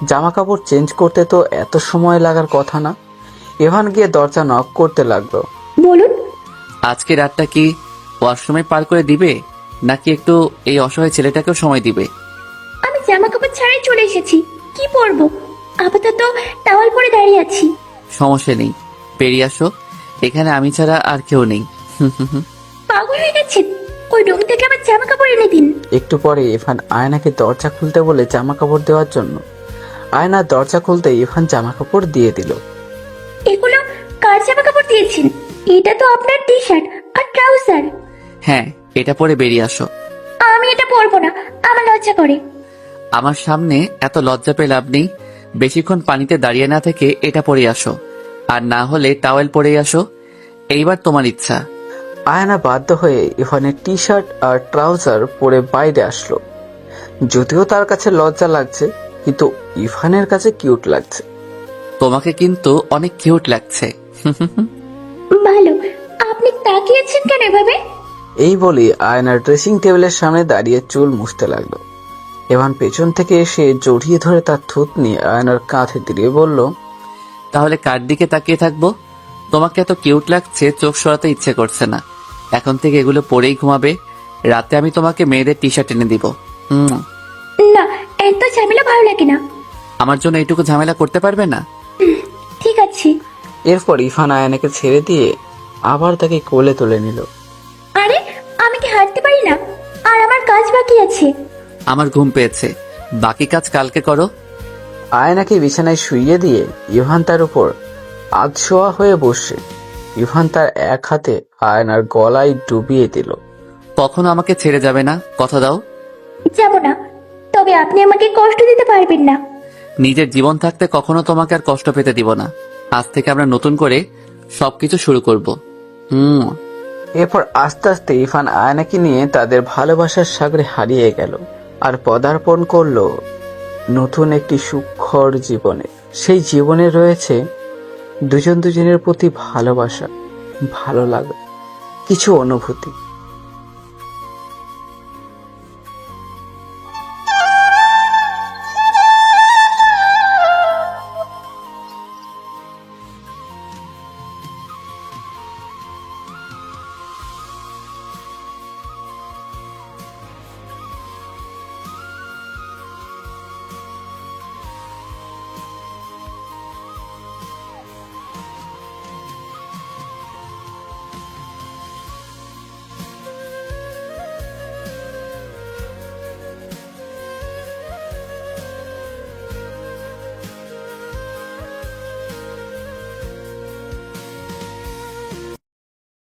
জামা কাপড় চেঞ্জ করতে তো এত সময় লাগার কথা না। ইভান গিয়ে দরজা নক করতে লাগলো। বলুন। আজকে রাতটা কি ওয়াশরুমে পার করে দিবে, নাকি একটু এই অসহায় ছেলেটাকেও সময় দিবে? আমি জামা কাপড় ছাড়াই চলে এসেছি, কি পরবো? আপাতত টাওয়াল পরে দাঁড়িয়ে আছি। সমস্যা নেই, বেরিয়ে আসো, এখানে আমি ছাড়া আর কেউ নেই। পাগল হয়ে গেছেন? ওই রুম থেকে আমার জামা কাপড় এনে দিন। একটু পরে ইভান আয়নাকে দরজা খুলতে বলে জামা কাপড় দেওয়ার জন্য। আয়না দরজা খুলতে ইভান জামা কাপড় দিয়ে দিল। এগুলো কার জামা কাপড় দিয়েছেন? এটা তো আপনার টি শার্ট আর ট্রাউজার। হ্যাঁ, এটা পরে বেরিয়ে আসো। আমি এটা পরবো না, আমার লজ্জা করে। আমার সামনে এত লজ্জা পেয়ে লাভ নেই। বেশিক্ষণ পানিতে দাঁড়িয়ে না থেকে এটা পরে আসো, আর না হলে টাওয়েল পরে আসো। এইবার তোমার ইচ্ছা। আয়না বাধ্য হয়ে ইভানের টি শার্ট আর ট্রাউজার পরে বাইরে আসলো। যদিও তার কাছে লজ্জা লাগছে, কিন্তু ইভানের কাছে কিউট লাগছে। তোমাকে কিন্তু অনেক কিউট লাগছে। ভালো, আপনি তাকিয়েছেন কেন এভাবে? এই বলে আয়নার ড্রেসিং টেবিলের সামনে দাঁড়িয়ে চুল মুছতে লাগলো। ইভান পেছন থেকে এসে জড়িয়ে ধরে তার থুতনি আয়নার কাঁধে দিয়ে বলল, তাহলে কার দিকে তাকিয়ে থাকবো? তোমাকে এত কিউট লাগছে, চোখ সরাতে ইচ্ছে করছে না। এখন থেকে এগুলো পরেই ঘুমাবে। রাতে আমি তোমাকে মেয়েদের টি শার্ট এনে দিব। এত ঝামেলা ভালো লাগে না। আমার জন্য এইটুকু ঝামেলা করতে পারবে না? ঠিক আছে। এরপর ইরফান আয়ানাকে ছেড়ে দিয়ে আবার তাকে কোলে তুলে নিল। আরে আমি কি হাঁটতে পারি না? আর আমার কাজ বাকি আছে। আমার ঘুম পেয়েছে, বাকি কাজ কালকে করো। আয়নাকে বিছানায় শুইয়ে দিয়ে ইভান তার উপর আধশোয়া হয়ে বসে ইভান তার এক হাতে আয়নার গলায় ডুবিয়ে দিল। কখনো আমাকে ছেড়ে যাবে না, কথা দাও। যাব না, তবে আপনি আমাকে কষ্ট দিতে পারবেন না। নিজের জীবন থাকতে কখনো তোমাকে আর কষ্ট পেতে দিব না। আজ থেকে আমরা নতুন করে সবকিছু শুরু করব। এরপর আস্তে আস্তে ইরফান আয়নাকে নিয়ে তাদের ভালোবাসার সাগরে হারিয়ে গেল আর পদার্পণ করলো নতুন একটি সুখর জীবনে। সেই জীবনে রয়েছে দুজনের প্রতি ভালোবাসা, ভালো লাগা, কিছু অনুভূতি।